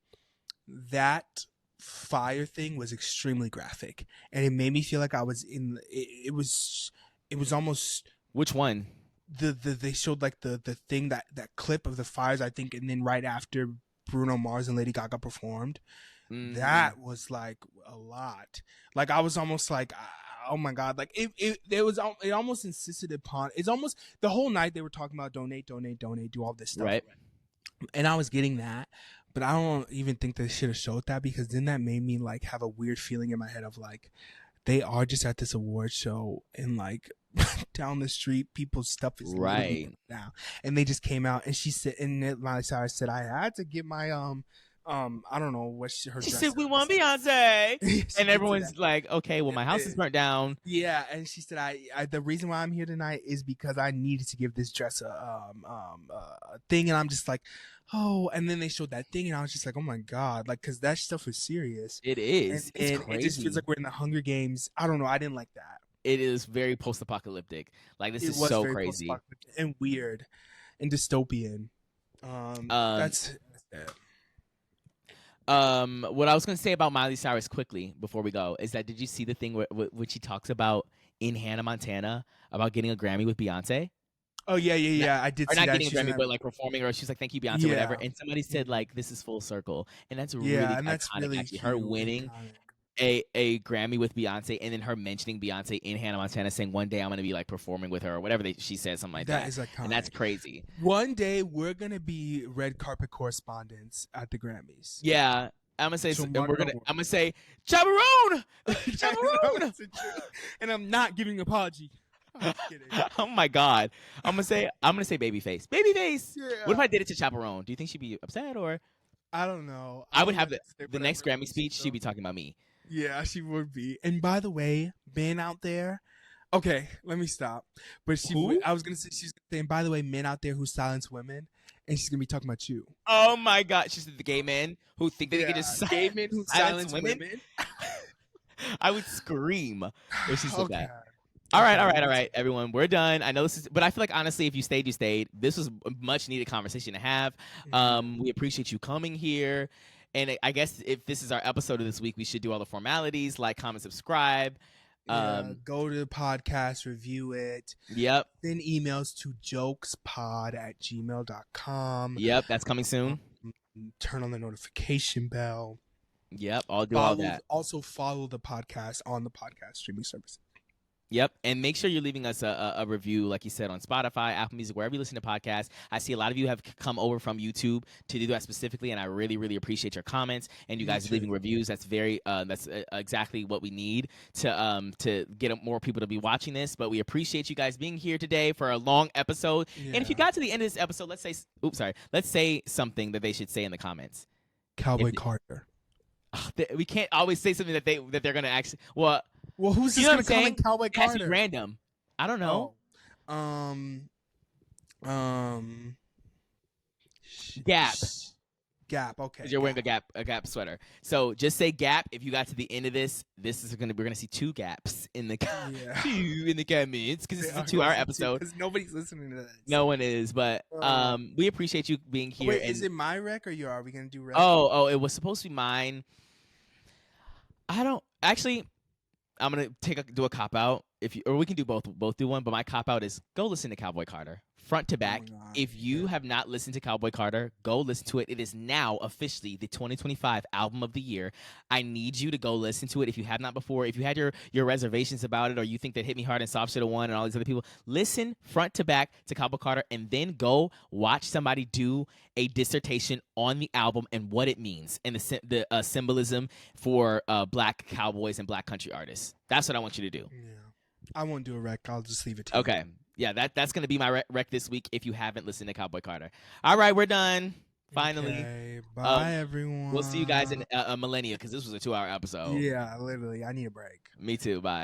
that fire thing was extremely graphic, and it made me feel like I was in it was almost, which one, they showed like the thing, that clip of the fires, I think, and then right after Bruno Mars and Lady Gaga performed, that was like a lot. Like I was almost like oh my God, like it almost insisted upon. It's almost the whole night they were talking about donate, do all this stuff, Right. and I was getting that. But I don't even think they should have showed that, because then that made me like have a weird feeling in my head of like, they are just at this award show and like down the street people's stuff is right now, and they just came out and she said, and Miley Cyrus said, I had to get my I don't know what her she dress said we was. want Beyonce She and did everyone's that. like, okay, well my house is burnt down. Yeah, and she said, I the reason why I'm here tonight is because I needed to give this dress a thing, and I'm just like, oh, and then they showed that thing, and I was just like, oh my God, like, because that stuff is serious. It is. And It's crazy. it just feels like we're in the Hunger Games. I don't know. I didn't like that. It is very post-apocalyptic. Like, this is was so very crazy post-apocalyptic and weird and dystopian. That's it. What I was going to say about Miley Cyrus quickly before we go is that, did you see the thing where she talks about in Hannah Montana about getting a Grammy with Beyonce? Oh yeah. I did. Or see not that. getting a Grammy, but like performing, or she's like, "Thank you, Beyonce," whatever. And somebody said like, "This is full circle," and that's really and that's iconic. really Actually, her cute, winning a Grammy with Beyonce, and then her mentioning Beyonce in Hannah Montana, saying one day I'm gonna be like performing with her or whatever she said, something like that. That is iconic. And that's crazy. One day we're gonna be red carpet correspondents at the Grammys. Yeah. I'm gonna say, So and I'm gonna say, Chappell Roan, Chappell Roan, and I'm not giving an apology. I'm just kidding. Oh my God, I'm gonna say Babyface. Yeah. What if I did it to Chappell Roan? Do you think she'd be upset, or I don't know. I would have say the next whatever Grammy speech? She'd be talking about me. Yeah, she would be. And by the way, men out there. Okay, let me stop. But I was gonna say, she's saying, by the way, men out there who silence women, and she's gonna be talking about you. Oh my God, she said the gay men who think they can just gay men who silence women. I would scream if she said that. Okay. All right, everyone, we're done. I know this is, but I feel like honestly, if you stayed, you stayed. This was a much needed conversation to have. We appreciate you coming here, and I guess if this is our episode of this week, we should do all the formalities, like, comment, subscribe. Go to the podcast, review it. Yep. Send emails to jokespod@gmail.com. Yep, that's coming soon. Turn on the notification bell. Yep, I'll do all that. Also follow the podcast on the podcast streaming service. Yep, and make sure you're leaving us a review, like you said, on Spotify, Apple Music, wherever you listen to podcasts. I see a lot of you have come over from YouTube to do that specifically, and I really, really appreciate your comments and you guys leaving reviews. That's very that's exactly what we need to get more people to be watching this. But we appreciate you guys being here today for a long episode. Yeah. And if you got to the end of this episode, let's say something that they should say in the comments. Cowboy Carter. We can't always say something that they're gonna actually. Well, who's just gonna comment Cowboy Carter? That's random. I don't know. Gap. Okay. Because you're wearing a Gap sweater. So just say Gap if you got to the end of this. We're gonna see two gaps in the comments because this is a 2-hour episode. Because nobody's listening to this. No one is, but we appreciate you being here. Wait, is it my rec or your? Are we gonna do rec? Oh, it was supposed to be mine. I don't actually. I'm gonna do a cop out or we can do both do one. But my cop out is go listen to Cowboy Carter front to back. Oh, if you have not listened to Cowboy Carter, go listen to it. It is now officially the 2025 album of the year. I need you to go listen to it if you have not before. If you had your reservations about it, or you think that Hit Me Hard and Soft should have won and all these other people, listen front to back to Cowboy Carter and then go watch somebody do a dissertation on the album and what it means and the symbolism for black cowboys and black country artists. That's what I want you to do. Yeah. I won't do a rec. I'll just leave it to you. Okay. Yeah, that's going to be my rec this week if you haven't listened to Cowboy Carter. All right, we're done. Finally. Okay, bye, everyone. We'll see you guys in a millennia because this was a 2-hour episode. Yeah, literally. I need a break. Me too. Bye.